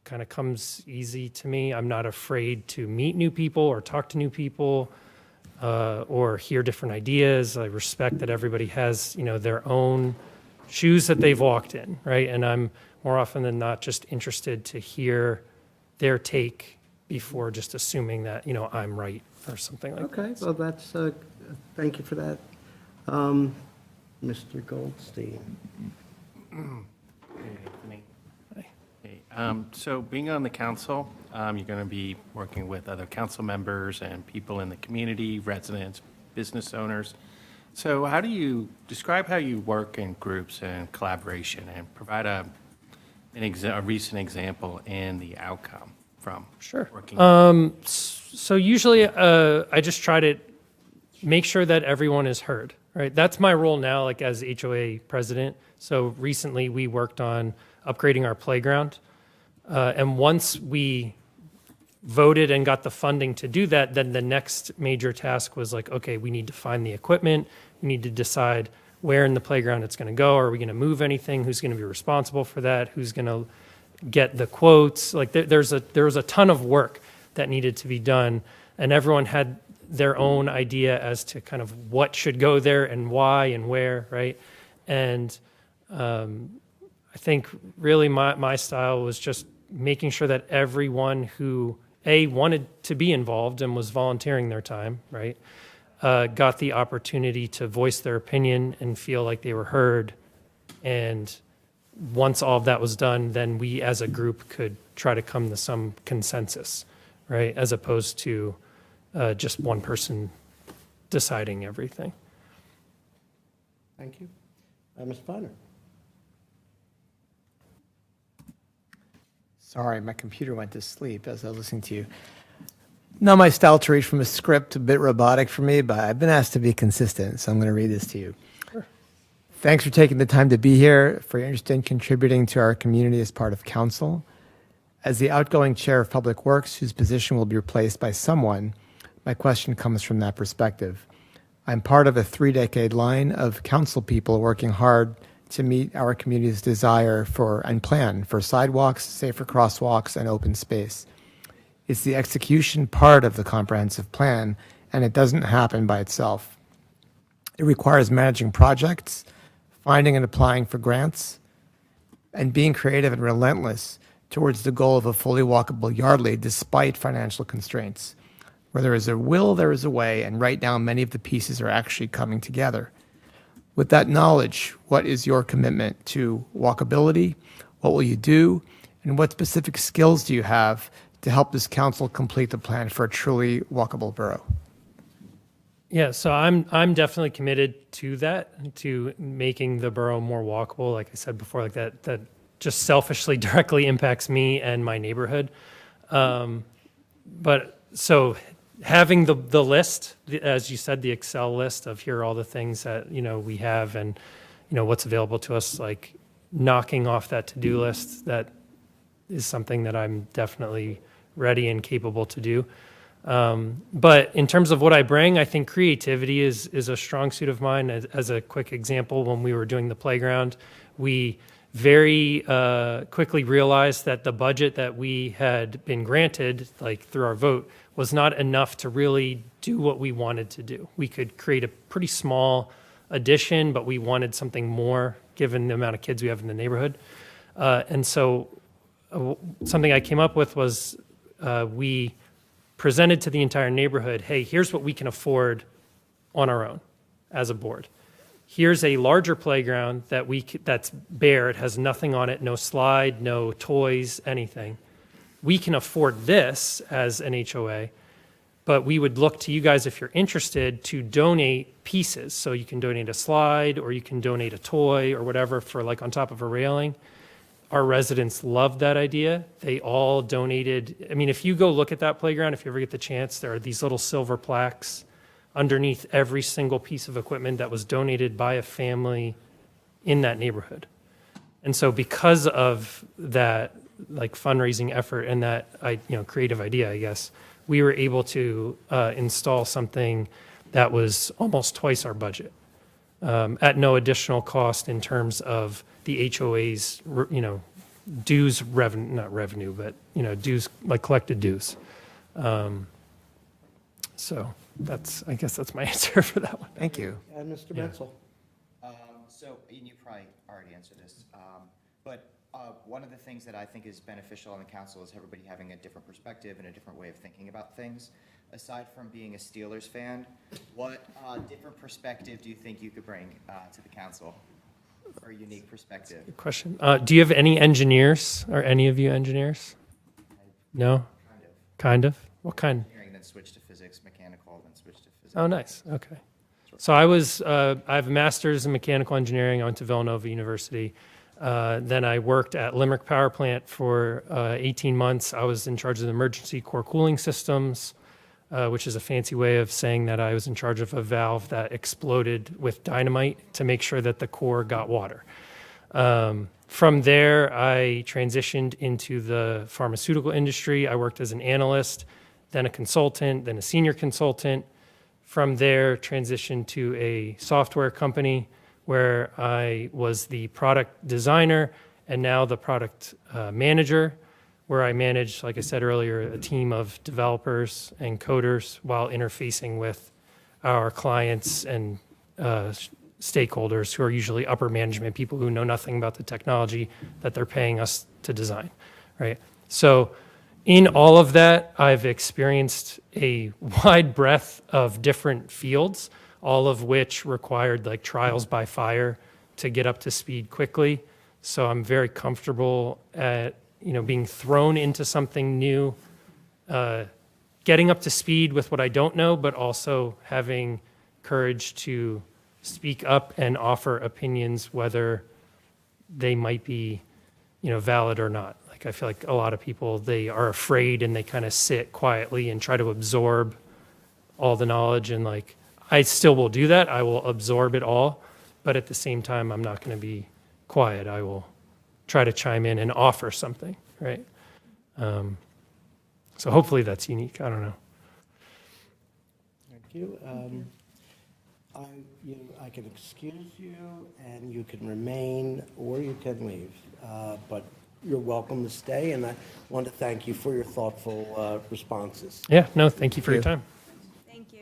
[SPEAKER 21] kind of comes easy to me. I'm not afraid to meet new people or talk to new people or hear different ideas. I respect that everybody has, their own shoes that they've walked in, right? And I'm more often than not just interested to hear their take before just assuming that, I'm right or something like that.
[SPEAKER 1] Okay, well, that's, thank you for that. Mr. Goldstein.
[SPEAKER 6] So being on the council, you're going to be working with other council members and people in the community, residents, business owners. So how do you describe how you work in groups and collaboration, and provide a recent example and the outcome from working?
[SPEAKER 21] So usually I just try to make sure that everyone is heard, right? That's my role now, like as HOA president. So recently we worked on upgrading our playground. And once we voted and got the funding to do that, then the next major task was like, okay, we need to find the equipment. We need to decide where in the playground it's going to go. Are we going to move anything? Who's going to be responsible for that? Who's going to get the quotes? Like there was a ton of work that needed to be done, and everyone had their own idea as to kind of what should go there and why and where, right? And I think really my style was just making sure that everyone who wanted to be involved and was volunteering their time, right, got the opportunity to voice their opinion and feel like they were heard. And once all of that was done, then we as a group could try to come to some consensus, right, as opposed to just one person deciding everything.
[SPEAKER 1] Thank you. Ms. Feiner.
[SPEAKER 11] Sorry, my computer went to sleep as I was listening to you. Not my style to read from a script, a bit robotic for me, but I've been asked to be consistent, so I'm going to read this to you.
[SPEAKER 21] Sure.
[SPEAKER 11] Thanks for taking the time to be here, for your interest in contributing to our community as part of council. As the outgoing chair of Public Works, whose position will be replaced by someone, my question comes from that perspective. I'm part of a 3-decade line of council people working hard to meet our community's desire for and plan for sidewalks, safer crosswalks, and open space. It's the execution part of the comprehensive plan, and it doesn't happen by itself. It requires managing projects, finding and applying for grants, and being creative and relentless towards the goal of a fully walkable Yardley despite financial constraints. Where there is a will, there is a way, and right now many of the pieces are actually coming together. With that knowledge, what is your commitment to walkability? What will you do? And what specific skills do you have to help this council complete the plan for a truly walkable borough?
[SPEAKER 21] Yeah, so I'm definitely committed to that, to making the borough more walkable. Like I said before, like that just selfishly directly impacts me and my neighborhood. But so having the list, as you said, the Excel list of here are all the things that, we have and, what's available to us, like knocking off that to-do list, that is something that I'm definitely ready and capable to do. But in terms of what I bring, I think creativity is a strong suit of mine. As a quick example, when we were doing the playground, we very quickly realized that the budget that we had been granted, like through our vote, was not enough to really do what we wanted to do. We could create a pretty small addition, but we wanted something more given the amount of kids we have in the neighborhood. And so something I came up with was we presented to the entire neighborhood, hey, here's what we can afford on our own as a board. Here's a larger playground that's bare. It has nothing on it, no slide, no toys, anything. We can afford this as an HOA, but we would look to you guys if you're interested to donate pieces. So you can donate a slide or you can donate a toy or whatever for like on top of a railing. Our residents loved that idea. They all donated. I mean, if you go look at that playground, if you ever get the chance, there are these little silver plaques underneath every single piece of equipment that was donated by a family in that neighborhood. And so because of that like fundraising effort and that creative idea, I guess, we were able to install something that was almost twice our budget at no additional cost in terms of the HOA's, dues revenue, not revenue, but, dues, like collected dues. So I guess that's my answer for that one.
[SPEAKER 11] Thank you.
[SPEAKER 1] And Mr. Menzel.
[SPEAKER 13] So, and you probably already answered this, but one of the things that I think is beneficial on the council is everybody having a different perspective and a different way of thinking about things. Aside from being a Steelers fan, what different perspective do you think you could bring to the council, or a unique perspective?
[SPEAKER 21] Good question. Do you have any engineers? Are any of you engineers? No? Kind of? What kind?
[SPEAKER 13] Engineering, then switch to physics, mechanical, then switch to physics.
[SPEAKER 21] Oh, nice. Okay. So I have a master's in mechanical engineering. I went to Villanova University. Then I worked at Limerick Power Plant for 18 months. I was in charge of the emergency core cooling systems, which is a fancy way of saying that I was in charge of a valve that exploded with dynamite to make sure that the core got water. From there, I transitioned into the pharmaceutical industry. I worked as an analyst, then a consultant, then a senior consultant. From there, transitioned to a software company where I was the product designer and now the product manager, where I manage, like I said earlier, a team of developers and coders while interfacing with our clients and stakeholders who are usually upper management, people who know nothing about the technology that they're paying us to design, right? So in all of that, I've experienced a wide breadth of different fields, all of which required like trials by fire to get up to speed quickly. So I'm very comfortable at, being thrown into something new, getting up to speed with what I don't know, but also having courage to speak up and offer opinions, whether they might be, valid or not. Like, I feel like a lot of people, they are afraid and they kind of sit quietly and try to absorb all the knowledge. And like, I still will do that. I will absorb it all. But at the same time, I'm not going to be quiet. I will try to chime in and offer something, right? So hopefully that's unique. I don't know.
[SPEAKER 1] Thank you. I can excuse you, and you can remain, or you can leave. But you're welcome to stay, and I want to thank you for your thoughtful responses.
[SPEAKER 21] Yeah, no, thank you for your time.
[SPEAKER 5] Thank you.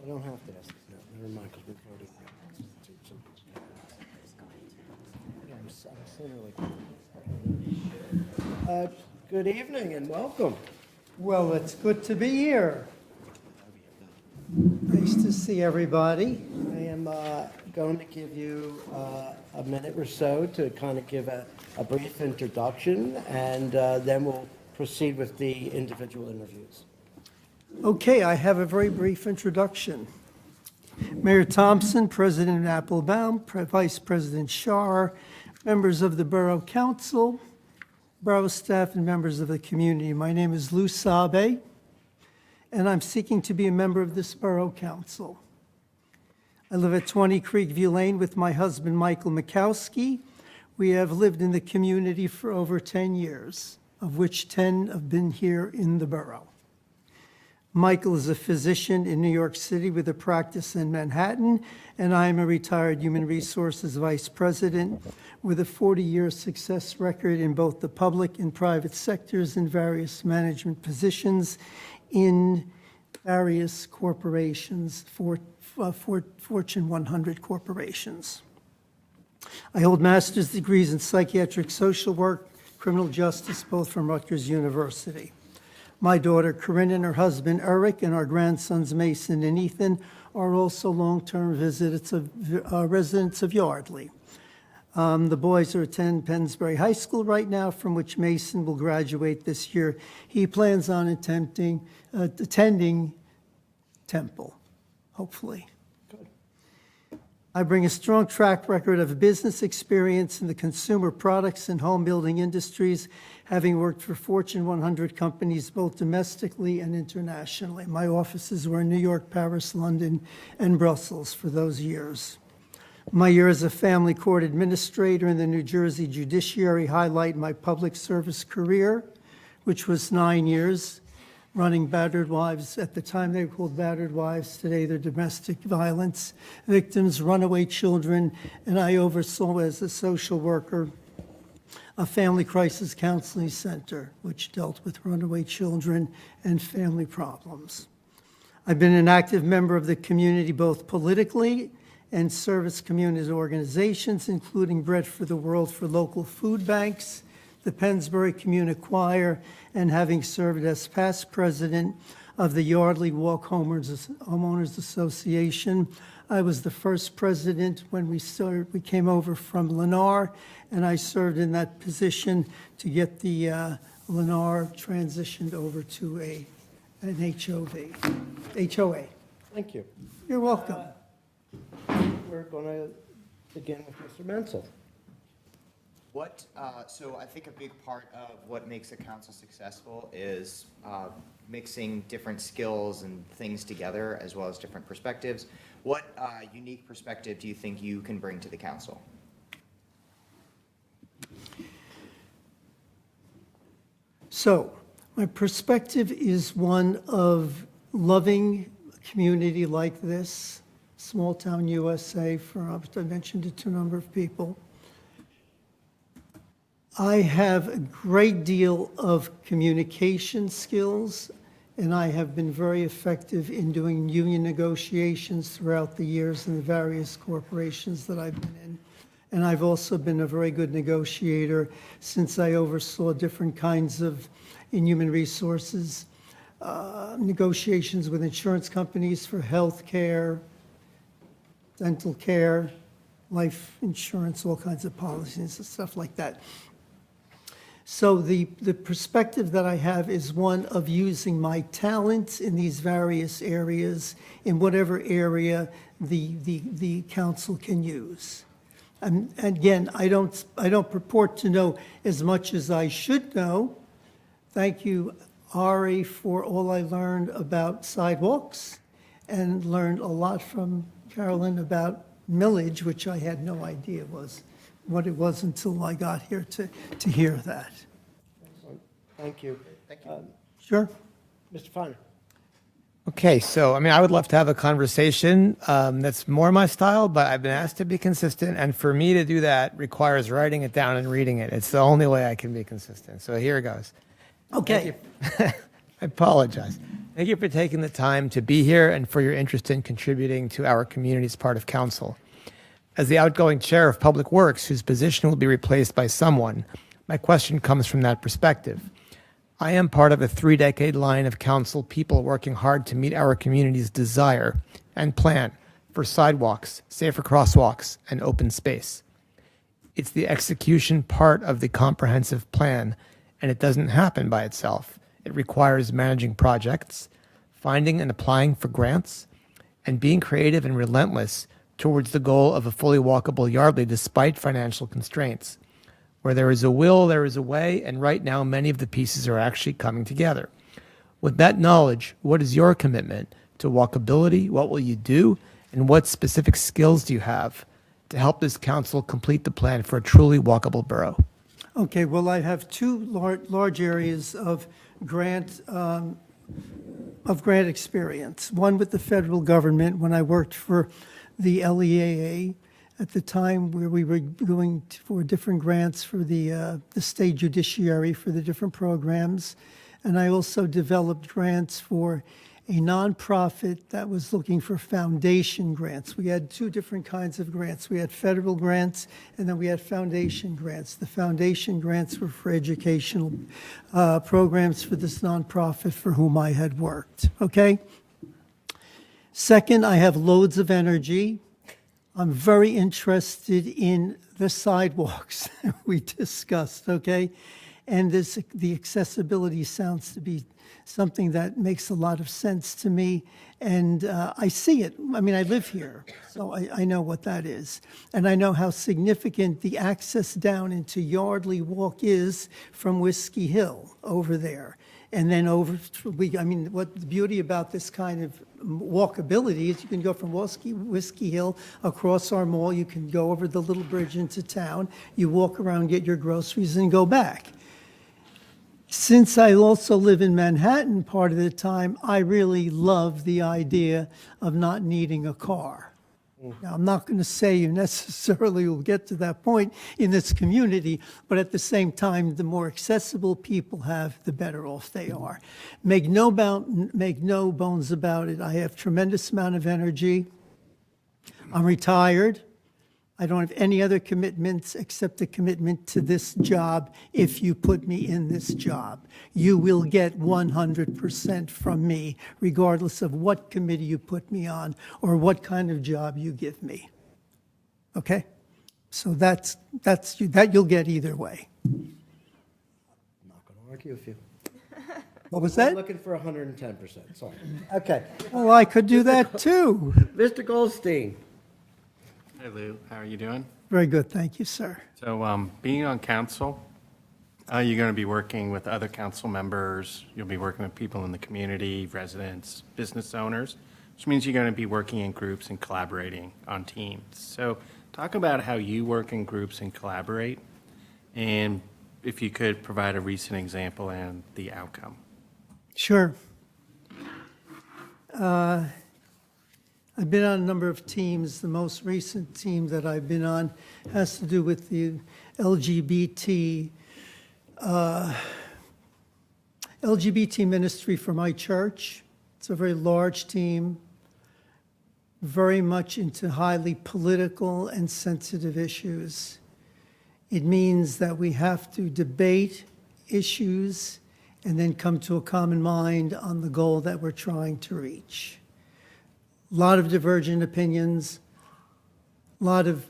[SPEAKER 1] I don't have to ask this now. Never mind, because we're voting. Yeah, I'm sooner like. Good evening and welcome.
[SPEAKER 16] Well, it's good to be here. Nice to see everybody.
[SPEAKER 1] I am going to give you a minute or so to kind of give a brief introduction, and then we'll proceed with the individual interviews.
[SPEAKER 16] Okay, I have a very brief introduction. Mayor Thompson, President Appelbaum, Vice President Shar, members of the Borough Council, borough staff, and members of the community. My name is Lou Sabe, and I'm seeking to be a member of this Borough Council. I live at 20 Creekview Lane with my husband, Michael Mikowski. We have lived in the community for over 10 years, of which 10 have been here in the borough. Michael is a physician in New York City with a practice in Manhattan, and I am a retired Human Resources Vice President with a 40-year success record in both the public and private sectors in various management positions in various corporations, Fortune 100 corporations. I hold master's degrees in psychiatric social work, criminal justice, both from Rutgers University. My daughter Corinne and her husband Eric and our grandsons Mason and Ethan are also long-term residents of Yardley. The boys are attending Pennsbury High School right now, from which Mason will graduate this year. He plans on attending Temple, hopefully. I bring a strong track record of business experience in the consumer products and home building industries, having worked for Fortune 100 companies both domestically and internationally. My offices were in New York, Paris, London, and Brussels for those years. My year as a family court administrator in the New Jersey Judiciary highlight my public service career, which was 9 years, running battered wives. At the time, they were called battered wives. Today, they're domestic violence victims, runaway children, and I oversaw, as a social worker, a family crisis counseling center, which dealt with runaway children and family problems. I've been an active member of the community, both politically and service community organizations, including Bread for the World for local food banks, the Pennsbury Community Choir, and having served as past president of the Yardley Walk Homeowners Association. I was the first president when we came over from Lennar, and I served in that position to get the Lennar transitioned over to an HOA.
[SPEAKER 1] Thank you.
[SPEAKER 16] You're welcome.
[SPEAKER 1] We're going to begin with Mr. Menzel.
[SPEAKER 13] So I think a big part of what makes a council successful is mixing different skills and things together, as well as different perspectives. What unique perspective do you think you can bring to the council?
[SPEAKER 16] So, my perspective is one of loving a community like this, small town USA, I mentioned it to a number of people. I have a great deal of communication skills, and I have been very effective in doing union negotiations throughout the years in the various corporations that I've been in. And I've also been a very good negotiator since I oversaw different kinds of, in human resources, negotiations with insurance companies for health care, dental care, life insurance, all kinds of policies and stuff like that. So the perspective that I have is one of using my talents in these various areas, in whatever area the council can use. And again, I don't purport to know as much as I should know. Thank you, Ari, for all I learned about sidewalks, and learned a lot from Carolyn about millage, which I had no idea was what it was until I got here to hear that.
[SPEAKER 1] Excellent. Thank you.
[SPEAKER 13] Thank you.
[SPEAKER 16] Sure.
[SPEAKER 1] Mr. Feiner.
[SPEAKER 11] Okay, so, I would love to have a conversation that's more my style, but I've been asked to be consistent, and for me to do that requires writing it down and reading it. It's the only way I can be consistent. So here it goes.
[SPEAKER 16] Okay.
[SPEAKER 11] I apologize. Thank you for taking the time to be here and for your interest in contributing to our community's part of council. As the outgoing chair of Public Works, whose position will be replaced by someone, my question comes from that perspective. I am part of a 3-decade line of council people working hard to meet our community's desire and plan for sidewalks, safer crosswalks, and open space. It's the execution part of the comprehensive plan, and it doesn't happen by itself. It requires managing projects, finding and applying for grants, and being creative and relentless towards the goal of a fully walkable Yardley despite financial constraints. Where there is a will, there is a way, and right now many of the pieces are actually coming together. With that knowledge, what is your commitment to walkability? What will you do? And what specific skills do you have to help this council complete the plan for a truly walkable borough?
[SPEAKER 16] Okay, well, I have two large areas of grant experience. One with the federal government when I worked for the LEAA at the time, where we were going for different grants for the state judiciary for the different programs. And I also developed grants for a nonprofit that was looking for foundation grants. We had two different kinds of grants. We had federal grants, and then we had foundation grants. The foundation grants were for educational programs for this nonprofit for whom I had worked, okay? Second, I have loads of energy. I'm very interested in the sidewalks we discussed, okay? And the accessibility sounds to be something that makes a lot of sense to me. And I see it. I mean, I live here, so I know what that is. And I know how significant the access down into Yardley Walk is from Whiskey Hill over there. And then I mean, what the beauty about this kind of walkability is you can go from Whiskey Hill across our mall, you can go over the little bridge into town, you walk around, get your groceries, and go back. Since I also live in Manhattan part of the time, I really love the idea of not needing a car. Now, I'm not going to say you necessarily will get to that point in this community, but at the same time, the more accessible people have, the better off they are. Make no bones about it. I have tremendous amount of energy. I'm retired. I don't have any other commitments except the commitment to this job. If you put me in this job, you will get 100% from me, regardless of what committee you put me on or what kind of job you give me. Okay? So that you'll get either way.
[SPEAKER 1] I'm not going to argue with you.
[SPEAKER 16] What was
[SPEAKER 1] I'm
[SPEAKER 16] that?
[SPEAKER 1] looking for 110%, sorry. Okay.
[SPEAKER 16] Well, I could do that too.
[SPEAKER 1] Mr. Goldstein.
[SPEAKER 6] Hey Lou, how are you doing?
[SPEAKER 16] Very good, thank you, sir.
[SPEAKER 6] So being on council, you're going to be working with other council members. You'll be working with people in the community, residents, business owners, which means you're going to be working in groups and collaborating on teams. So talk about how you work in groups and collaborate, and if you could provide a recent example and the outcome.
[SPEAKER 16] Sure. I've been on a number of teams. The most recent team that I've been on has to do with the LGBT ministry for my church. It's a very large team, very much into highly political and sensitive issues. It means that we have to debate issues and then come to a common mind on the goal that we're trying to reach. A lot of divergent opinions, a lot of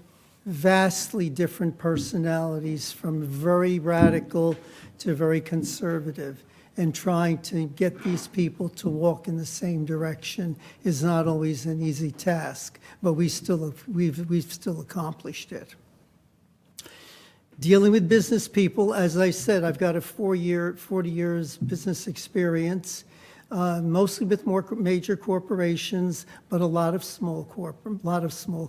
[SPEAKER 16] vastly different personalities, from very radical to very conservative, and trying to get these people to walk in the same direction is not always an easy task, but we've still accomplished it. Dealing with business people, as I said, I've got a 40 years business experience. Mostly with more major corporations, but a lot of small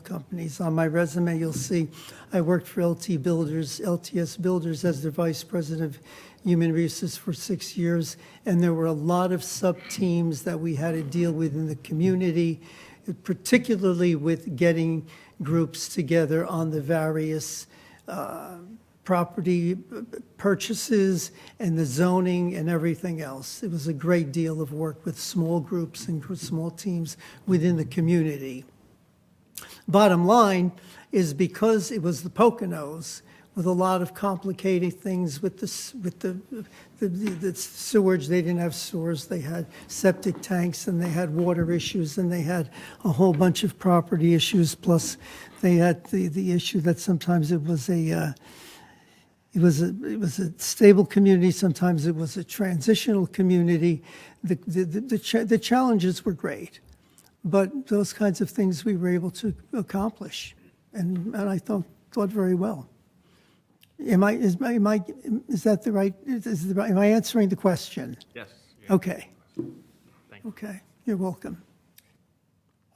[SPEAKER 16] companies. On my resume, you'll see I worked for LTS Builders as the vice president of human resources for 6 years, and there were a lot of sub-teams that we had to deal with in the community, particularly with getting groups together on the various property purchases and the zoning and everything else. It was a great deal of work with small groups and small teams within the community. Bottom line is, because it was the Poconos, with a lot of complicated things with the sewage. They didn't have sewers, they had septic tanks, and they had water issues, and they had a whole bunch of property issues, plus they had the issue that sometimes it was a stable community, sometimes it was a transitional community. The challenges were great, but those kinds of things we were able to accomplish, and I thought very well. Am I answering the question?
[SPEAKER 6] Yes.
[SPEAKER 16] Okay. Okay, you're welcome.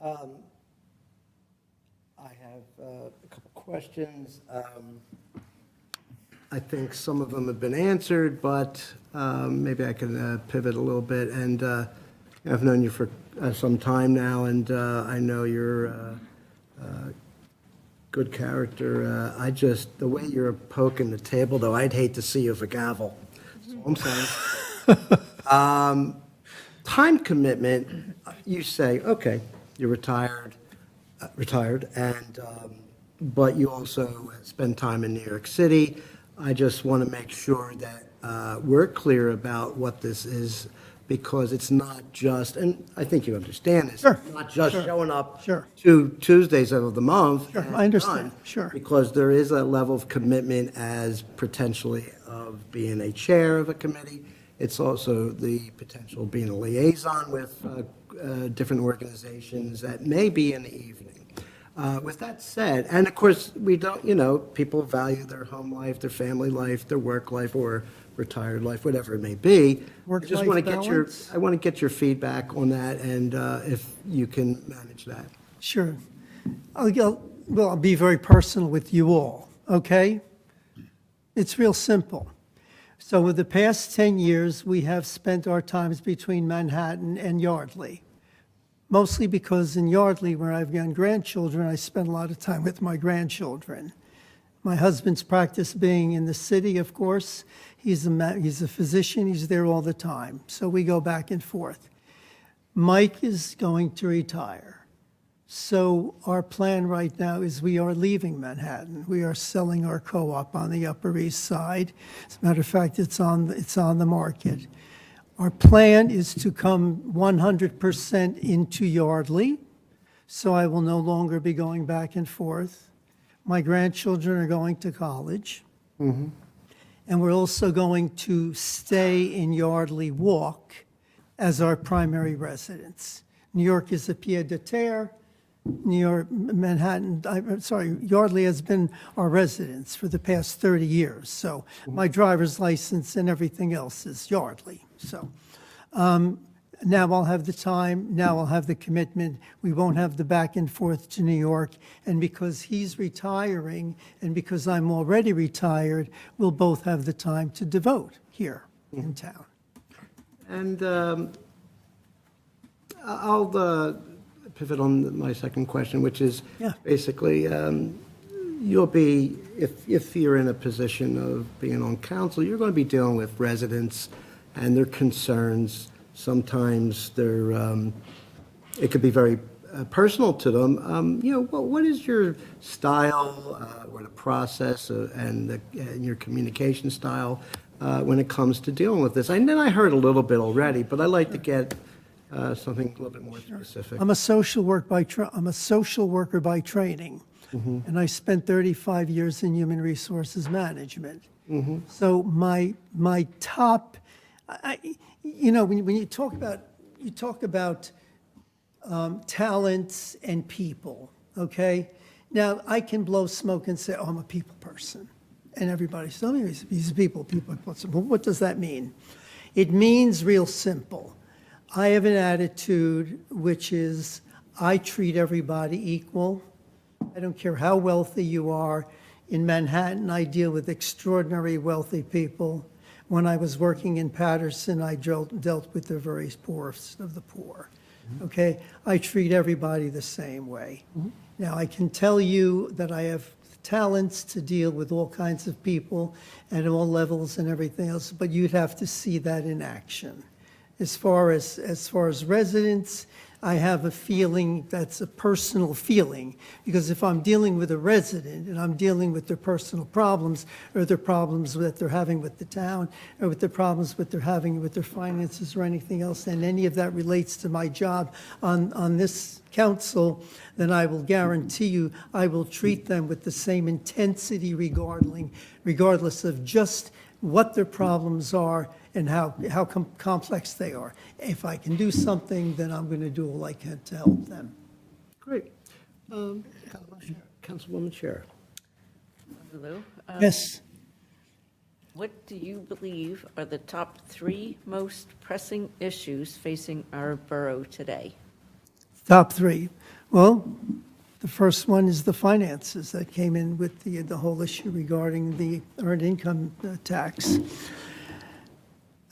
[SPEAKER 1] I have a couple questions. I think some of them have been answered, but maybe I can pivot a little bit. And I've known you for some time now, and I know you're good character. The way you're poking the table, though, I'd hate to see you with a gavel. That's all I'm saying. Time commitment, you say, okay, you're retired, and but you also spend time in New York City. I just want to make sure that we're clear about what this is, because it's not just, and I think you understand this,
[SPEAKER 16] Sure,
[SPEAKER 1] not just
[SPEAKER 16] sure,
[SPEAKER 1] showing up
[SPEAKER 16] sure.
[SPEAKER 1] 2 Tuesdays of the month.
[SPEAKER 16] Sure,
[SPEAKER 1] and
[SPEAKER 16] I understand,
[SPEAKER 1] done,
[SPEAKER 16] sure.
[SPEAKER 1] Because there is a level of commitment as potentially of being a chair of a committee. It's also the potential of being a liaison with different organizations that may be in the evening. With that said, and of course, we don't, people value their home life, their family life, their work life, or retired life, whatever it may be. I just want to get
[SPEAKER 16] balance?
[SPEAKER 1] I want to get your feedback on that, and if you can manage that.
[SPEAKER 16] Sure. I'll be very personal with you all, okay? It's real simple. So with the past 10 years, we have spent our times between Manhattan and Yardley. Mostly because in Yardley, where I've young grandchildren, I spend a lot of time with my grandchildren. My husband's practice being in the city, of course. He's a physician. He's there all the time. So we go back and forth. Mike is going to retire. So our plan right now is we are leaving Manhattan. We are selling our co-op on the Upper East Side. As a matter of fact, it's on the market. Our plan is to come 100% into Yardley, so I will no longer be going back and forth. My grandchildren are going to college.
[SPEAKER 1] Mm-hmm.
[SPEAKER 16] And we're also going to stay in Yardley Walk as our primary residence. New York is a pied-à-terre. Yardley has been our residence for the past 30 years. So my driver's license and everything else is Yardley. So now I'll have the time, now I'll have the commitment. We won't have the back and forth to New York. And because he's retiring and because I'm already retired, we'll both have the time to devote here in town.
[SPEAKER 1] And I'll pivot on my second question, which is basically you'll be, if you're in a position of being on council, you're going to be dealing with residents and their concerns. Sometimes it could be very personal to them. What is your style or the process and your communication style when it comes to dealing with this? And then I heard a little bit already, but I'd like to get something a little bit more specific.
[SPEAKER 16] I'm a social worker by training, and I spent 35 years in human resources management. So my top, when you talk about talents and people, okay? Now, I can blow smoke and say, oh, I'm a people person. And everybody says, oh, he's a people person. Well, what does that mean? It means real simple. I have an attitude which is I treat everybody equal. I don't care how wealthy you are. In Manhattan, I deal with extraordinary wealthy people. When I was working in Patterson, I dealt with the very poorest of the poor. Okay? I treat everybody the same way. Now, I can tell you that I have talents to deal with all kinds of people at all levels and everything else, but you'd have to see that in action. As far as residents, I have a feeling that's a personal feeling, because if I'm dealing with a resident and I'm dealing with their personal problems or their problems that they're having with the town or with the problems that they're having with their finances or anything else, and any of that relates to my job on this council, then I will guarantee you I will treat them with the same intensity regardless of just what their problems are and how complex they are. If I can do something, then I'm going to do all I can to help them.
[SPEAKER 1] Great. Councilwoman Chair.
[SPEAKER 8] Hello.
[SPEAKER 16] Yes.
[SPEAKER 8] What do you believe are the top 3 most pressing issues facing our borough today?
[SPEAKER 16] Top 3. Well, the first one is the finances that came in with the whole issue regarding the earned income tax.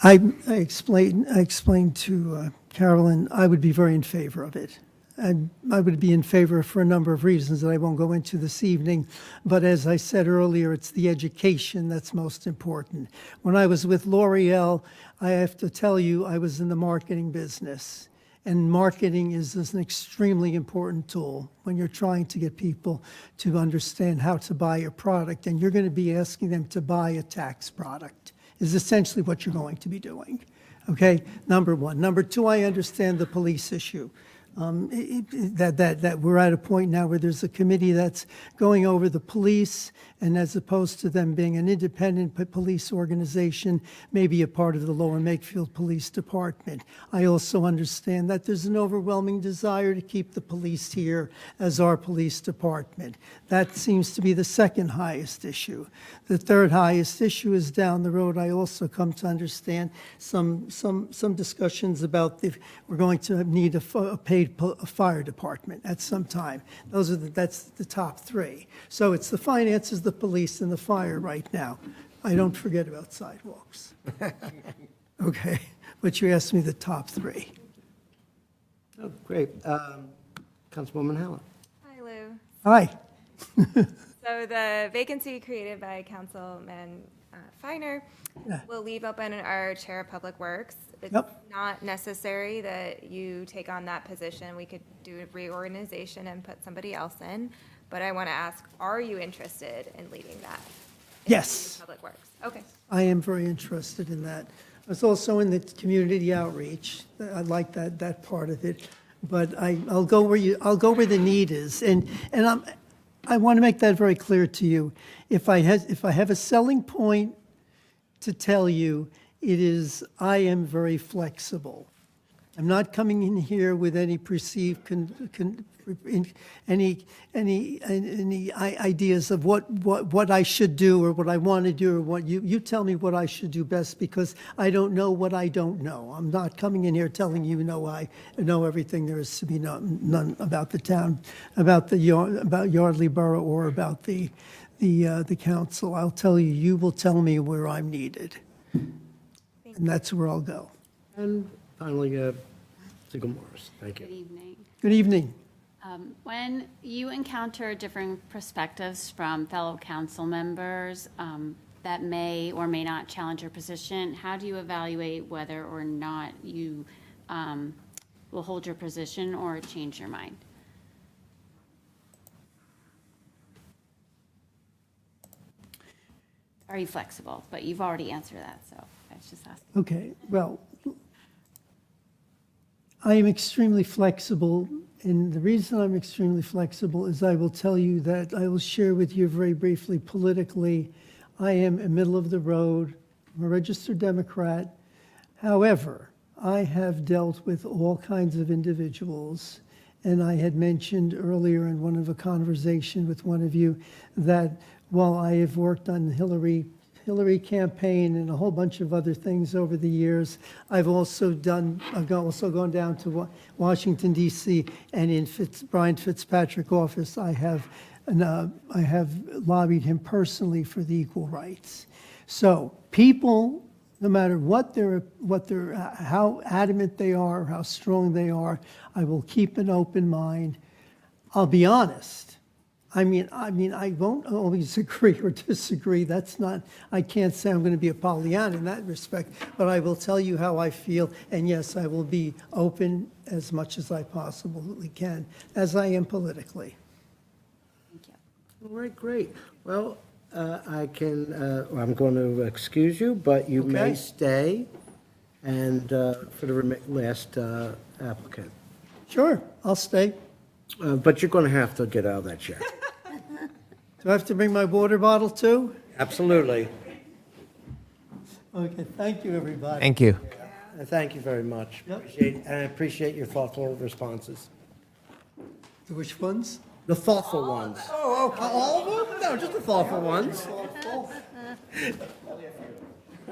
[SPEAKER 16] I explained to Carolyn I would be very in favor of it. And I would be in favor for a number of reasons that I won't go into this evening. But as I said earlier, it's the education that's most important. When I was with L'Oreal, I have to tell you, I was in the marketing business. And marketing is an extremely important tool when you're trying to get people to understand how to buy your product. And you're going to be asking them to buy a tax product, is essentially what you're going to be doing. Okay, number one. Number two, I understand the police issue. That we're at a point now where there's a committee that's going over the police, and as opposed to them being an independent police organization, maybe a part of the Lower Makefield Police Department. I also understand that there's an overwhelming desire to keep the police here as our police department. That seems to be the second highest issue. The third highest issue is down the road. I also come to understand some discussions about we're going to need a paid fire department at some time. That's the top 3. So it's the finances, the police, and the fire right now. I don't forget about sidewalks. Okay, but you asked me the top 3.
[SPEAKER 1] Oh, great. Councilwoman Howlett.
[SPEAKER 5] Hi, Lou.
[SPEAKER 16] Hi.
[SPEAKER 5] So the vacancy created by Councilman Feiner will leave open our Chair of Public Works. It's not necessary that you take on that position. We could do a reorganization and put somebody else in. But I want to ask, are you interested in leading that?
[SPEAKER 16] Yes.
[SPEAKER 5] Public Works. Okay.
[SPEAKER 16] I am very interested in that. I was also in the community outreach. I like that part of it. But I'll go where the need is. And I want to make that very clear to you. If I have a selling point to tell you, it is I am very flexible. I'm not coming in here with any perceived any ideas of what I should do or what I want to do or what you tell me what I should do best, because I don't know what I don't know. I'm not coming in here telling you I know everything there is to be known about the town, about Yardley Borough, or about the council. I'll tell you. You will tell me where I'm needed, and that's where I'll go.
[SPEAKER 1] And finally, Segal-Morris. Thank you.
[SPEAKER 19] Good evening.
[SPEAKER 16] Good evening.
[SPEAKER 19] When you encounter different perspectives from fellow council members that may or may not challenge your position, how do you evaluate whether or not you will hold your position or change your mind? Are you flexible? But you've already answered that, so I was just asking.
[SPEAKER 16] Okay, well, I am extremely flexible, and the reason I'm extremely flexible is I will tell you that I will share with you very briefly politically. I am a middle of the road. I'm a registered Democrat. However, I have dealt with all kinds of individuals, and I had mentioned earlier in one of a conversation with one of you that while I have worked on the Hillary campaign and a whole bunch of other things over the years, I've also gone down to Washington, D.C., and in Brian Fitzpatrick's office, I have lobbied him personally for the equal rights. So people, no matter how adamant they are, how strong they are, I will keep an open mind. I'll be honest. I mean, I won't always agree or disagree. I can't say I'm going to be a Pollyanna in that respect, but I will tell you how I feel, and yes, I will be open as much as I possibly can, as I am politically.
[SPEAKER 19] Thank you.
[SPEAKER 1] All right, great. Well, I'm going to excuse you, but you may stay and for the last applicant.
[SPEAKER 16] Sure, I'll stay.
[SPEAKER 1] But you're going to have to get out of that chair.
[SPEAKER 16] Do I have to bring my water bottle too?
[SPEAKER 1] Absolutely.
[SPEAKER 16] Okay, thank you, everybody.
[SPEAKER 11] Thank you.
[SPEAKER 1] Thank you very much.
[SPEAKER 16] Yep.
[SPEAKER 1] I appreciate your thoughtful responses.
[SPEAKER 16] Which ones?
[SPEAKER 1] The thoughtful ones. Oh, okay, all of them? No, just the thoughtful ones.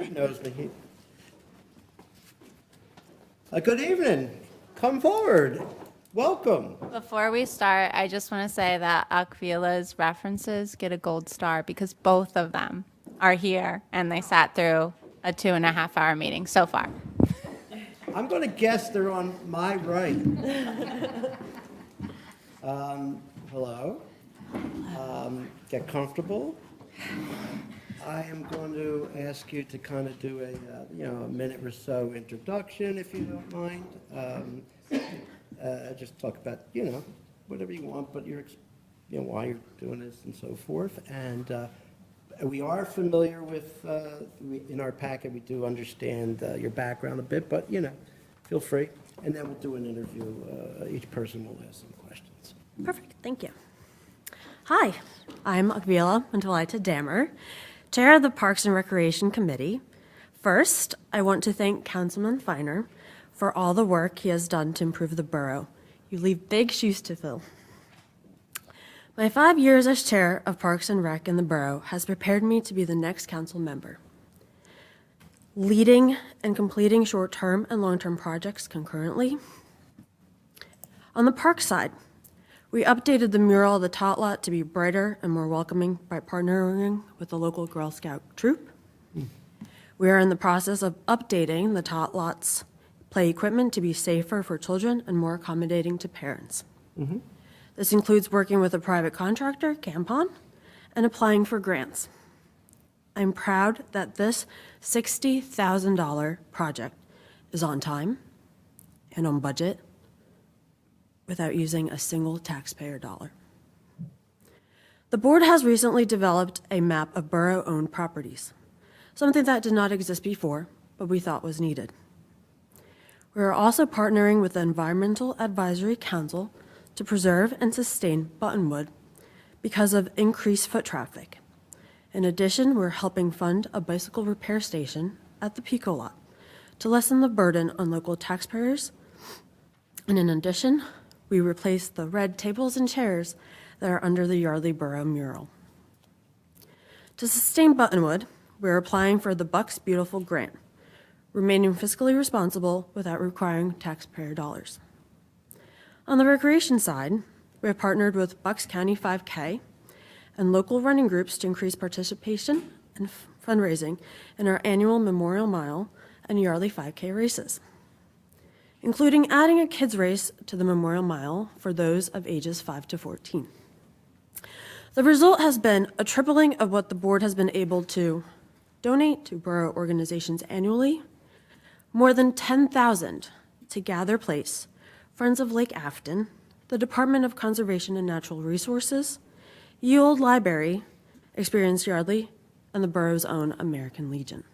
[SPEAKER 1] He knows me. Good evening. Come forward. Welcome.
[SPEAKER 4] Before we start, I just want to say that Akvila's references get a gold star because both of them are here and they sat through a 2.5-hour meeting so far.
[SPEAKER 1] I'm going to guess they're on my right. Hello. Get comfortable. I am going to ask you to kind of do a minute or so introduction, if you don't mind. Just talk about, whatever you want, but why you're doing this and so forth. And we are familiar with, in our packet, we do understand your background a bit, but, feel free. And then we'll do an interview. Each person will ask some questions.
[SPEAKER 3] Perfect, thank you. Hi, I'm Akvila Mantalaita Dammer, Chair of the Parks and Recreation Committee. First, I want to thank Councilman Feiner for all the work he has done to improve the borough. You leave big shoes to fill. My 5 years as Chair of Parks and Rec in the borough has prepared me to be the next council member, leading and completing short-term and long-term projects concurrently. On the park side, we updated the mural of the tot lot to be brighter and more welcoming by partnering with the local Girl Scout troop. We are in the process of updating the tot lot's play equipment to be safer for children and more accommodating to parents. This includes working with a private contractor, Campon, and applying for grants. I'm proud that this $60,000 project is on time and on budget without using a single taxpayer dollar. The board has recently developed a map of borough-owned properties, something that did not exist before, but we thought was needed. We are also partnering with the Environmental Advisory Council to preserve and sustain Buttonwood because of increased foot traffic. In addition, we're helping fund a bicycle repair station at the Pico lot to lessen the burden on local taxpayers. And in addition, we replaced the red tables and chairs that are under the Yardley Borough mural. To sustain Buttonwood, we're applying for the Bucks Beautiful grant, remaining fiscally responsible without requiring taxpayer dollars. On the recreation side, we have partnered with Bucks County 5K and local running groups to increase participation and fundraising in our annual Memorial Mile and Yardley 5K races, including adding a kids race to the Memorial Mile for those of ages 5 to 14. The result has been a tripling of what the board has been able to donate to borough organizations annually, more than 10,000 to Gather Place, Friends of Lake Afton, the Department of Conservation and Natural Resources, Ye Olde Library, Experience Yardley, and the borough's own American Legion.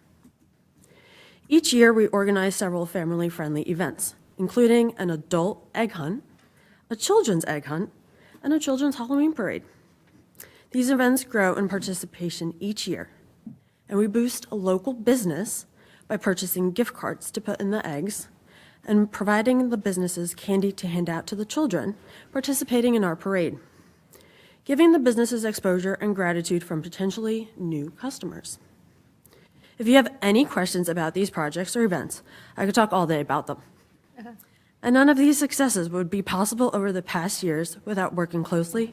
[SPEAKER 3] Each year, we organize several family-friendly events, including an adult egg hunt, a children's egg hunt, and a children's Halloween parade. These events grow in participation each year, and we boost a local business by purchasing gift cards to put in the eggs and providing the businesses candy to hand out to the children participating in our parade, giving the businesses exposure and gratitude from potentially new customers. If you have any questions about these projects or events, I could talk all day about them. And none of these successes would be possible over the past years without working closely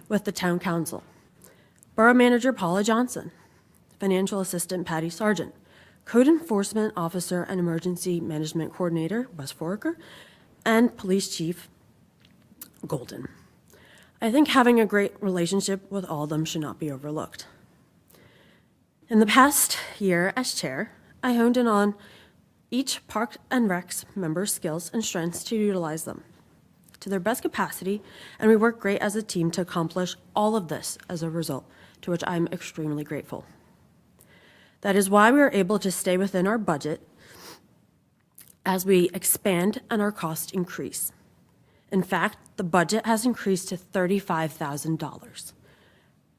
[SPEAKER 3] with the town council, Borough Manager Paula Johnson, Financial Assistant Patty Sargent, Code Enforcement Officer and Emergency Management Coordinator Wes Foraker, and Police Chief Golden. I think having a great relationship with all of them should not be overlooked. In the past year as chair, I honed in on each Park and Rec's member's skills and strengths to utilize them to their best capacity, and we work great as a team to accomplish all of this as a result, to which I'm extremely grateful. That is why we are able to stay within our budget as we expand and our costs increase. In fact, the budget has increased to $35,000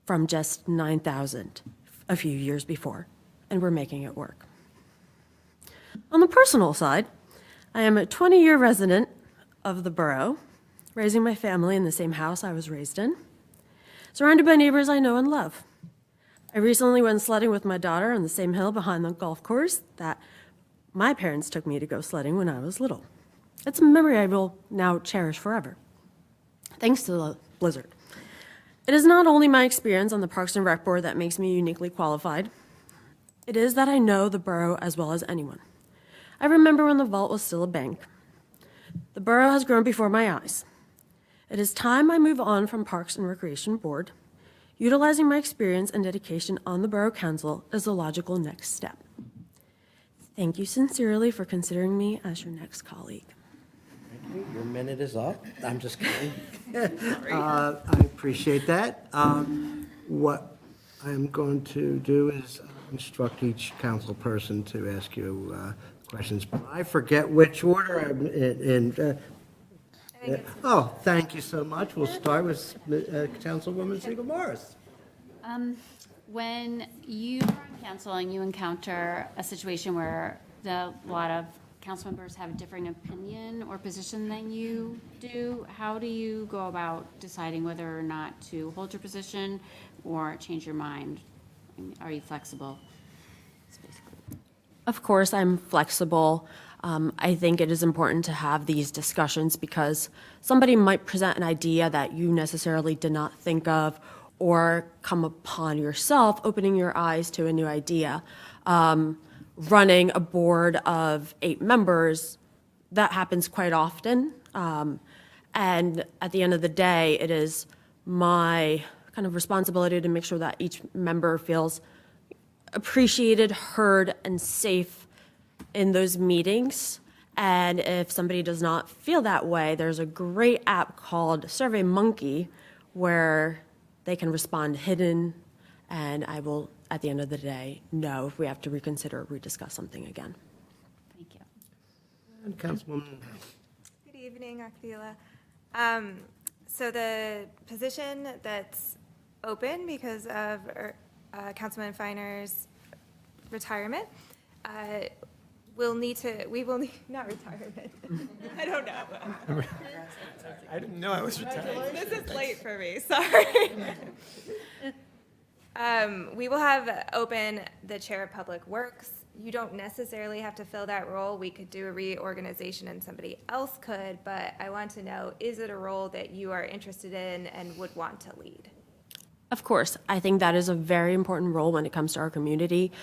[SPEAKER 3] from just $9,000 a few years before, and we're making it work. On the personal side, I am a 20-year resident of the borough, raising my family in the same house I was raised in, surrounded by neighbors I know and love. I recently went sledding with my daughter on the same hill behind the golf course that my parents took me to go sledding when I was little. It's a memory I will now cherish forever, thanks to the blizzard. It is not only my experience on the Parks and Rec Board that makes me uniquely qualified. It is that I know the borough as well as anyone. I remember when the vault was still a bank. The borough has grown before my eyes. It is time I move on from Parks and Recreation Board. Utilizing my experience and dedication on the Borough Council is the logical next step. Thank you sincerely for considering me as your next colleague.
[SPEAKER 1] Thank you. Your minute is up. I'm just kidding. I appreciate that. What I'm going to do is instruct each council person to ask you questions. But I forget which order I'm in. Oh, thank you so much. We'll start with Councilwoman Segal-Morris.
[SPEAKER 19] When you are on council and you encounter a situation where a lot of council members have a differing opinion or position than you do, how do you go about deciding whether or not to hold your position or change your mind? I mean, are you flexible?
[SPEAKER 3] Of course, I'm flexible. I think it is important to have these discussions because somebody might present an idea that you necessarily did not think of or come upon yourself, opening your eyes to a new idea. Running a board of 8 members, that happens quite often. And at the end of the day, it is my kind of responsibility to make sure that each member feels appreciated, heard, and safe in those meetings. And if somebody does not feel that way, there's a great app called SurveyMonkey where they can respond hidden, and I will, at the end of the day, know if we have to reconsider or rediscuss something again.
[SPEAKER 19] Thank you.
[SPEAKER 1] And Councilwoman.
[SPEAKER 5] Good evening, Akvila. So the position that's open because of Councilman Feiner's retirement, we will need, not retirement, I don't know.
[SPEAKER 11] I didn't know I was retired.
[SPEAKER 5] This is late for me, sorry. We will have open the Chair of Public Works. You don't necessarily have to fill that role. We could do a reorganization and somebody else could, but I want to know, is it a role that you are interested in and would want to lead?
[SPEAKER 3] Of course, I think that is a very important role when it comes to our community.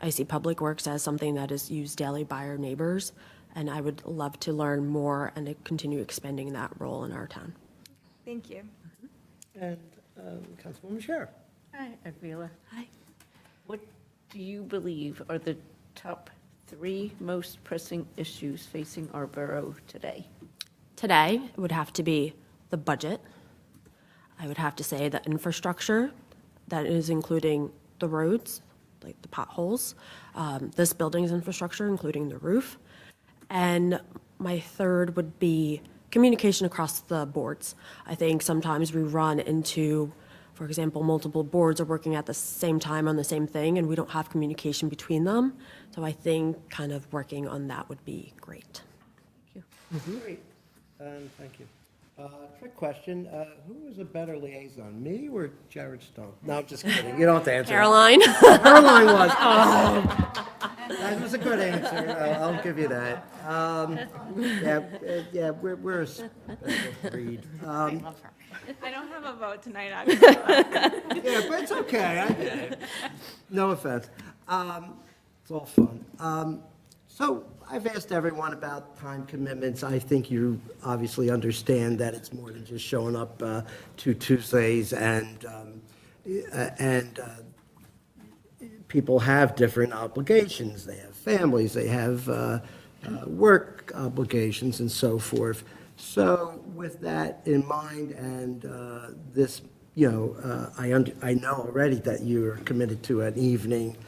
[SPEAKER 3] I see Public Works as something that is used daily by our neighbors, and I would love to learn more and to continue expanding that role in our town.
[SPEAKER 5] Thank you.
[SPEAKER 1] And Councilwoman Sheriff.
[SPEAKER 8] Hi, Akvila.
[SPEAKER 3] Hi.
[SPEAKER 8] What do you believe are the top 3 most pressing issues facing our borough today?
[SPEAKER 3] Today, it would have to be the budget. I would have to say the infrastructure, that is including the roads, like the potholes, this building's infrastructure, including the roof. And my third would be communication across the boards. I think sometimes we run into, for example, multiple boards are working at the same time on the same thing, and we don't have communication between them. So I think kind of working on that would be great.
[SPEAKER 8] Thank you.
[SPEAKER 1] Great. Thank you. Quick question. Who was a better liaison, me or Jared Stone? No, I'm just kidding. You don't have to answer.
[SPEAKER 3] Caroline.
[SPEAKER 1] Caroline was. Oh, that was a good answer. I'll give you that. Yeah, we're a special breed.
[SPEAKER 5] I don't have a vote tonight.
[SPEAKER 1] Yeah, but it's okay. I get it. No offense. It's all fun. So I've asked everyone about time commitments. I think you obviously understand that it's more than just showing up to Tuesdays, and people have different obligations. They have families, they have work obligations, and so forth. So with that in mind, and this, I know already that you're committed to an evening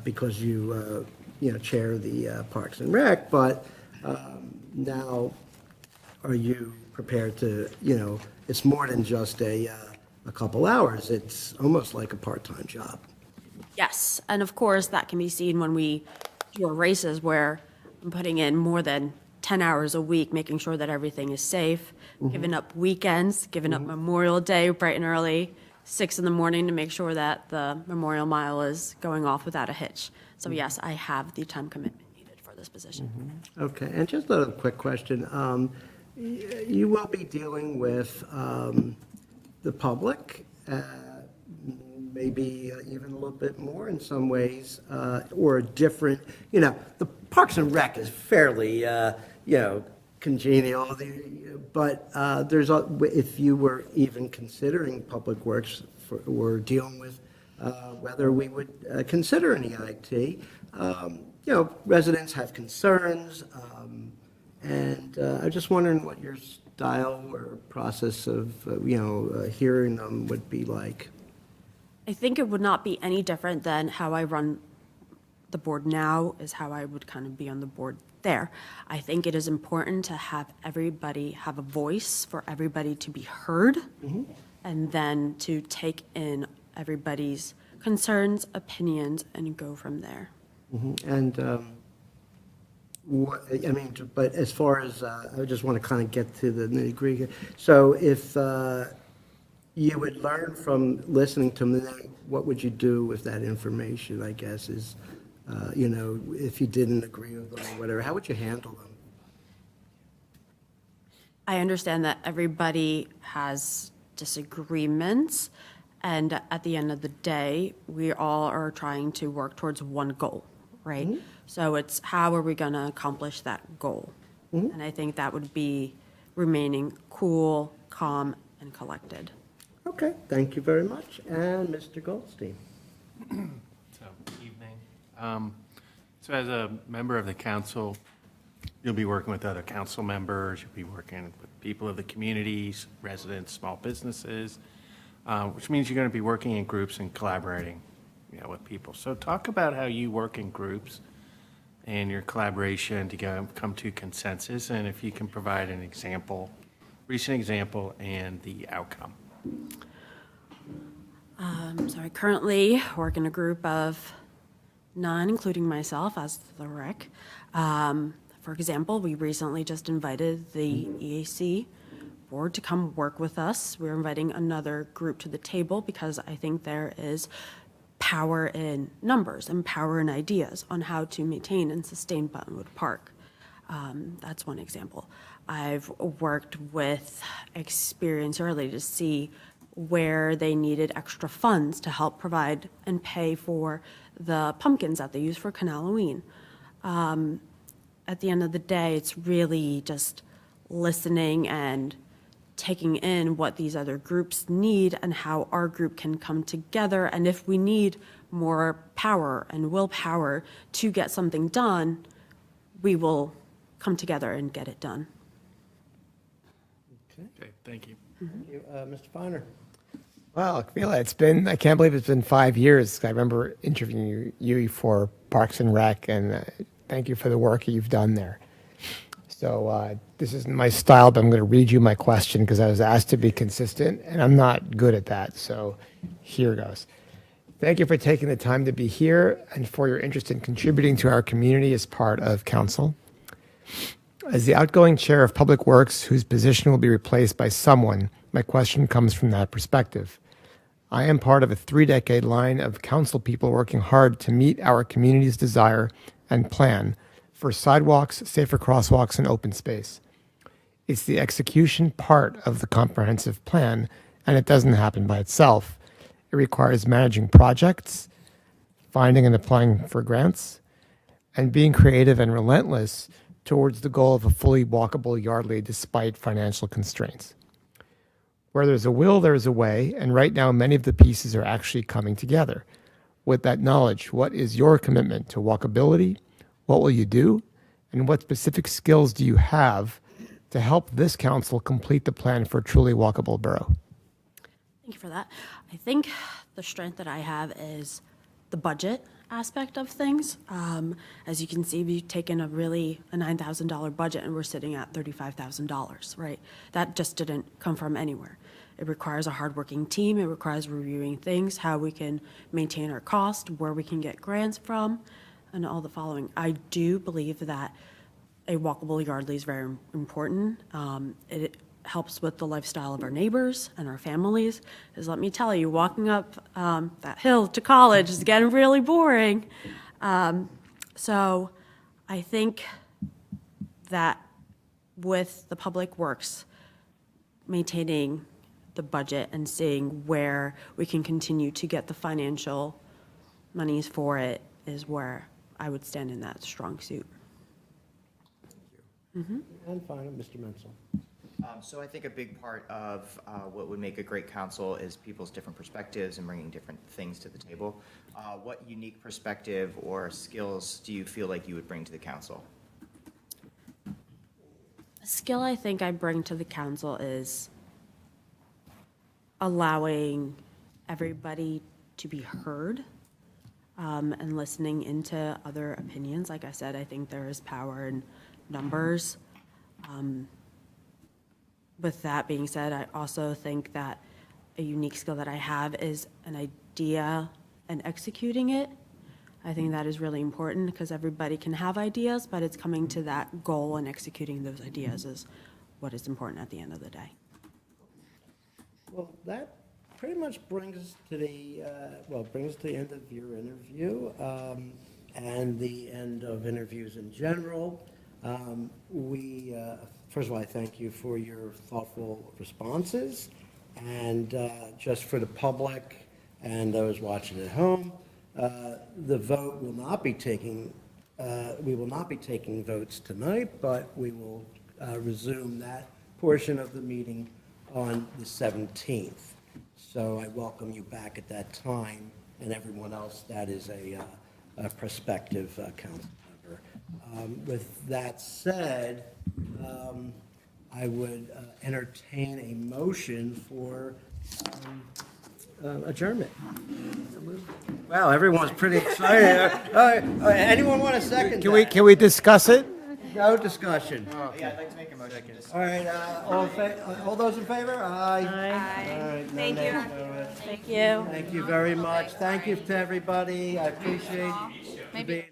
[SPEAKER 1] because you chair the Parks and Rec, but now are you prepared to, it's more than just a couple hours. It's almost like a part-time job.
[SPEAKER 3] Yes, and of course, that can be seen when we do our races where I'm putting in more than 10 hours a week, making sure that everything is safe, giving up weekends, giving up Memorial Day bright and early, 6 in the morning to make sure that the Memorial Mile is going off without a hitch. So yes, I have the time commitment needed for this position.
[SPEAKER 1] Okay, and just a quick question. You will be dealing with the public, maybe even a little bit more in some ways, or different, the Parks and Rec is fairly, congenial, but if you were even considering Public Works or dealing with whether we would consider an EIT, residents have concerns, and I'm just wondering what your style or process of, hearing them would be like.
[SPEAKER 3] I think it would not be any different than how I run the board now is how I would kind of be on the board there. I think it is important to have everybody have a voice, for everybody to be heard, and then to take in everybody's concerns, opinions, and go from there.
[SPEAKER 1] And, but as far as, I just want to kind of get to the nitty-gritty. So if you would learn from listening to them, what would you do with that information, I guess, is, if you didn't agree with them or whatever, how would you handle them?
[SPEAKER 3] I understand that everybody has disagreements, and at the end of the day, we all are trying to work towards one goal, right? So it's how are we going to accomplish that goal? And I think that would be remaining cool, calm, and collected.
[SPEAKER 1] Okay, thank you very much. And Mr. Goldstein.
[SPEAKER 6] So, evening. So as a member of the council, you'll be working with other council members, you'll be working with people of the communities, residents, small businesses, which means you're going to be working in groups and collaborating, with people. So talk about how you work in groups and your collaboration to come to consensus, and if you can provide an example, recent example, and the outcome.
[SPEAKER 3] So I currently work in a group of 9, including myself as the rec. For example, we recently just invited the EAC board to come work with us. We're inviting another group to the table because I think there is power in numbers and power in ideas on how to maintain and sustain Buttonwood Park. That's one example. I've worked with Experience Yardley to see where they needed extra funds to help provide and pay for the pumpkins that they use for Canaloween. At the end of the day, it's really just listening and taking in what these other groups need and how our group can come together. And if we need more power and willpower to get something done, we will come together and get it done.
[SPEAKER 6] Okay, thank you.
[SPEAKER 1] Thank you. Mr. Feiner.
[SPEAKER 11] Well, Camila, I can't believe it's been 5 years. I remember interviewing you for Parks and Rec, and thank you for the work you've done there. So this isn't my style, but I'm going to read you my question because I was asked to be consistent, and I'm not good at that. So here goes. Thank you for taking the time to be here and for your interest in contributing to our community as part of council. As the outgoing chair of Public Works, whose position will be replaced by someone, my question comes from that perspective. I am part of a 3-decade line of council people working hard to meet our community's desire and plan for sidewalks, safer crosswalks, and open space. It's the execution part of the comprehensive plan, and it doesn't happen by itself. It requires managing projects, finding and applying for grants, and being creative and relentless towards the goal of a fully walkable Yardley despite financial constraints. Where there's a will, there's a way, and right now many of the pieces are actually coming together. With that knowledge, what is your commitment to walkability? What will you do? And what specific skills do you have to help this council complete the plan for a truly walkable borough?
[SPEAKER 3] Thank you for that. I think the strength that I have is the budget aspect of things. As you can see, we've taken a $9,000 budget and we're sitting at $35,000, right? That just didn't come from anywhere. It requires a hardworking team. It requires reviewing things, how we can maintain our cost, where we can get grants from, and all the following. I do believe that a walkable Yardley is very important. It helps with the lifestyle of our neighbors and our families. Because let me tell you, walking up that hill to college is getting really boring. So I think that with the Public Works maintaining the budget and seeing where we can continue to get the financial monies for it is where I would stand in that strong suit.
[SPEAKER 1] And finally, Mr. Menzel.
[SPEAKER 13] So I think a big part of what would make a great council is people's different perspectives and bringing different things to the table. What unique perspective or skills do you feel like you would bring to the council?
[SPEAKER 3] A skill I think I bring to the council is allowing everybody to be heard and listening into other opinions. Like I said, I think there is power in numbers. With that being said, I also think that a unique skill that I have is an idea and executing it. I think that is really important because everybody can have ideas, but it's coming to that goal and executing those ideas is what is important at the end of the day.
[SPEAKER 1] Well, that pretty much brings us to the, brings us to the end of your interview and the end of interviews in general. First of all, I thank you for your thoughtful responses. And just for the public and those watching at home, the vote will not be taking, we will not be taking votes tonight, but we will resume that portion of the meeting on the 17th. So I welcome you back at that time, and everyone else that is a prospective council member. With that said, I would entertain a motion for adjournment. Wow, everyone's pretty excited. Anyone want a second?
[SPEAKER 11] Can we discuss it?
[SPEAKER 1] No discussion.
[SPEAKER 13] Yeah, I'd like to make a motion.
[SPEAKER 1] All right, all those in favor? Aye.
[SPEAKER 5] Aye.
[SPEAKER 1] All right,
[SPEAKER 5] Thank you.
[SPEAKER 1] Thank you very much. Thank you to everybody. I appreciate you being